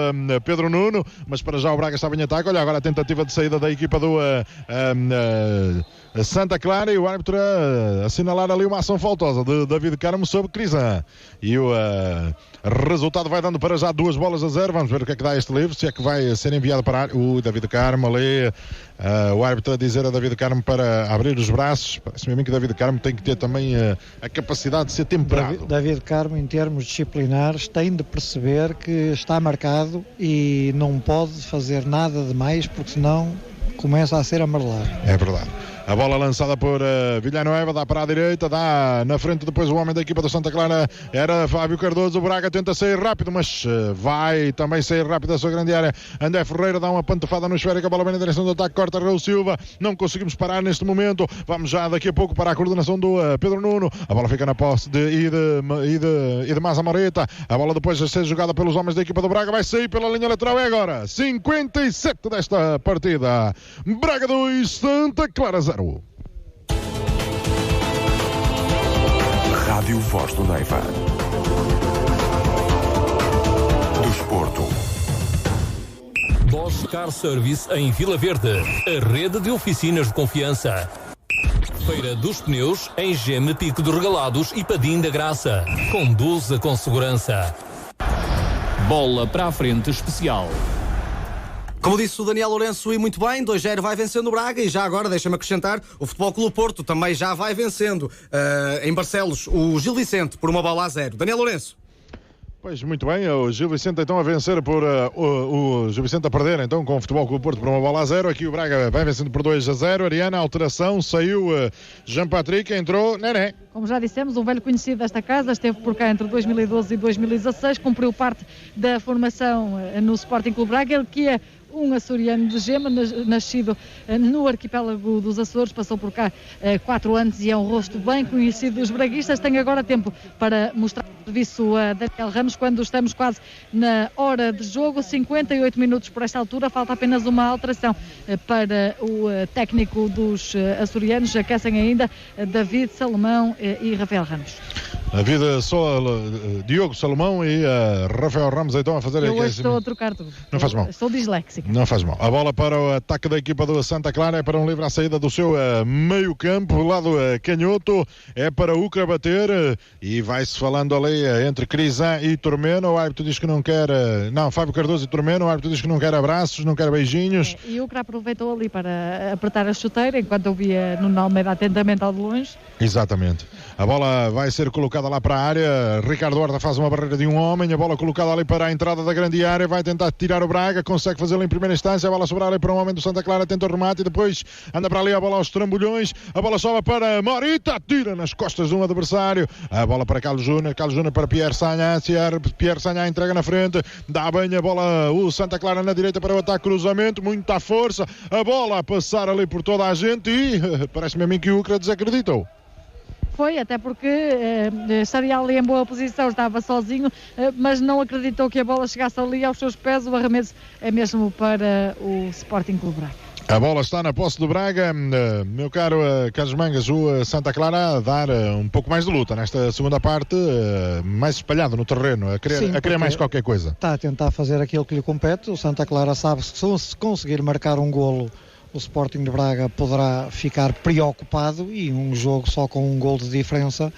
Pedro Nuno, mas para já o Braga estava em ataque. Olha agora a tentativa de saída da equipa do Santa Clara, e o árbitro a assinalar ali uma ação faltosa de David Carmo sobre Crisan. E o resultado vai dando para já 2-0. Vamos ver o que é que dá este livro, se é que vai ser enviado para a área. O David Carmo ali, o árbitro a dizer a David Carmo para abrir os braços. Parece-me a mim que David Carmo tem que ter também a capacidade de ser temperado. David Carmo, em termos disciplinares, tem de perceber que está marcado e não pode fazer nada de mais, porque senão começa a ser amarelado. É verdade. A bola lançada por Villanueva, dá para a direita, dá na frente depois o homem da equipa do Santa Clara, era Fábio Cardoso. O Braga tenta sair rápido, mas vai também sair rápido da sua grande área. André Ferreira dá uma pantofada no esférico, a bola vem na direção do ataque, corta Raul Silva, não conseguimos parar neste momento. Vamos já daqui a pouco para a coordenação do Pedro Nuno. A bola fica na posse de Maza Moreta. A bola depois a ser jogada pelos homens da equipa do Braga, vai sair pela linha lateral. É agora 57 desta partida. Braga 2, Santa Clara 0. Rádio Voz do Neiva. Desporto. Bosch Car Service em Vila Verde, a rede de oficinas de confiança. Feira dos Pneus em Geme, Pico de Regalados e Padim da Graça. Conduza com segurança. Bola para a frente especial. Como disse o Daniel Lourenço, e muito bem, 2-0 vai vencendo o Braga, e já agora, deixa-me acrescentar, o Futebol Clube Porto também já vai vencendo em Barcelos o Gil Vicente por 1-0. Daniel Lourenço. Pois, muito bem, o Gil Vicente então a vencer por o Gil Vicente a perder então com o Futebol Clube Porto por 1-0. Aqui o Braga vai vencendo por 2-0. Ariana, alteração, saiu Jean-Patrick, entrou Nené. Como já dissemos, um velho conhecido desta casa, esteve por cá entre 2012 e 2016, cumpriu parte da formação no Sporting Clube Braga, ele que é um açoriano de Gema, nascido no arquipélago dos Açores, passou por cá 4 anos e é um rosto bem conhecido dos braguistas. Tem agora tempo para mostrar o serviço a Daniel Ramos quando estamos quase na hora de jogo, 58 minutos por esta altura, falta apenas uma alteração para o técnico dos açorianos, aquecem ainda David Salomão e Rafael Ramos. Diogo Salomão e Rafael Ramos então a fazer Eu hoje estou a trocar tudo. Não faz mal. Estou disléxica. Não faz mal. A bola para o ataque da equipa do Santa Clara é para um livre à saída do seu meio campo, lado canhoto, é para Ucra bater e vai-se falando ali entre Crisan e Turmeno. O árbitro diz que não quer, Fábio Cardoso e Turmeno, o árbitro diz que não quer abraços, não quer beijinhos. E Ucra aproveitou ali para apertar a chuteira enquanto eu via Nuno Almeida atentamente ao de longe. Exatamente. A bola vai ser colocada lá para a área. Ricardo Horta faz uma barreira de um homem. A bola colocada ali para a entrada da grande área. Vai tentar tirar o Braga. Consegue fazê-lo em primeira instância. A bola sobrar ali para um homem do Santa Clara. Tenta o remate e depois anda para ali a bola aos trambolhões. A bola sobe para Morita. Tira nas costas de um adversário. A bola para Carlos Júnior. Carlos Júnior para Pierre Sagna. Pierre Sagna entrega na frente. Dá bem a bola o Santa Clara na direita para o ataque, cruzamento. Muita força. A bola a passar ali por toda a gente e parece-me a mim que o Ucra desacreditou. Foi, até porque estaria ali em boa posição, estava sozinho, mas não acreditou que a bola chegasse ali aos seus pés. O arremesso é mesmo para o Sporting Clube Braga. A bola está na posse do Braga, meu caro Carlos Mangas. O Santa Clara a dar um pouco mais de luta nesta segunda parte, mais espalhado no terreno, a querer mais qualquer coisa. Está a tentar fazer aquilo que lhe compete. O Santa Clara sabe que se conseguir marcar um golo, o Sporting de Braga poderá ficar preocupado e um jogo só com um gol de diferença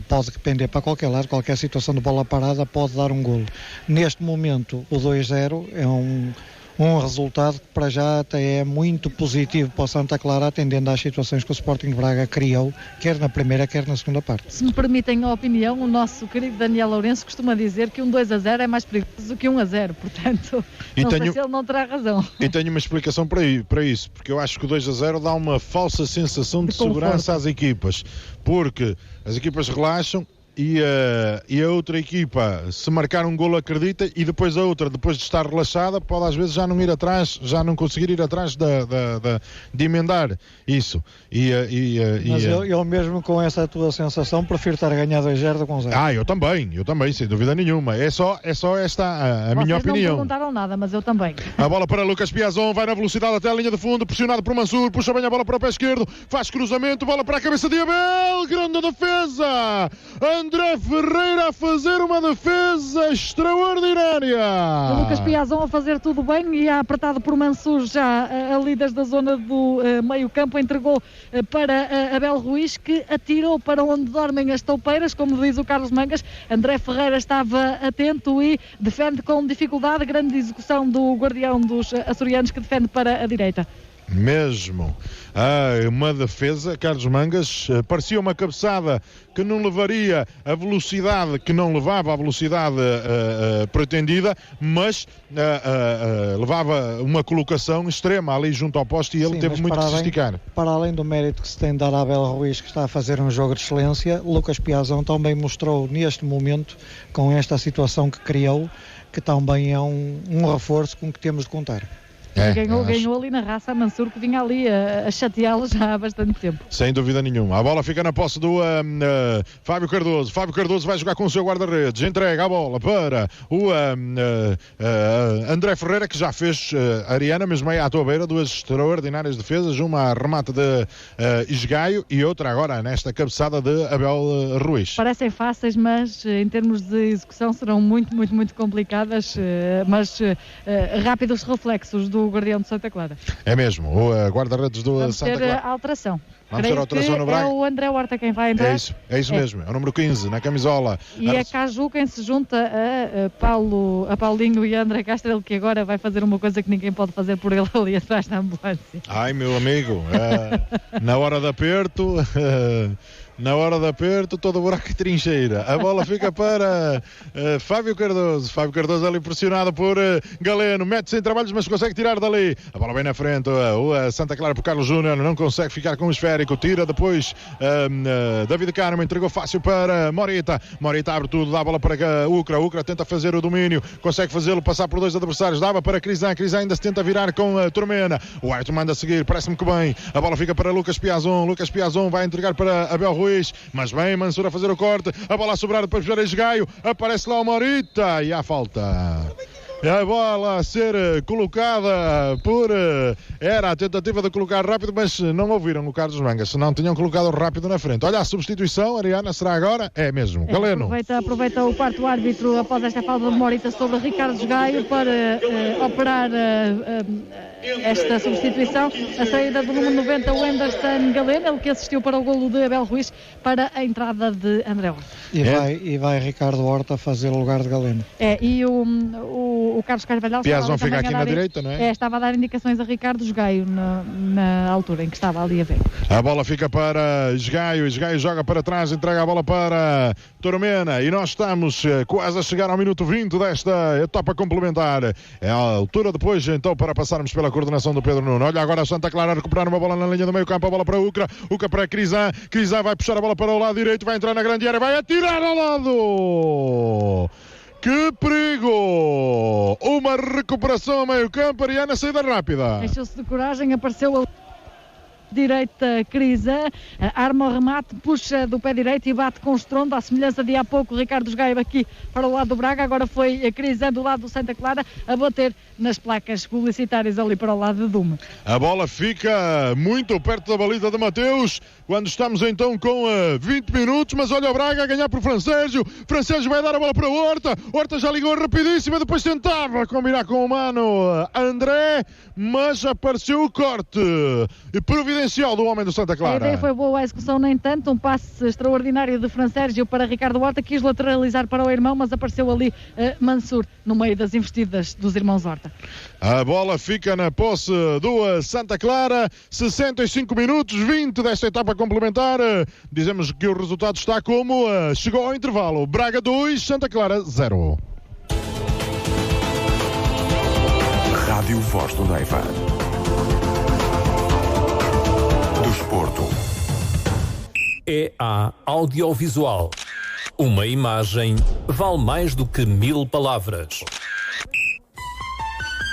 pode depender para qualquer lado. Qualquer situação de bola parada pode dar um golo. Neste momento o 2-0 é um resultado que para já até é muito positivo para o Santa Clara, atendendo às situações que o Sporting de Braga criou, quer na primeira, quer na segunda parte. Se me permitem a opinião, o nosso querido Daniel Lourenço costuma dizer que um 2-0 é mais perigoso do que 1-0, portanto, sei se ele não terá razão. E tenho uma explicação para isso, porque eu acho que o 2-0 dá uma falsa sensação de segurança às equipas, porque as equipas relaxam, e a outra equipa, se marcar um golo, acredita, e depois a outra, depois de estar relaxada, pode às vezes já não ir atrás, já não conseguir ir atrás de emendar isso. Mas eu mesmo com essa tua sensação prefiro estar a ganhar 2-0 com 0. Eu também, sem dúvida nenhuma. É só esta a minha opinião. Não perguntaram nada, mas eu também. A bola para Lucas Piazon, vai na velocidade até a linha de fundo, pressionado por Mansur, puxa bem a bola para o pé esquerdo, faz cruzamento, bola para a cabeça de Abel, grande defesa! André Ferreira a fazer uma defesa extraordinária. O Lucas Piazon a fazer tudo bem e apertado por Mansur já ali desde a zona do meio campo, entregou para Abel Ruiz, que atirou para onde dormem as toupeiras, como diz o Carlos Mangas. André Ferreira estava atento e defende com dificuldade, grande execução do guardião dos açorianos, que defende para a direita. Mesmo. Uma defesa, Carlos Mangas, parecia uma cabeçada que não levaria a velocidade, que não levava a velocidade pretendida, mas levava uma colocação extrema ali junto ao poste, e ele teve muito que se esticar. Para além do mérito que se tem de dar a Abel Ruiz, que está a fazer um jogo de excelência, Lucas Piazon também mostrou neste momento, com esta situação que criou, que também é um reforço com que temos de contar. Ganhou ali na raça a Mansur, que vinha ali a chateá-lo já há bastante tempo. Sem dúvida nenhuma. A bola fica na posse do Fábio Cardoso. Fábio Cardoso vai jogar com o seu guarda-redes. Entrega a bola para o André Ferreira, que já fez Ariana, mesmo aí à tua beira, duas extraordinárias defesas, uma a remate de Esgaio e outra agora nesta cabeçada de Abel Ruiz. Parecem fáceis, mas em termos de execução serão muito, muito, muito complicadas, mas rápidos reflexos do guardião de Santa Clara. É mesmo, o guarda-redes do Santa Clara. Vamos ter alteração. Vamos ter alteração no Braga. É o André Horta quem vai entrar. É isso mesmo, é o número 15 na camisola. E é Caju quem se junta a Paulinho e a André Castro, que agora vai fazer uma coisa que ninguém pode fazer por ele ali atrás da ambulância. Ai, meu amigo, na hora de aperto... Na hora de aperto, todo buraco e trincheira. A bola fica para Fábio Cardoso. Fábio Cardoso ali pressionado por Galeno. Mete-se em trabalhos, mas consegue tirar dali. A bola bem na frente. O Santa Clara por Carlos Júnior. Não consegue ficar com o esférico. Tira depois David Kahneman. Entregou fácil para Morita. Morita abre tudo. Dá a bola para Ucra. Ucra tenta fazer o domínio. Consegue fazê-lo passar por dois adversários. Dava para Crisan. Crisan ainda se tenta virar com a Turmena. O Ayrton manda seguir. Parece-me que bem. A bola fica para Lucas Piazon. Lucas Piazon vai entregar para Abel Ruiz. Mas bem, Mansur a fazer o corte, a bola a sobrar depois para Esgaio, aparece lá o Morita e há falta. A bola a ser colocada era a tentativa de colocar rápido, mas não ouviram o Carlos Mangas, senão tinham colocado rápido na frente. Olha a substituição, Ariana, será agora? É mesmo, Galeno. Aproveita o quarto árbitro após esta falta de Morita sobre Ricardo Esgaio para operar esta substituição. A saída do número 90, o Anderson Galeno, ele que assistiu para o golo de Abel Ruiz, para a entrada de André Horta. E vai Ricardo Horta fazer o lugar de Galeno. E o Carlos Carvalhal Piazon fica aqui na direita, não é? Estava a dar indicações a Ricardo Esgaio na altura em que estava ali a ver. A bola fica para Esgaio, Esgaio joga para trás, entrega a bola para Turmena e nós estamos quase a chegar ao minuto 20 desta etapa complementar. É a altura depois então para passarmos pela coordenação do Pedro Nuno. Olha agora a Santa Clara a recuperar uma bola na linha do meio campo, a bola para Ucra, Ucra para Crisan, Crisan vai puxar a bola para o lado direito, vai entrar na grande área, vai atirar ao lado! Que perigo! Uma recuperação a meio campo, Ariana, saída rápida. Deixou-se de coragem, apareceu a direita Crisan, arma o remate, puxa do pé direito e bate com estrondo, à semelhança de há pouco Ricardo Esgaio aqui para o lado do Braga. Agora foi a Crisan do lado do Santa Clara a bater nas placas publicitárias ali para o lado de Dume. A bola fica muito perto da baliza de Mateus, quando estamos então com 20 minutos, mas olha o Braga a ganhar por Francésio. Francésio vai dar a bola para o Horta, Horta já ligou rapidíssima, depois tentava combinar com o mano André, mas apareceu o corte providencial do homem do Santa Clara. A ideia foi boa, a execução nem tanto, um passe extraordinário de Francésio para Ricardo Horta, quis lateralizar para o irmão, mas apareceu ali Mansur no meio das investidas dos irmãos Horta. A bola fica na posse do Santa Clara, 65 minutos, 20 desta etapa complementar. Dizemos que o resultado está como chegou ao intervalo. Braga 2, Santa Clara 0. Rádio Voz do Neiva. Do Desporto. EA Audiovisual. Uma imagem vale mais do que 1000 palavras.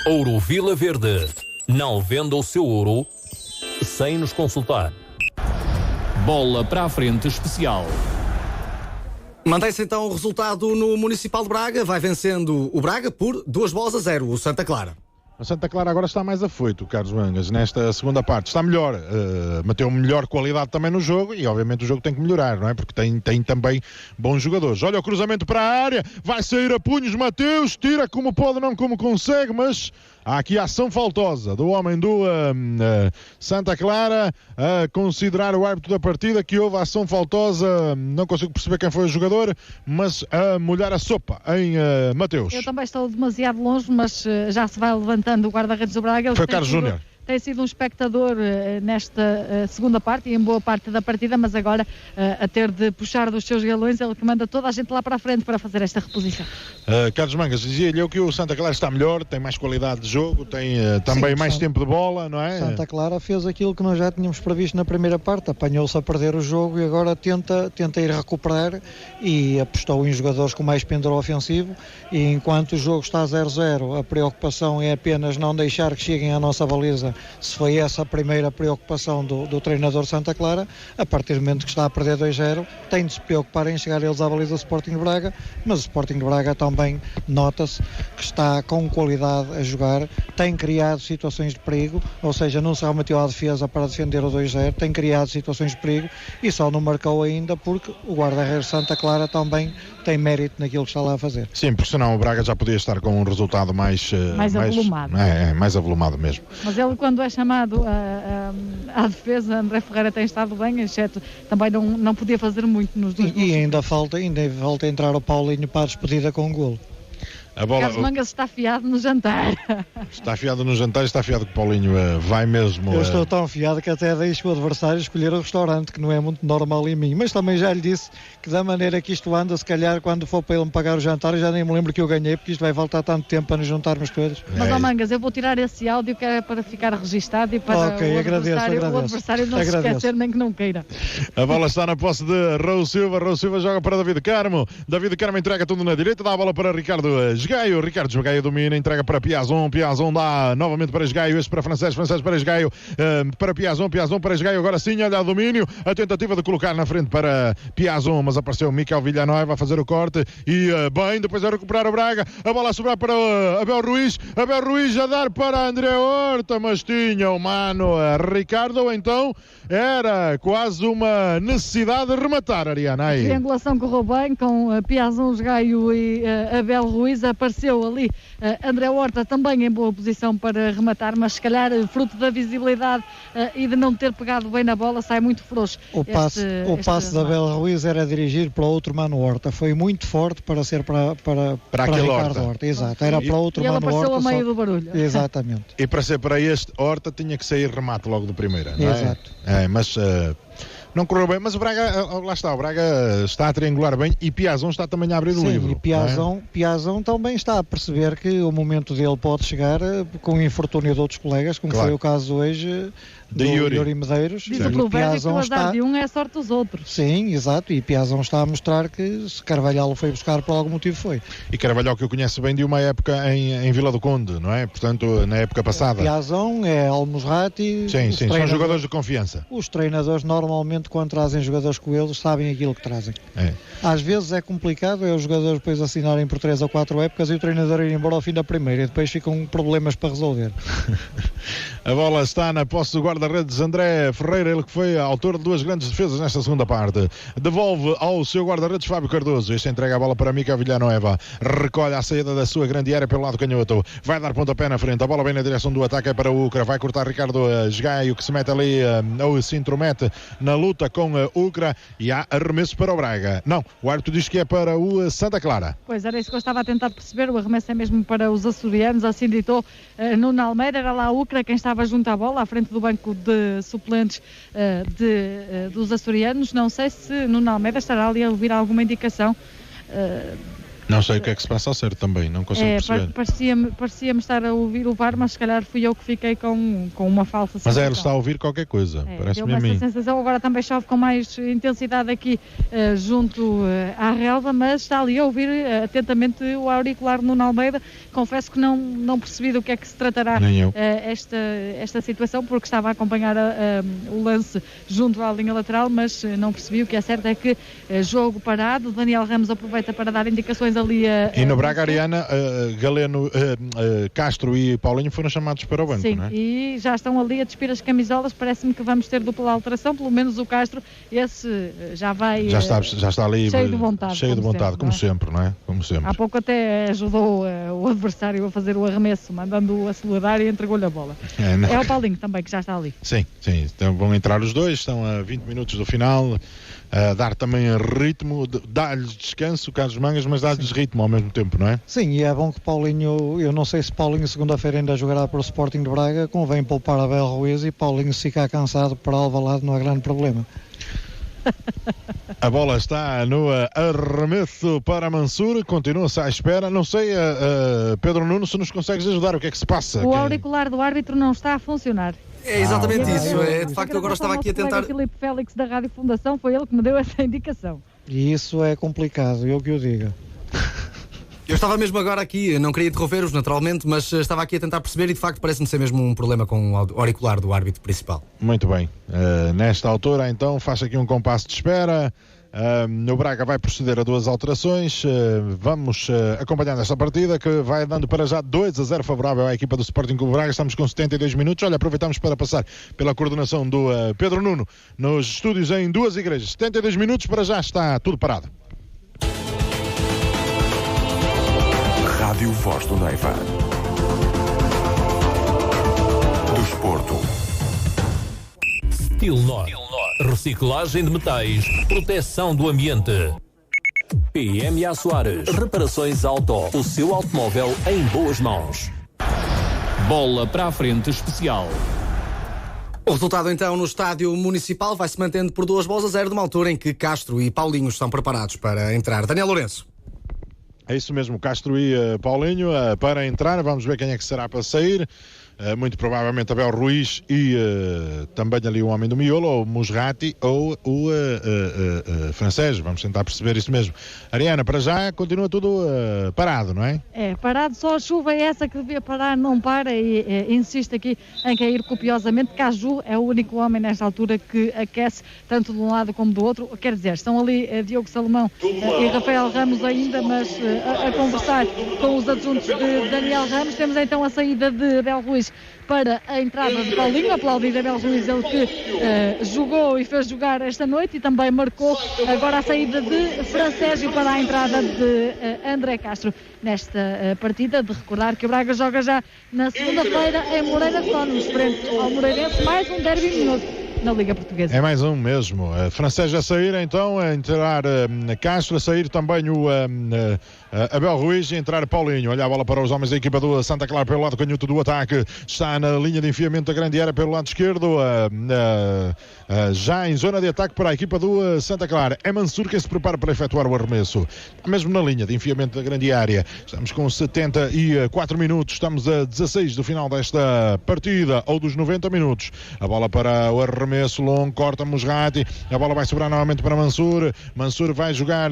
Ouro Vila Verde. Não venda o seu ouro sem nos consultar. Bola para a frente especial. Mantém-se então o resultado no Municipal de Braga. Vai vencendo o Braga por 2-0, o Santa Clara. O Santa Clara agora está mais afoito, Carlos Mangas, nesta segunda parte. Está melhor, meteu melhor qualidade também no jogo e obviamente o jogo tem que melhorar, não é? Porque tem também bons jogadores. Olha o cruzamento para a área, vai sair a punhos, Mateus, tira como pode, não como consegue, mas há aqui a ação faltosa do homem do Santa Clara a considerar o árbitro da partida que houve a ação faltosa, não consigo perceber quem foi o jogador, mas a molhar a sopa em Mateus. Eu também estou demasiado longe, mas já se vai levantando o guarda-redes do Braga. Foi o Carlos Júnior. Tem sido um espectador nesta segunda parte e em boa parte da partida, mas agora a ter de puxar dos seus galões, ele que manda toda a gente lá para a frente para fazer esta reposição. Carlos Mangas, dizia-lhe eu que o Santa Clara está melhor, tem mais qualidade de jogo, tem também mais tempo de bola, não é? Santa Clara fez aquilo que nós já tínhamos previsto na primeira parte, apanhou-se a perder o jogo e agora tenta ir recuperar e apostou em jogadores com mais pendor ofensivo e enquanto o jogo está 0-0, a preocupação é apenas não deixar que cheguem à nossa baliza. Se foi essa a primeira preocupação do treinador Santa Clara, a partir do momento que está a perder 2-0, tem de se preocupar em chegar eles à baliza do Sporting de Braga, mas o Sporting de Braga também nota-se que está com qualidade a jogar, tem criado situações de perigo, ou seja, não se remeteu à defesa para defender o 2-0, tem criado situações de perigo e só não marcou ainda porque o guarda-redes Santa Clara também tem mérito naquilo que está lá a fazer. Sim, porque senão o Braga já podia estar com um resultado mais avolumado. Mais avolumado mesmo. Mas ele, quando é chamado à defesa, André Ferreira tem estado bem, exceto também não podia fazer muito nos dois gols. E ainda falta entrar o Paulinho para a despedida com um golo. Carlos Mangas está afiado no jantar. Está afiado no jantar e está afiado que o Paulinho vai mesmo. Eu estou tão afiado que até deixo o adversário escolher o restaurante, que não é muito normal em mim. Mas também já lhe disse que da maneira que isto anda, se calhar quando for para ele me pagar o jantar, eu já nem me lembro que eu ganhei, porque isto vai faltar tanto tempo para nos juntarmos todos. Mas, Mangas, eu vou tirar esse áudio que é para ficar registado e para o adversário não se esquecer nem que não queira. A bola está na posse de Raul Silva joga para David Carmo entrega tudo na direita, dá a bola para Ricardo Esgaio, Ricardo Esgaio domina, entrega para Piazon dá novamente para Esgaio, este para Francés para Esgaio, para Piazon para Esgaio, agora sim, olha o domínio, a tentativa de colocar na frente para Piazon, mas apareceu Miquel Villanueva a fazer o corte e bem, depois a recuperar o Braga, a bola a sobrar para Abel Ruiz a dar para André Horta, mas tinha o mano Ricardo, então era quase uma necessidade de rematar, Ariana. A triangulação correu bem com Piazon, Esgaio e Abel Ruiz. Apareceu ali André Horta também em boa posição para rematar, mas se calhar fruto da visibilidade e de não ter pegado bem na bola, sai muito frouxo. O passe da Abel Ruiz era dirigir para outro Mano Horta, foi muito forte para ser para Ricardo Horta. Exato, era para outro Mano Horta. E ele apareceu a meio do barulho. Exatamente. E para ser para este Horta tinha que sair remate logo de primeira, não é? Exato. Mas não correu bem, mas o Braga, lá está, o Braga está a triangular bem e Piazon está também a abrir o livro. E Piazon também está a perceber que o momento dele pode chegar com o infortúnio de outros colegas, como foi o caso hoje de Yuri Medeiros. Diz o Piazon está de um é a sorte dos outros. Sim, exato, e Piazon está a mostrar que se Carvalhal o foi buscar por algum motivo foi. E Carvalhal que eu conheço bem de uma época em Vila do Conde, não é? Portanto, na época passada. Piazon é Almusrati. Sim, são jogadores de confiança. Os treinadores normalmente quando trazem jogadores com eles sabem aquilo que trazem. Às vezes é complicado, os jogadores depois assinarem por 3 ou 4 épocas e o treinador ir embora ao fim da primeira e depois ficam problemas para resolver. A bola está na posse do guarda-redes André Ferreira, ele que foi autor de 2 grandes defesas nesta segunda parte. Devolve ao seu guarda-redes Fábio Cardoso, este entrega a bola para Mica Villanueva, recolhe a saída da sua grande área pelo lado canhoto, vai dar pontapé na frente, a bola vem na direção do ataque, é para o Ucra, vai cortar Ricardo Esgaio, que se mete ali, ou se intromete na luta com Ucra, e há arremesso para o Braga. Não, o árbitro diz que é para o Santa Clara. Pois era isso que eu estava a tentar perceber, o arremesso é mesmo para os açorianos, assim ditou Nuno Almeida, era lá Ucra quem estava junto à bola, à frente do banco de suplentes dos açorianos. Não sei se Nuno Almeida estará ali a ouvir alguma indicação Não sei o que é que se passa ao certo também, não consigo perceber. Parecia-me estar a ouvir o VAR, mas se calhar fui eu que fiquei com uma falsa sensação. Mas ele está a ouvir qualquer coisa, parece-me a mim. Essa sensação. Agora também chove com mais intensidade aqui junto à relva, mas está ali a ouvir atentamente o auricular no Nuno Almeida. Confesso que não percebi do que é que se tratará esta situação, porque estava a acompanhar o lance junto à linha lateral, mas não percebi. O que é certo é que jogo parado, Daniel Ramos aproveita para dar indicações ali e no Braga, Ariana, Galeno, Castro e Paulinho foram chamados para o banco, sim, não é? E já estão ali a despir as camisolas. Parece-me que vamos ter dupla alteração, pelo menos o Castro, esse já vai já está ali cheio de vontade, como sempre, não é? Como sempre. Há pouco até ajudou o adversário a fazer o arremesso, mandando-o acelerar e entregou-lhe a bola. É o Paulinho também que já está ali. Sim, então vão entrar os dois, estão a 20 minutos do final, a dar também ritmo, dá-lhes descanso, Carlos Mangas, mas dá-lhes ritmo ao mesmo tempo, não é? Sim, e é bom que Paulinho, eu não sei se Paulinho segunda-feira ainda jogará para o Sporting de Braga, convém poupar Abel Ruiz, e Paulinho, se ficar cansado para Alvalade não há grande problema. A bola está no arremesso para Mansur, continua-se à espera. Não sei, Pedro Nuno, se nos consegues ajudar, o que é que se passa? O auricular do árbitro não está a funcionar. É exatamente isso. De facto, eu agora estava aqui a tentar. O Filipe Félix da Rádio Fundação foi ele que me deu essa indicação. E isso é complicado, eu que o diga. Eu estava mesmo agora aqui, não queria interromper-vos naturalmente, mas estava aqui a tentar perceber e de facto parece-me ser mesmo um problema com o auricular do árbitro principal. Muito bem. Nesta altura, então, faço aqui um compasso de espera. O Braga vai proceder a 2 alterações. Vamos acompanhando esta partida, que vai dando para já 2-0 favorável à equipa do Sporting Clube Braga. Estamos com 72 minutos. Olha, aproveitamos para passar pela coordenação do Pedro Nuno nos estúdios em Duas Igrejas. 72 minutos, para já está tudo parado. Rádio Voz do Neiva. Desporto. Stilnor. Reciclagem de metais. Proteção do ambiente. PMA Soares. Reparações auto. O seu automóvel em boas mãos. Bola para a frente especial. O resultado então no estádio municipal vai se mantendo por 2-0, de uma altura em que Castro e Paulinho estão preparados para entrar. Daniel Lourenço. É isso mesmo, Castro e Paulinho para entrar. Vamos ver quem é que será para sair. Muito provavelmente Abel Ruiz e também ali o homem do miolo, ou o Musrati ou o francês. Vamos tentar perceber isso mesmo. Ariana, para já continua tudo parado, não é? É, parado, só a chuva é essa que devia parar, não para, e insiste aqui em cair copiosamente. Caju é o único homem nesta altura que aquece tanto de um lado como do outro. Quer dizer, estão ali Diogo Salomão e Rafael Ramos ainda, mas a conversar com os adjuntos de Daniel Ramos. Temos então a saída de Abel Ruiz para a entrada de Paulinho, aplaudido Abel Ruiz, ele que jogou e fez jogar esta noite e também marcou. Agora a saída de Francésio para a entrada de André Castro nesta partida. De recordar que o Braga joga já na segunda-feira em Moreira de Cónegos, frente ao Moreirense, mais um derby minuto na Liga Portuguesa. É mais um mesmo. Francés a sair, então, a entrar Castro, a sair também o Abel Ruiz, a entrar Paulinho. Olha a bola para os homens da equipa do Santa Clara pelo lado canhoto do ataque. Está na linha de enfiamento da grande área pelo lado esquerdo. Já em zona de ataque para a equipa do Santa Clara. É Mansur quem se prepara para efetuar o arremesso. Mesmo na linha de enfiamento da grande área. Estamos com 74 minutos. Estamos a 16 do final desta partida, ou dos 90 minutos. A bola para o arremesso longo, corta Musrati. A bola vai sobrar novamente para Mansur. Mansur vai jogar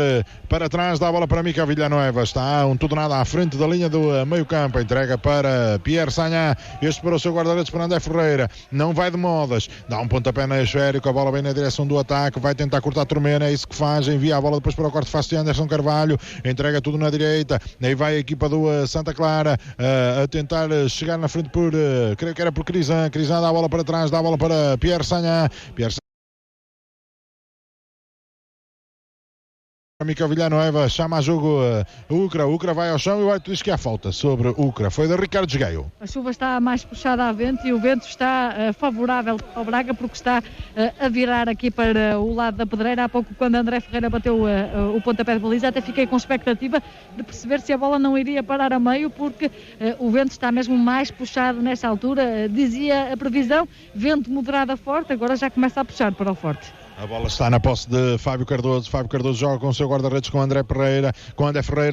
para trás, dá a bola para Mica Villanueva. Está tudo nada à frente da linha do meio campo. Entrega para Pierre Sagnan. Este para o seu guarda-redes, para André Ferreira. Não vai de modas. Dá um pontapé na esférico. A bola vem na direção do ataque. Vai tentar cortar a Turmena. É isso que faz. Envia a bola depois para o corte fácil de Anderson Carvalho. Entrega tudo na direita. Aí vai a equipa do Santa Clara a tentar chegar na frente por, creio que era por Crisan. Crisan dá a bola para trás. Dá a bola para Pierre Sagnan. Pierre Mica Villanueva chama a jogo Ucra. Ucra vai ao chão e o árbitro diz que há falta sobre Ucra. Foi de Ricardo Esgueio. A chuva está mais puxada a vento e o vento está favorável ao Braga, porque está a virar aqui para o lado da pedreira. Há pouco, quando André Ferreira bateu o pontapé de baliza, até fiquei com expectativa de perceber se a bola não iria parar a meio, porque o vento está mesmo mais puxado nesta altura. Dizia a previsão, vento moderado a forte, agora já começa a puxar para o forte. A bola está na posse de Fábio Cardoso. Fábio Cardoso joga com o seu guarda-redes com André Ferreira.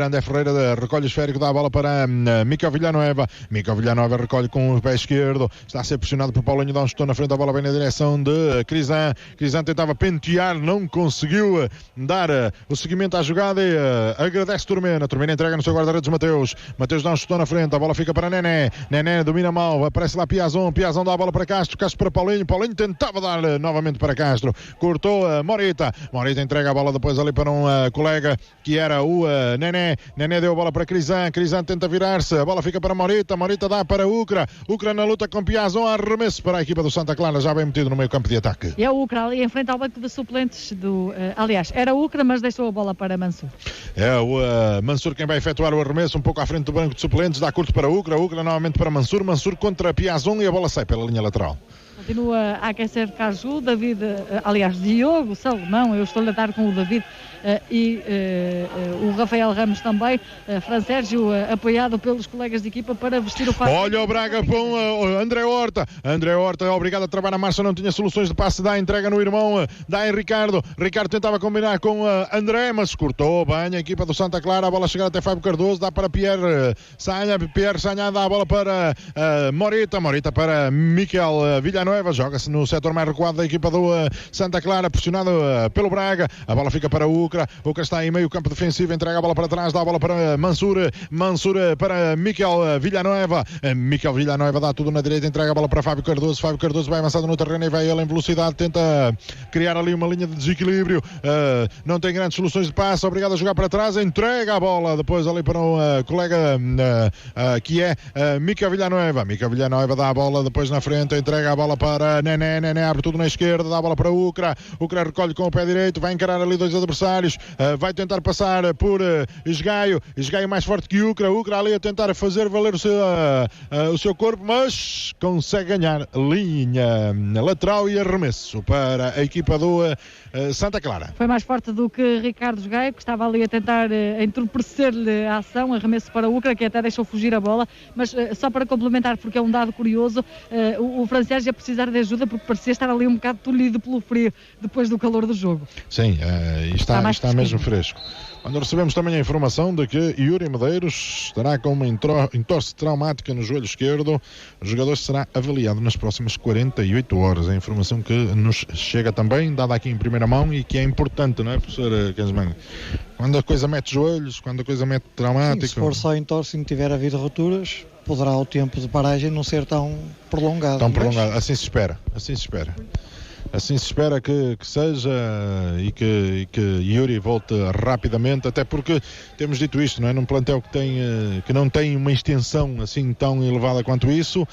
André Ferreira recolhe o esférico, dá a bola para Miquel Villanueva. Miquel Villanueva recolhe com o pé esquerdo. Está a ser pressionado por Paulinho. Dá um chutão na frente. A bola vem na direção de Crisan. Crisan tentava pentear, não conseguiu dar o seguimento à jogada e agradece Turmena. Turmena entrega no seu guarda-redes Mateus. Mateus dá um chutão na frente. A bola fica para Nené. Nené domina mal. Aparece lá Piazon. Piazon dá a bola para Castro. Castro para Paulinho. Paulinho tentava dar novamente para Castro. Cortou Morita. Morita entrega a bola depois ali para um colega que era o Nené. Nené deu a bola para Crisan. Crisan tenta virar-se. A bola fica para Morita. Morita dá para Ucra. Ucra na luta com Piazon. Arremesso para a equipa do Santa Clara. Já bem metido no meio campo de ataque. E é o Ucra ali em frente ao banco de suplentes do... aliás, era o Ucra, mas deixou a bola para Mansur. É o Mansur quem vai efetuar o arremesso um pouco à frente do banco de suplentes. Dá curto para Ucra. Ucra novamente para Mansur. Mansur contra Piazon e a bola sai pela linha lateral. Continua a aquecer Caju, David, aliás, Diogo, Salomão, eu estou a dar com o David e o Rafael Ramos também, Fran Sérgio apoiado pelos colegas de equipa para vestir o fato. Olha o Braga com André Horta. André Horta é obrigado a travar na marcha, não tinha soluções de passe, dá a entrega no irmão, dá em Ricardo. Ricardo tentava combinar com André, mas cortou bem a equipa do Santa Clara. A bola chega até Fábio Cardoso, dá para Pierre Sanha. Pierre Sanha dá a bola para Morita. Morita para Miquel Villanueva. Joga-se no setor mais recuado da equipa do Santa Clara, pressionado pelo Braga. A bola fica para o Ucra. Ucra está em meio campo defensivo, entrega a bola para trás, dá a bola para Mansur. Mansur para Miquel Villanueva. Miquel Villanueva dá tudo na direita, entrega a bola para Fábio Cardoso. Fábio Cardoso vai avançado no terreno e vai ele em velocidade, tenta criar ali uma linha de desequilíbrio. Não tem grandes soluções de passe, obrigado a jogar para trás, entrega a bola depois ali para um colega que é Miquel Villanueva. Miquel Villanueva dá a bola depois na frente, entrega a bola para Nené. Nené abre tudo na esquerda, dá a bola para Ucra. Ucra recolhe com o pé direito, vai encarar ali dois adversários, vai tentar passar por Esgaio. Esgaio mais forte que Ucra. Ucra ali a tentar fazer valer o seu corpo, mas consegue ganhar linha lateral e arremesso para a equipa do Santa Clara. Foi mais forte do que Ricardo Esgaio, que estava ali a tentar entorpecer-lhe a ação. Arremesso para Ucra, que até deixou fugir a bola, mas só para complementar, porque é um dado curioso, o Fran Sérgio ia precisar de ajuda porque parecia estar ali um bocado tolhido pelo frio depois do calor do jogo. Sim, está mesmo fresco. Quando recebemos também a informação de que Yuri Medeiros estará com uma entorse traumática no joelho esquerdo, o jogador será avaliado nas próximas 48 horas. É a informação que nos chega também, dada aqui em primeira mão e que é importante, não é, professor Kensman? Quando a coisa mete joelhos, quando a coisa mete traumático... Sim, se for só entorse e não tiver havido rupturas, poderá o tempo de paragem não ser tão prolongado. Assim se espera. Assim se espera que seja e que Yuri volte rapidamente, até porque temos dito isto, não é? Num plantel que não tem uma extensão assim tão elevada quanto isso,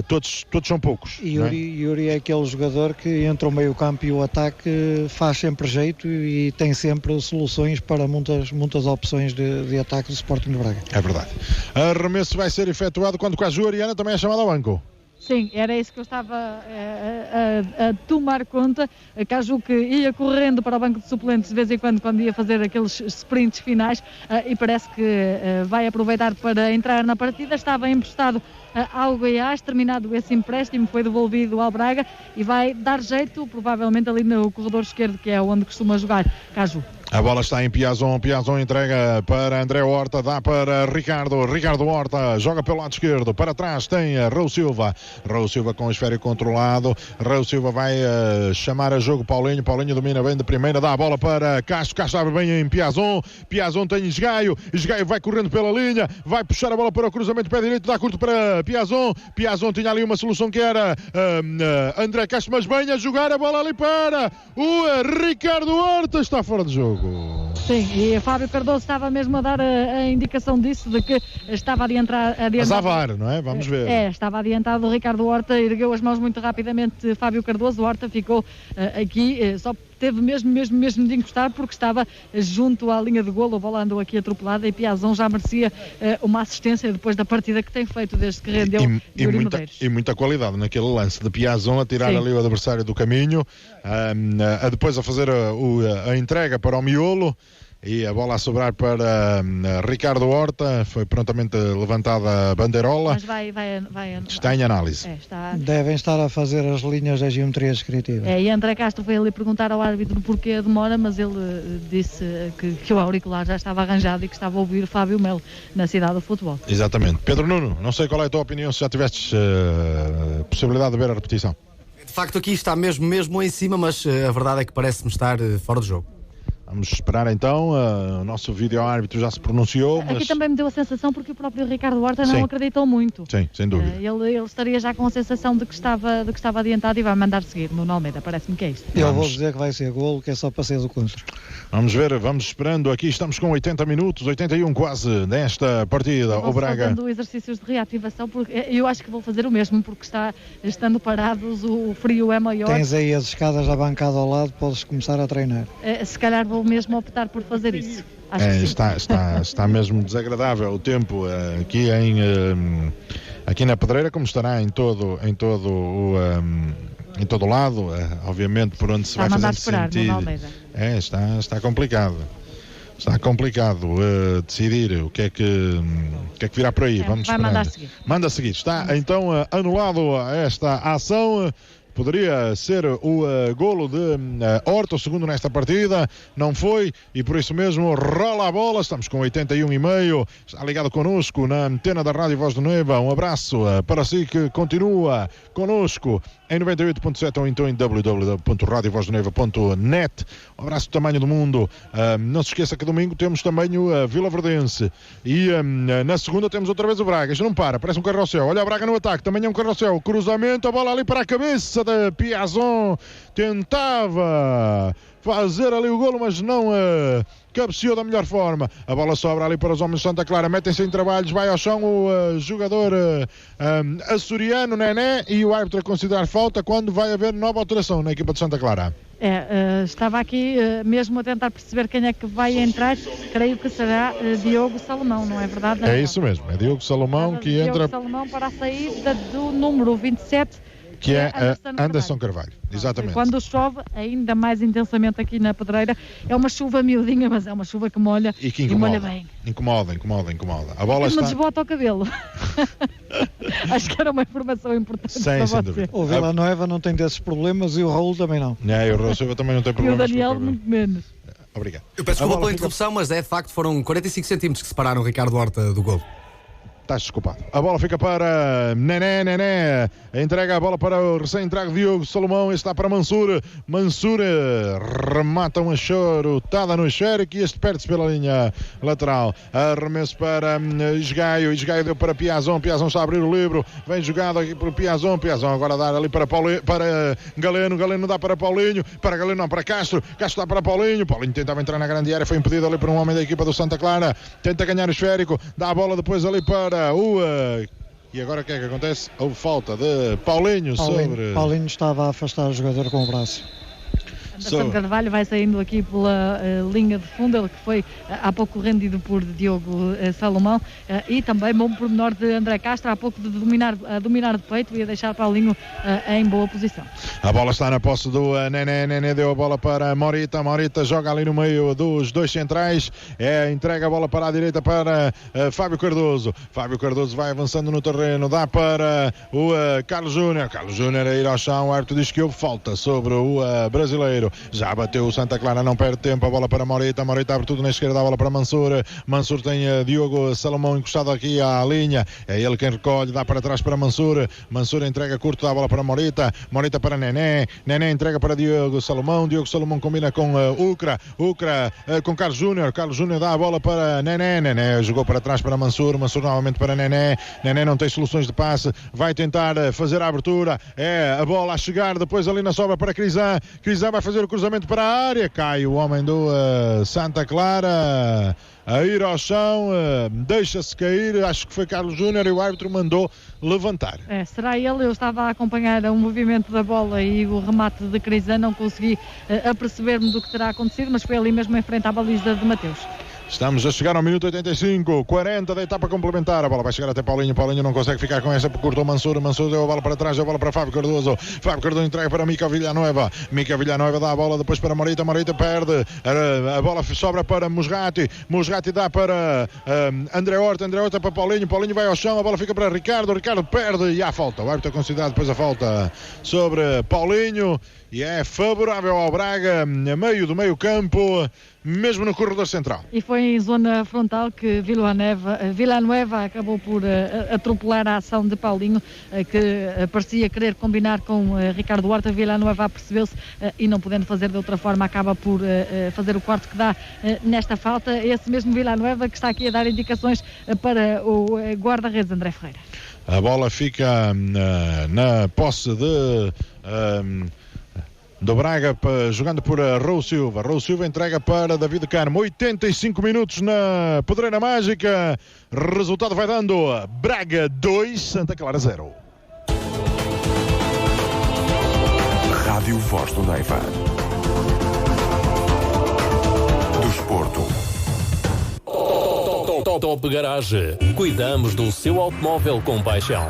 todos são poucos. Yuri é aquele jogador que entre o meio campo e o ataque faz sempre jeito e tem sempre soluções para muitas opções de ataque do Sporting de Braga. É verdade. Arremesso vai ser efetuado quando com a Juariana também é chamada ao banco. Sim, era isso que eu estava a tomar conta. Caju que ia correndo para o banco de suplentes de vez em quando ia fazer aqueles sprints finais e parece que vai aproveitar para entrar na partida. Estava emprestado ao Goiás, terminado esse empréstimo, foi devolvido ao Braga e vai dar jeito, provavelmente ali no corredor esquerdo, que é onde costuma jogar Caju. A bola está em Piazon. Piazon entrega para André Horta, dá para Ricardo. Ricardo Horta joga pelo lado esquerdo. Para trás tem Raul Silva. Raul Silva com o esférico controlado. Raul Silva vai chamar a jogo Paulinho. Paulinho domina bem de primeira. Dá a bola para Castro. Castro abre bem em Piazon. Piazon tem Esgaio. Esgaio vai correndo pela linha. Vai puxar a bola para o cruzamento pé direito. Dá curto para Piazon. Piazon tinha ali uma solução que era André Castro, mas bem a jogar a bola ali para o Ricardo Horta. Está fora de jogo. Sim, e Fábio Cardoso estava mesmo a dar a indicação disso, de que estava adiantado. Mas a VAR, não é? Vamos ver. Estava adiantado o Ricardo Horta, ergueu as mãos muito rapidamente Fábio Cardoso. O Horta ficou aqui, só teve mesmo de encostar porque estava junto à linha de golo. A bola andou aqui atropelada e Piazon já merecia uma assistência depois da partida que tem feito desde que rendeu Yuri Medeiros. E muita qualidade naquele lance de Piazon a tirar ali o adversário do caminho, depois a fazer a entrega para o miolo. e a bola a sobrar para Ricardo Horta, foi prontamente levantada a bandeirola. Mas vai está em análise. Devem estar a fazer as linhas da geometria descritiva. E André Castro foi ali perguntar ao árbitro porquê a demora, mas ele disse que o auricular já estava arranjado e que estava a ouvir Fábio Melo na cidade do futebol. Exatamente. Pedro Nuno, não sei qual é a tua opinião, se já tiveste possibilidade de ver a repetição. De facto aqui está mesmo em cima, mas a verdade é que parece-me estar fora do jogo. Vamos esperar então, o nosso vídeo-árbitro já se pronunciou. Aqui também me deu a sensação porque o próprio Ricardo Horta não acreditou muito. Sim, sem dúvida. Ele estaria já com a sensação de que estava adiantado e vai mandar seguir no Almeida, parece-me que é isto. Eu vou dizer que vai ser golo, que é só para ser do contra. Vamos ver, vamos esperando. Aqui estamos com 80 minutos, 81 quase, nesta partida. O Braga. Fazendo exercícios de reativação, porque eu acho que vou fazer o mesmo, porque estando parados, o frio é maior. Tens aí as escadas da bancada ao lado, podes começar a treinar. Se calhar vou mesmo optar por fazer isso. Está mesmo desagradável o tempo aqui na Pedreira, como estará em todo o lado, obviamente por onde se vai fazendo sentir. Está complicado. Está complicado decidir o que é que virá por aí. Vamos vai mandar seguir. Manda seguir. Está então anulado esta ação. Poderia ser o golo de Horta, o segundo nesta partida, não foi, e por isso mesmo rola a bola. Estamos com 81,5, está ligado connosco na antena da Rádio Voz do Neiva. Um abraço para si que continua connosco em 98.7 ou então em www.radiovozdoneiva.net. Um abraço do tamanho do mundo. Não se esqueça que domingo temos também o Vila Verdense e na segunda temos outra vez o Braga. Isto não para, parece um carrossel. Olha o Braga no ataque, também é um carrossel. Cruzamento, a bola ali para a cabeça de Piazon, tentava fazer ali o golo, mas não cabeceou da melhor forma. A bola sobra ali para os homens de Santa Clara, metem-se em trabalhos, vai ao chão o jogador açoriano, Nené, e o árbitro a considerar falta quando vai haver nova alteração na equipa de Santa Clara. Estava aqui mesmo a tentar perceber quem é que vai entrar. Creio que será Diogo Salomão, não é verdade? É isso mesmo, é Diogo Salomão que entra. Diogo Salomão para a saída do número 27, que é Anderson Carvalho. Exatamente. Quando chove, ainda mais intensamente aqui na Pedreira, é uma chuva miudinha, mas é uma chuva que molha e que incomoda, molha bem. Incomoda. A bola está... me desbota o cabelo. Acho que era uma informação importante para você. O Vila Nova não tem desses problemas e o Raul também não. O Raul Silva também não tem problemas. E o Daniel muito menos. Obrigado. Eu peço desculpa pela interrupção, mas de facto foram 45 centímetros que separaram o Ricardo Horta do gol. Estás desculpado. A bola fica para Nené. Entrega a bola para o recém-entregue Diogo Salomão. Está para Mansur. Mansur remata uma chorutada no Xeric e este perde-se pela linha lateral. Arremesso para Esgaio. Esgaio deu para Piazon. Piazon está a abrir o livro. Vem jogado aqui para Piazon. Piazon agora dá ali para Galeno. Galeno dá para Paulinho. Para Galeno não, para Castro. Castro dá para Paulinho. Paulinho tentava entrar na grande área. Foi impedido ali por um homem da equipa do Santa Clara. Tenta ganhar o esférico. Dá a bola depois ali para e agora o que é que acontece? Houve falta de Paulinho sobre... Paulinho estava a afastar o jogador com o braço. Anderson Carvalho vai saindo aqui pela linha de fundo, ele que foi há pouco rendido por Diogo Salomão, e também bom pormenor de André Castro, há pouco de dominar de peito e a deixar Paulinho em boa posição. A bola está na posse do Nené. Nené deu a bola para Morita. Morita joga ali no meio dos dois centrais, entrega a bola para a direita para Fábio Cardoso. Fábio Cardoso vai avançando no terreno, dá para o Carlos Júnior. Carlos Júnior a ir ao chão, o árbitro diz que houve falta sobre o brasileiro. Já bateu o Santa Clara, não perde tempo. A bola para Morita. Morita abre tudo na esquerda. A bola para Mansur. Mansur tem Diogo Salomão encostado aqui à linha. É ele quem recolhe. Dá para trás para Mansur. Mansur entrega curto. Dá a bola para Morita. Morita para Nené. Nené entrega para Diogo Salomão. Diogo Salomão combina com Ucra. Ucra com Carlos Júnior. Carlos Júnior dá a bola para Nené. Nené jogou para trás para Mansur. Mansur novamente para Nené. Nené não tem soluções de passe. Vai tentar fazer a abertura. A bola a chegar depois ali na sobra para Crisan. Crisan vai fazer o cruzamento para a área, cai o homem do Santa Clara a ir ao chão, deixa-se cair, acho que foi Carlos Júnior e o árbitro mandou levantar. Será ele? Eu estava a acompanhar o movimento da bola e o remate de Crisan, não consegui aperceber-me do que terá acontecido, mas foi ali mesmo em frente à baliza de Mateus. Estamos a chegar ao minuto 85, 40 da etapa complementar. A bola vai chegar até Paulinho. Paulinho não consegue ficar com essa. Cortou Mansur. Mansur deu a bola para trás. A bola para Fábio Cardoso. Fábio Cardoso entrega para Mica Villanueva. Mica Villanueva dá a bola depois para Morita. Morita perde. A bola sobra para Musrati. Musrati dá para André Horta. André Horta para Paulinho. Paulinho vai ao chão. A bola fica para Ricardo. Ricardo perde e há falta. O árbitro considera depois a falta sobre Paulinho. E é favorável ao Braga, a meio do meio campo, mesmo no corredor central. E foi em zona frontal que Villanueva acabou por atropelar a ação de Paulinho, que parecia querer combinar com Ricardo Horta. Villanueva percebeu-se e, não podendo fazer de outra forma, acaba por fazer o corte que dá nesta falta. Esse mesmo Villanueva que está aqui a dar indicações para o guarda-redes André Ferreira. A bola fica na posse do Braga, jogando por Raul Silva. Raul Silva entrega para David Carmo. 85 minutos na Pedreira Mágica. Resultado vai dando Braga 2, Santa Clara 0. Rádio Voz do Neiva. Do Desporto. Top Garage. Cuidamos do seu automóvel com paixão.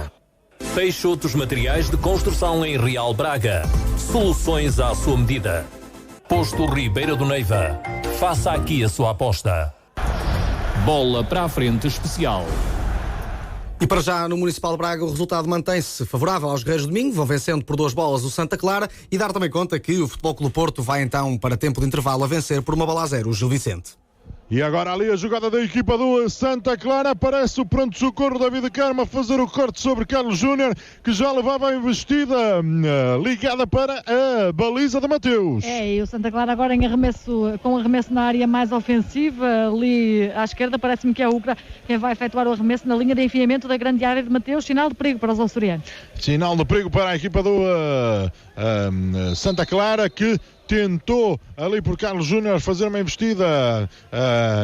Peixotos Materiais de Construção em Real Braga. Soluções à sua medida. Posto Ribeira do Neiva. Faça aqui a sua aposta. Bola para a frente especial. E para já no Municipal de Braga o resultado mantém-se favorável aos Guerreiros de Domingo, vão vencendo por 2 bolas o Santa Clara, e dar também conta que o Futebol Clube Porto vai então para tempo de intervalo a vencer por 1-0 o Gil Vicente. E agora ali a jogada da equipa do Santa Clara. Aparece o pronto-socorro David Carmo a fazer o corte sobre Carlos Júnior, que já levava a investida ligada para a baliza de Mateus. E o Santa Clara agora com arremesso na área mais ofensiva. Ali à esquerda parece-me que é o Ucra quem vai efetuar o arremesso na linha de enfiamento da grande área de Mateus. Sinal de perigo para os açorianos. Sinal de perigo para a equipa do Santa Clara, que tentou ali por Carlos Júnior fazer uma investida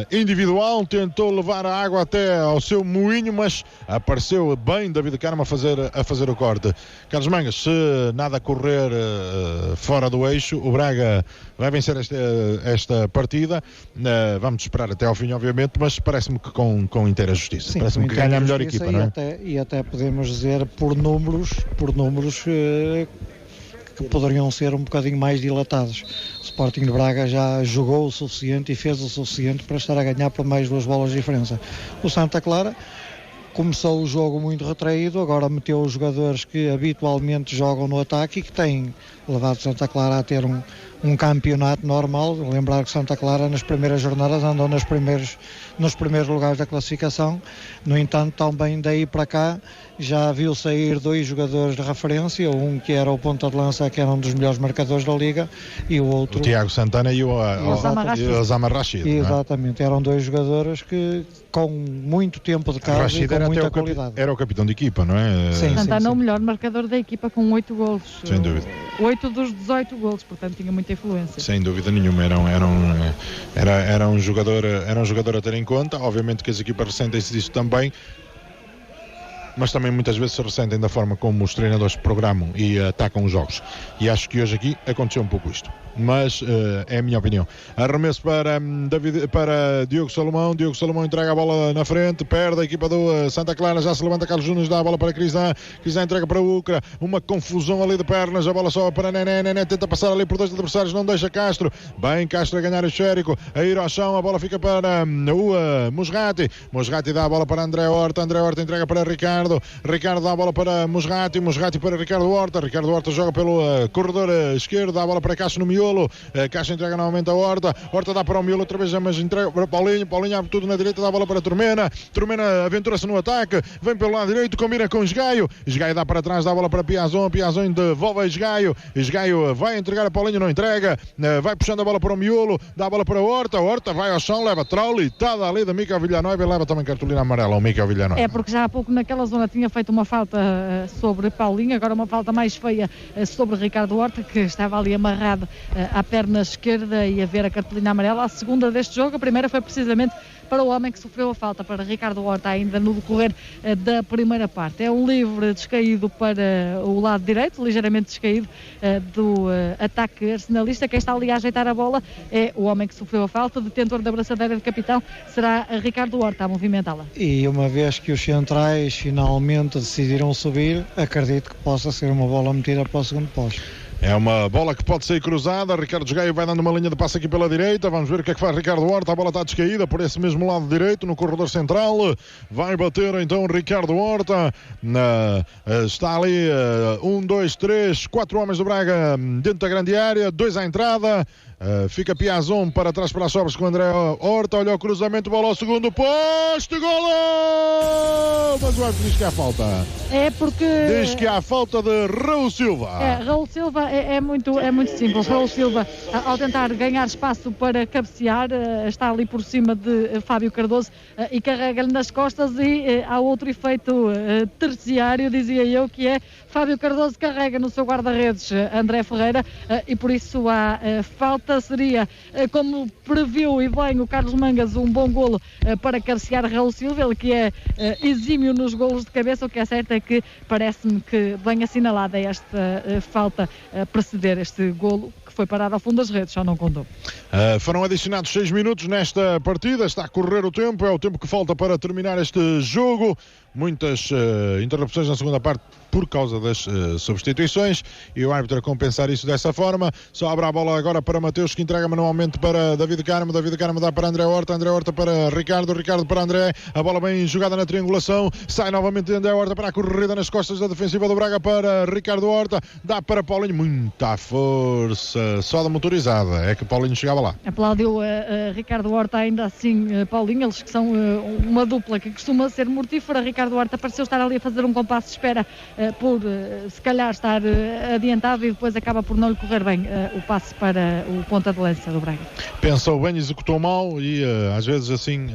individual, tentou levar a água até ao seu moinho, mas apareceu bem David Carmo a fazer o corte. Carlos Mangas, se nada correr fora do eixo, o Braga vai vencer esta partida. Vamos esperar até ao fim, obviamente, mas parece-me que com inteira justiça. Sim, parece-me que ganha a melhor equipa, não é? E até podemos dizer por números que poderiam ser um bocadinho mais dilatados. O Sporting de Braga já jogou o suficiente e fez o suficiente para estar a ganhar por mais 2 bolas de diferença. O Santa Clara começou o jogo muito retraído, agora meteu os jogadores que habitualmente jogam no ataque e que têm levado Santa Clara a ter um campeonato normal. Lembrar que Santa Clara nas primeiras jornadas andou nos primeiros lugares da classificação. No entanto, também daí para cá já viu sair 2 jogadores de referência, um que era o ponta de lança, que era um dos melhores marcadores da Liga, e o outro... O Tiago Santana e o Osama Rashid. Exatamente, eram 2 jogadores que com muito tempo de casa e com muita qualidade. Era o capitão de equipa, não é? Sim, Santana, o melhor marcador da equipa, com 8 golos. Sem dúvida. 8 dos 18 golos, portanto tinha muita influência. Sem dúvida nenhuma, era um jogador a ter em conta. Obviamente que as equipas ressentem-se disso também, mas também muitas vezes se ressentem da forma como os treinadores programam e atacam os jogos. E acho que hoje aqui aconteceu um pouco isto. Mas é a minha opinião. Arremesso para Diogo Salomão. Diogo Salomão entrega a bola na frente, perde a equipa do Santa Clara, já se levanta Carlos Júnior, dá a bola para Crisan entrega para o Ucra, uma confusão ali de pernas, a bola sobe para Nené, tenta passar ali por 2 adversários, não deixa Castro, bem Castro a ganhar o esférico, a ir ao chão, a bola fica para o Musrati dá a bola para André Horta entrega para Ricardo dá a bola para Musrati para Ricardo Horta joga pelo corredor esquerdo, dá a bola para Castro no miolo, Caixa entrega novamente a Horta dá para o miolo outra vez, mas entrega para Paulinho abre tudo na direita, dá a bola para Turmena aventura-se no ataque, vem pelo lado direito, combina com Esgaio dá para trás, dá a bola para Piazon devolve a Esgaio vai entregar a Paulinho, não entrega, vai puxando a bola para o miolo, dá a bola para Horta vai ao chão, leva traulitada ali da Mica Villanueva e leva também cartolina amarela ao Mica Villanueva. É porque já há pouco naquela zona tinha feito uma falta sobre Paulinho, agora uma falta mais feia sobre Ricardo Horta, que estava ali amarrado à perna esquerda e a ver a cartolina amarela. A segunda deste jogo, a primeira foi precisamente para o homem que sofreu a falta, para Ricardo Horta, ainda no decorrer da primeira parte. É um livre descaído para o lado direito, ligeiramente descaído do ataque arsenalista. Quem está ali a ajeitar a bola é o homem que sofreu a falta, detentor da braçadeira de capitão, será Ricardo Horta a movimentá-la. E uma vez que os centrais finalmente decidiram subir, acredito que possa ser uma bola metida para o segundo posto. É uma bola que pode ser cruzada. Ricardo Gaio vai dando uma linha de passe aqui pela direita. Vamos ver o que é que faz Ricardo Horta. A bola está descaída por esse mesmo lado direito, no corredor central. Vai bater então Ricardo Horta. Está ali 1, 2, 3, 4 homens do Braga dentro da grande área, 2 à entrada. Fica Piazon para trás para as sobras com o André Horta. Olha o cruzamento, bola ao segundo posto, golo! Mas o árbitro diz que há falta. É porque... Diz que há falta de Raul Silva. Raul Silva é muito simples. Raul Silva, ao tentar ganhar espaço para cabecear, está ali por cima de Fábio Cardoso e carrega-lhe nas costas, e há outro efeito terciário, dizia eu, que é Fábio Cardoso carrega no seu guarda-redes André Ferreira, e por isso há falta. Seria, como previu e bem o Carlos Mangas, um bom golo para cabecear Raul Silva, ele que é exímio nos golos de cabeça. O que é certo é que parece-me que bem assinalada esta falta a preceder este golo, que foi parado ao fundo das redes, só não contou. Foram adicionados 6 minutos nesta partida, está a correr o tempo, é o tempo que falta para terminar este jogo. Muitas interrupções na segunda parte por causa das substituições, e o árbitro a compensar isso dessa forma. Sobra a bola agora para Mateus, que entrega manualmente para David Carmo. David Carmo dá para André Horta. André Horta para Ricardo. Ricardo para André. A bola bem jogada na triangulação. Sai novamente André Horta para a corrida nas costas da defensiva do Braga para Ricardo Horta. Dá para Paulinho. Muita força. Só da motorizada é que Paulinho chegava lá. Aplaudiu Ricardo Horta ainda assim, Paulinho. Eles que são uma dupla que costuma ser mortífera. Ricardo Horta pareceu estar ali a fazer um compasso de espera por se calhar estar adiantado, e depois acaba por não lhe correr bem o passe para o ponta de lança do Braga. Pensou bem, executou mal, e às vezes assim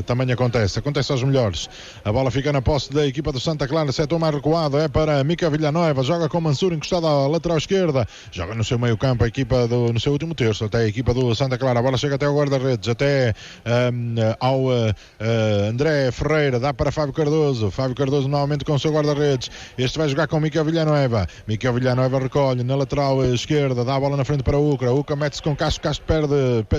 também acontece aos melhores. A bola fica na posse da equipa do Santa Clara, setor mais recuado é para Mica Villanueva, joga com Mansur encostado à lateral esquerda, joga no seu meio campo a equipa no seu último terço, até a equipa do Santa Clara. A bola chega até ao guarda-redes, até ao André Ferreira, dá para Fábio Cardoso novamente com o seu guarda-redes. Este vai jogar com Mica Villanueva. Mica Villanueva recolhe na lateral esquerda, dá a bola na frente para o Ucra. Ucra mete-se com Castro perde,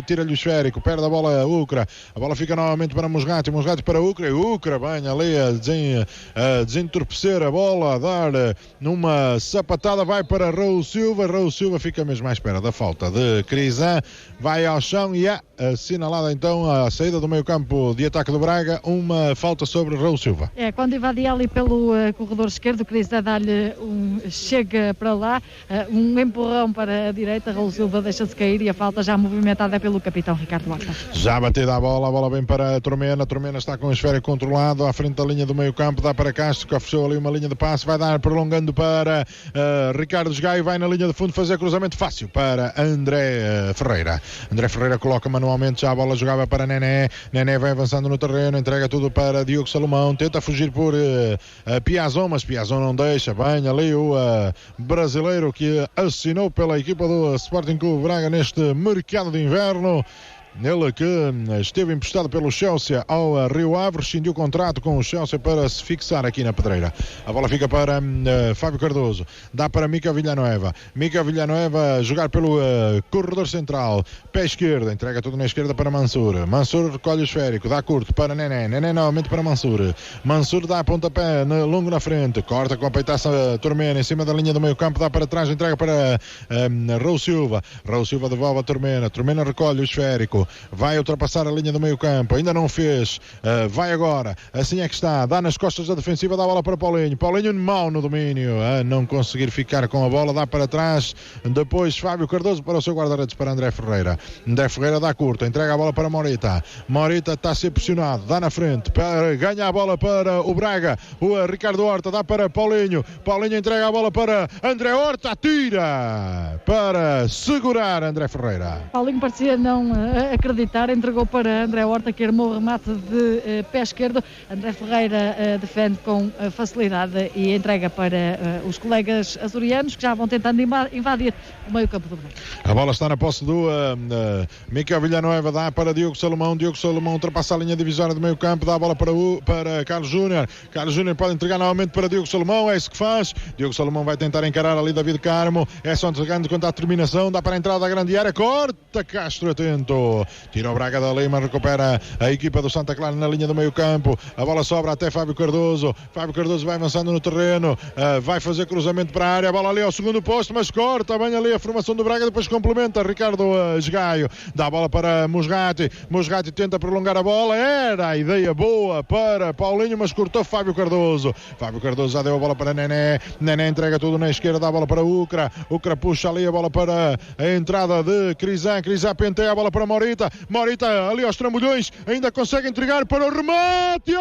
tira-lhe o esférico, perde a bola Ucra. A bola fica novamente para Musrati para Ucra, e Ucra bem ali a desentorpecer a bola, a dar numa sapatada, vai para Raul Silva. Raul Silva fica mesmo à espera da falta de Crisan, vai ao chão e é assinalada então a saída do meio campo de ataque do Braga, uma falta sobre Raul Silva. Quando invadia ali pelo corredor esquerdo, Crisan dá-lhe chega para lá, um empurrão para a direita, Raul Silva deixa-se cair, e a falta já movimentada é pelo capitão Ricardo Horta. Já batida a bola vem para a Tormena está com o esférico controlado à frente da linha do meio campo, dá para Castro, que ofereceu ali uma linha de passe, vai dar prolongando para Ricardo Gaio, vai na linha de fundo fazer cruzamento fácil para André Ferreira. André Ferreira coloca manualmente, já a bola jogava para Nené vai avançando no terreno, entrega tudo para Diogo Salomão, tenta fugir por Piazon, mas Piazon não deixa, bem ali o brasileiro que assinou pela equipa do Sporting Clube Braga neste mercado de inverno. Ele que esteve emprestado pelo Chelsea ao Rio Ave, rescindiu o contrato com o Chelsea para se fixar aqui na pedreira. A bola fica para Fábio Cardoso, dá para Mica Villanueva jogar pelo corredor central, pé esquerdo, entrega tudo na esquerda para Mansur recolhe o esférico, dá curto para Nené novamente para Mansur dá pontapé longo na frente, corta com a peitaça Tormena em cima da linha do meio campo, dá para trás, entrega para Raul Silva devolve a Tormena recolhe o esférico, vai ultrapassar a linha do meio campo, ainda não fez, vai agora, assim é que está, dá nas costas da defensiva, dá a bola para Paulinho mau no domínio, a não conseguir ficar com a bola, dá para trás, depois Fábio Cardoso para o seu guarda-redes para André Ferreira dá curto, entrega a bola para Morita está a ser pressionado, dá na frente, ganha a bola para o Braga, o Ricardo Horta dá para Paulinho entrega a bola para André Horta, tira para segurar André Ferreira. Paulinho parecia não acreditar, entregou para André Horta, que armou o remate de pé esquerdo. André Ferreira defende com facilidade e entrega para os colegas açorianos, que já vão tentando invadir o meio campo do Braga. A bola está na posse do Miquel Villanueva, dá para Diogo Salomão ultrapassa a linha divisória do meio campo, dá a bola para Carlos Júnior. Carlos Júnior pode entregar novamente para Diogo Salomão, é isso que faz. Diogo Salomão vai tentar encarar ali David Carmo, é só entregando quanto à terminação, dá para a entrada da grande área, corta Castro, atento, tira o Braga dali, mas recupera a equipa do Santa Clara na linha do meio campo. A bola sobra até Fábio Cardoso vai avançando no terreno, vai fazer cruzamento para a área, a bola ali ao segundo posto, mas corta bem ali a formação do Braga, depois complementa Ricardo Esgaio, dá a bola para Musrati tenta prolongar a bola, era a ideia boa para Paulinho, mas cortou Fábio Cardoso já deu a bola para Nené entrega tudo na esquerda, dá a bola para Ucra puxa ali a bola para a entrada de Crisan penteia a bola para Morita ali aos trambolhões, ainda consegue entregar para o remate, é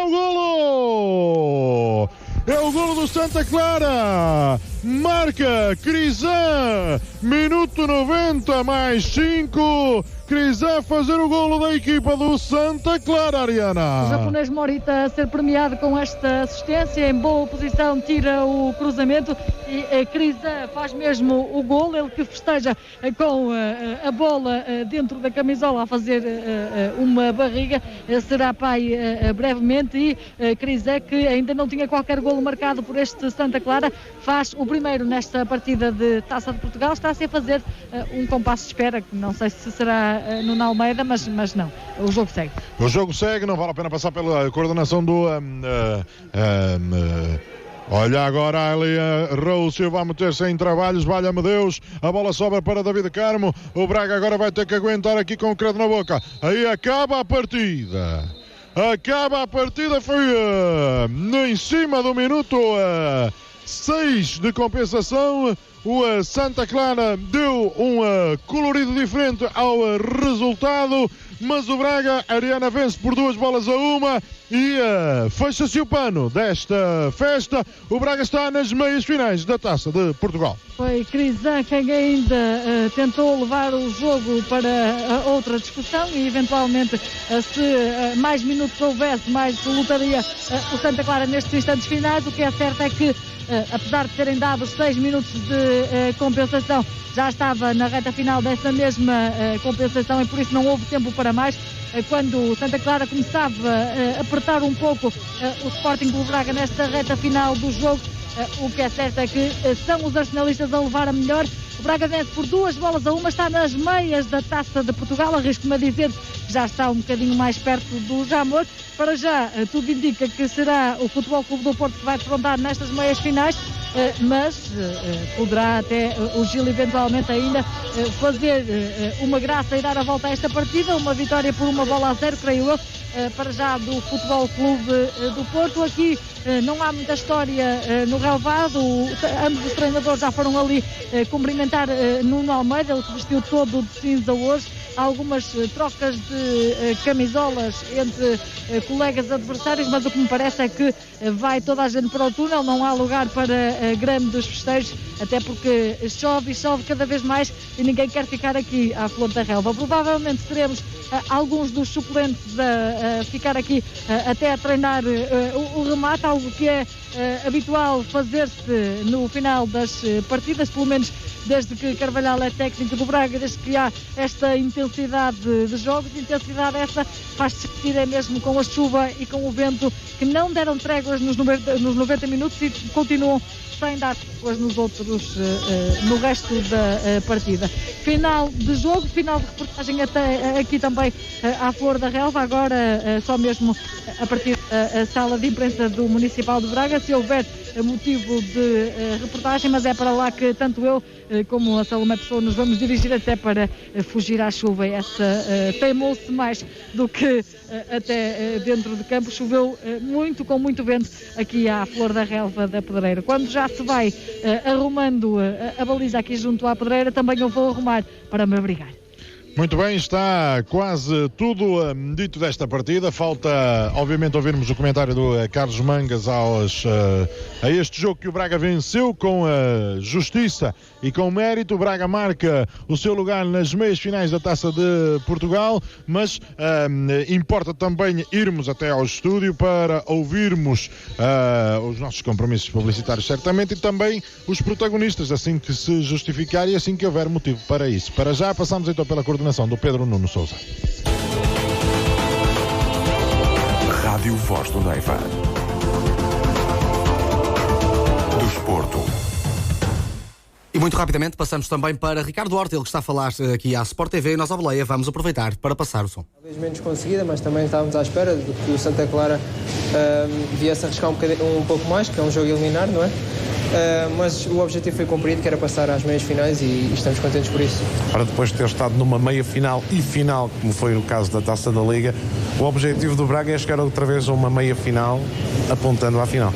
o golo do Santa Clara, marca Crisan, minuto 90 mais 5, Crisan fazer o golo da equipa do Santa Clara, Ariana. O japonês Morita a ser premiado com esta assistência, em boa posição tira o cruzamento e Crisan faz mesmo o golo, ele que festeja com a bola dentro da camisola a fazer uma barriga, será pai brevemente, e Crisan, que ainda não tinha qualquer golo marcado por este Santa Clara, faz o primeiro nesta partida de Taça de Portugal, está-se a fazer um compasso de espera, que não sei se será no Almeida, mas não, o jogo segue. O jogo segue, não vale a pena passar pela coordenação do olha agora ali Raul Silva a meter-se em trabalhos, valha-me Deus, a bola sobra para David Carmo, o Braga agora vai ter que aguentar aqui com o credo na boca, aí acaba a partida, foi em cima do minuto 6 de compensação. O Santa Clara deu um colorido diferente ao resultado, mas o Braga, Ariana, vence por 2-1 e fecha-se o pano desta festa. O Braga está nas meias finais da Taça de Portugal. Foi Crisan quem ainda tentou levar o jogo para outra discussão e eventualmente se mais minutos houvesse, mais lutaria o Santa Clara nestes instantes finais. O que é certo é que apesar de terem dado 6 minutos de compensação, já estava na reta final dessa mesma compensação e por isso não houve tempo para mais. Quando o Santa Clara começava a apertar um pouco o Sporting Clube Braga nesta reta final do jogo, o que é certo é que são os arsenalistas a levar a melhor. O Braga vence por 2-1, está nas meias da Taça de Portugal, arrisco-me a dizer que já está um bocadinho mais perto do Jamor. Para já, tudo indica que será o Futebol Clube do Porto que vai defrontar nestas meias finais, mas poderá até o Gil eventualmente ainda fazer uma graça e dar a volta a esta partida, uma vitória por 1-0, creio eu, para já do Futebol Clube do Porto. Aqui não há muita história no relevado, ambos os treinadores já foram ali cumprimentar Nuno Almeida, ele que vestiu todo de cinza hoje. Há algumas trocas de camisolas entre colegas adversários, mas o que me parece é que vai toda a gente para o túnel, não há lugar para grandes festejos, até porque chove e chove cada vez mais e ninguém quer ficar aqui à flor da relva. Provavelmente teremos alguns dos suplentes a ficar aqui até a treinar o remate, algo que é habitual fazer-se no final das partidas, pelo menos desde que Carvalhal é técnico do Braga, desde que há esta intensidade de jogos, intensidade essa faz-se sentir mesmo com a chuva e com o vento, que não deram tréguas nos 90 minutos e continuam sem dar tréguas nos outros, no resto da partida. Final de jogo, final de reportagem até aqui também à Flor da Relva, agora só mesmo a partir da sala de imprensa do Municipal de Braga, se houver motivo de reportagem, mas é para lá que tanto eu como a Salomé Pessoa nos vamos dirigir, até para fugir à chuva. Essa teimou-se mais do que até dentro de campo, choveu muito, com muito vento aqui à Flor da Relva da Pedreira. Quando já se vai arrumando a baliza aqui junto à Pedreira, também eu vou arrumar para me abrigar. Muito bem, está quase tudo dito desta partida. Falta, obviamente, ouvirmos o comentário do Carlos Mangas a este jogo que o Braga venceu com justiça e com mérito. O Braga marca o seu lugar nas meias finais da Taça de Portugal, mas importa também irmos até ao estúdio para ouvirmos os nossos compromissos publicitários, certamente, e também os protagonistas, assim que se justificar e assim que houver motivo para isso. Para já, passamos então pela coordenação do Pedro Nuno Sousa. Rádio Voz do Neiva. Desporto. E muito rapidamente passamos também para Ricardo Horta, ele que está a falar aqui à Sport TV e nós à boleia. Vamos aproveitar para passar o som. Talvez menos conseguida, mas também estávamos à espera de que o Santa Clara viesse a arriscar um pouco mais, que é um jogo eliminar, não é? Mas o objetivo foi cumprido, que era passar às meias finais e estamos contentes por isso. Para depois de ter estado numa meia final e final, como foi o caso da Taça da Liga, o objetivo do Braga é chegar outra vez a uma meia final, apontando à final.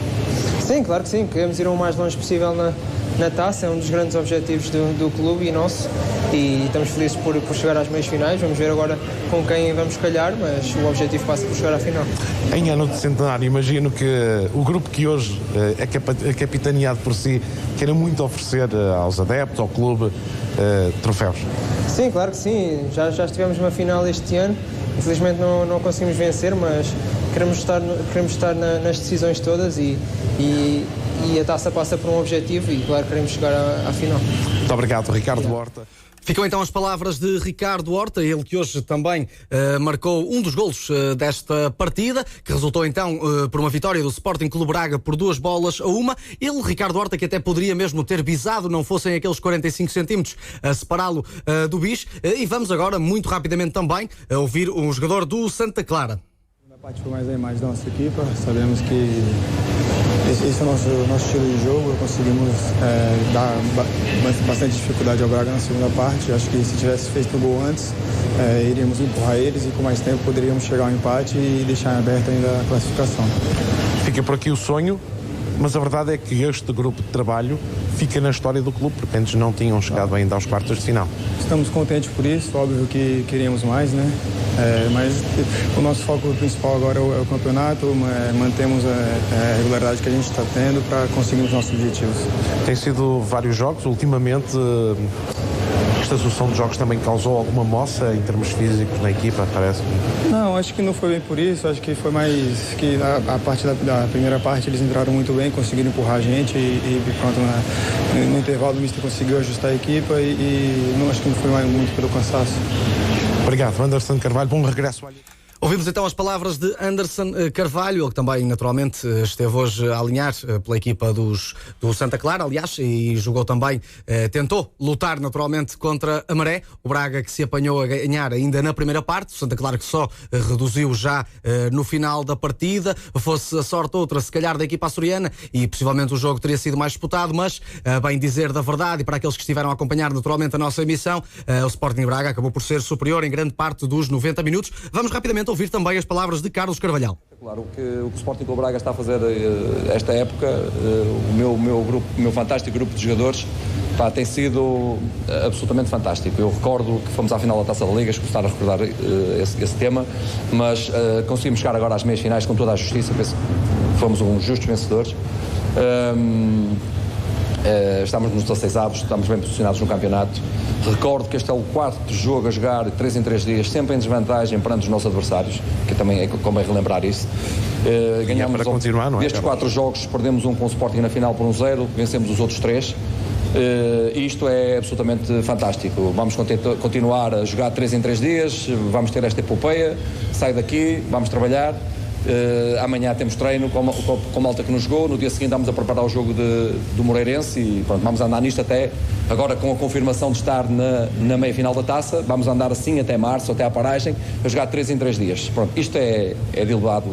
Sim, claro que sim, queremos ir o mais longe possível na Taça, é um dos grandes objetivos do clube e nosso, e estamos felizes por chegar às meias finais. Vamos ver agora com quem vamos calhar, mas o objetivo passa por chegar à final. Em ano de centenário, imagino que o grupo que hoje é capitaneado por si queira muito oferecer aos adeptos, ao clube, troféus. Sim, claro que sim, já estivemos numa final este ano, infelizmente não conseguimos vencer, mas queremos estar nas decisões todas e a Taça passa por um objetivo e, claro, queremos chegar à final. Muito obrigado, Ricardo Horta. Ficam então as palavras de Ricardo Horta, ele que hoje também marcou um dos golos desta partida, que resultou então por uma vitória do Sporting Clube Braga por 2-1. Ele, Ricardo Horta, que até poderia mesmo ter bisado, não fossem aqueles 45 centímetros a separá-lo do bis. E vamos agora, muito rapidamente também, ouvir um jogador do Santa Clara. A parte foi mais a imagem da nossa equipa, sabemos que esse é o nosso estilo de jogo. Conseguimos dar bastante dificuldade ao Braga na segunda parte. Acho que se tivesse feito o gol antes, iríamos empurrar eles e com mais tempo poderíamos chegar ao empate e deixar aberta ainda a classificação. Fica por aqui o sonho, mas a verdade é que este grupo de trabalho fica na história do clube, porque antes não tinham chegado ainda aos quartos de final. Estamos contentes por isso, óbvio que queríamos mais, né? Mas o nosso foco principal agora é o campeonato, mantemos a regularidade que a gente está tendo para conseguir os nossos objetivos. Tem sido vários jogos, ultimamente esta sucessão de jogos também causou alguma moça em termos físicos na equipa, parece-me? Não, acho que não foi bem por isso, acho que foi mais que a parte da primeira parte eles entraram muito bem, conseguiram empurrar a gente e pronto, no intervalo o mister conseguiu ajustar a equipa e não, acho que não foi mais muito pelo cansaço. Obrigado, Anderson Carvalho, bom regresso. Ouvimos então as palavras de Anderson Carvalho, ele que também naturalmente esteve hoje a alinhar pela equipa do Santa Clara, aliás, e jogou também, tentou lutar naturalmente contra a Maré, o Braga que se apanhou a ganhar ainda na primeira parte, o Santa Clara que só reduziu já no final da partida, fosse a sorte outra se calhar da equipa açoriana e possivelmente o jogo teria sido mais disputado, mas bem dizer da verdade e para aqueles que estiveram a acompanhar naturalmente a nossa emissão, o Sporting Braga acabou por ser superior em grande parte dos 90 minutos. Vamos rapidamente ouvir também as palavras de Carlos Carvalhal. Claro, o que o Sporting Clube Braga está a fazer esta época, o meu fantástico grupo de jogadores, tem sido absolutamente fantástico. Eu recordo que fomos à final da Taça da Liga, escutar a recordar esse tema, mas conseguimos chegar agora às meias finais com toda a justiça, penso que fomos uns justos vencedores. Estamos nos 16 avos, estamos bem posicionados no campeonato. Recordo que este é o quarto jogo a jogar 3 em 3 dias, sempre em desvantagem perante os nossos adversários, que também é convém relembrar isso. Ganhamos para continuar, não é? Destes 4 jogos, perdemos um com o Sporting na final por 1-0, vencemos os outros 3. Isto é absolutamente fantástico. Vamos continuar a jogar 3 em 3 dias, vamos ter esta epopeia, sai daqui, vamos trabalhar. Amanhã temos treino com a malta que nos jogou, no dia seguinte vamos a preparar o jogo do Moreirense e pronto, vamos andar nisto até agora com a confirmação de estar na meia-final da Taça, vamos andar assim até março, até à paragem, a jogar 3 em 3 dias. Pronto, isto é de elevado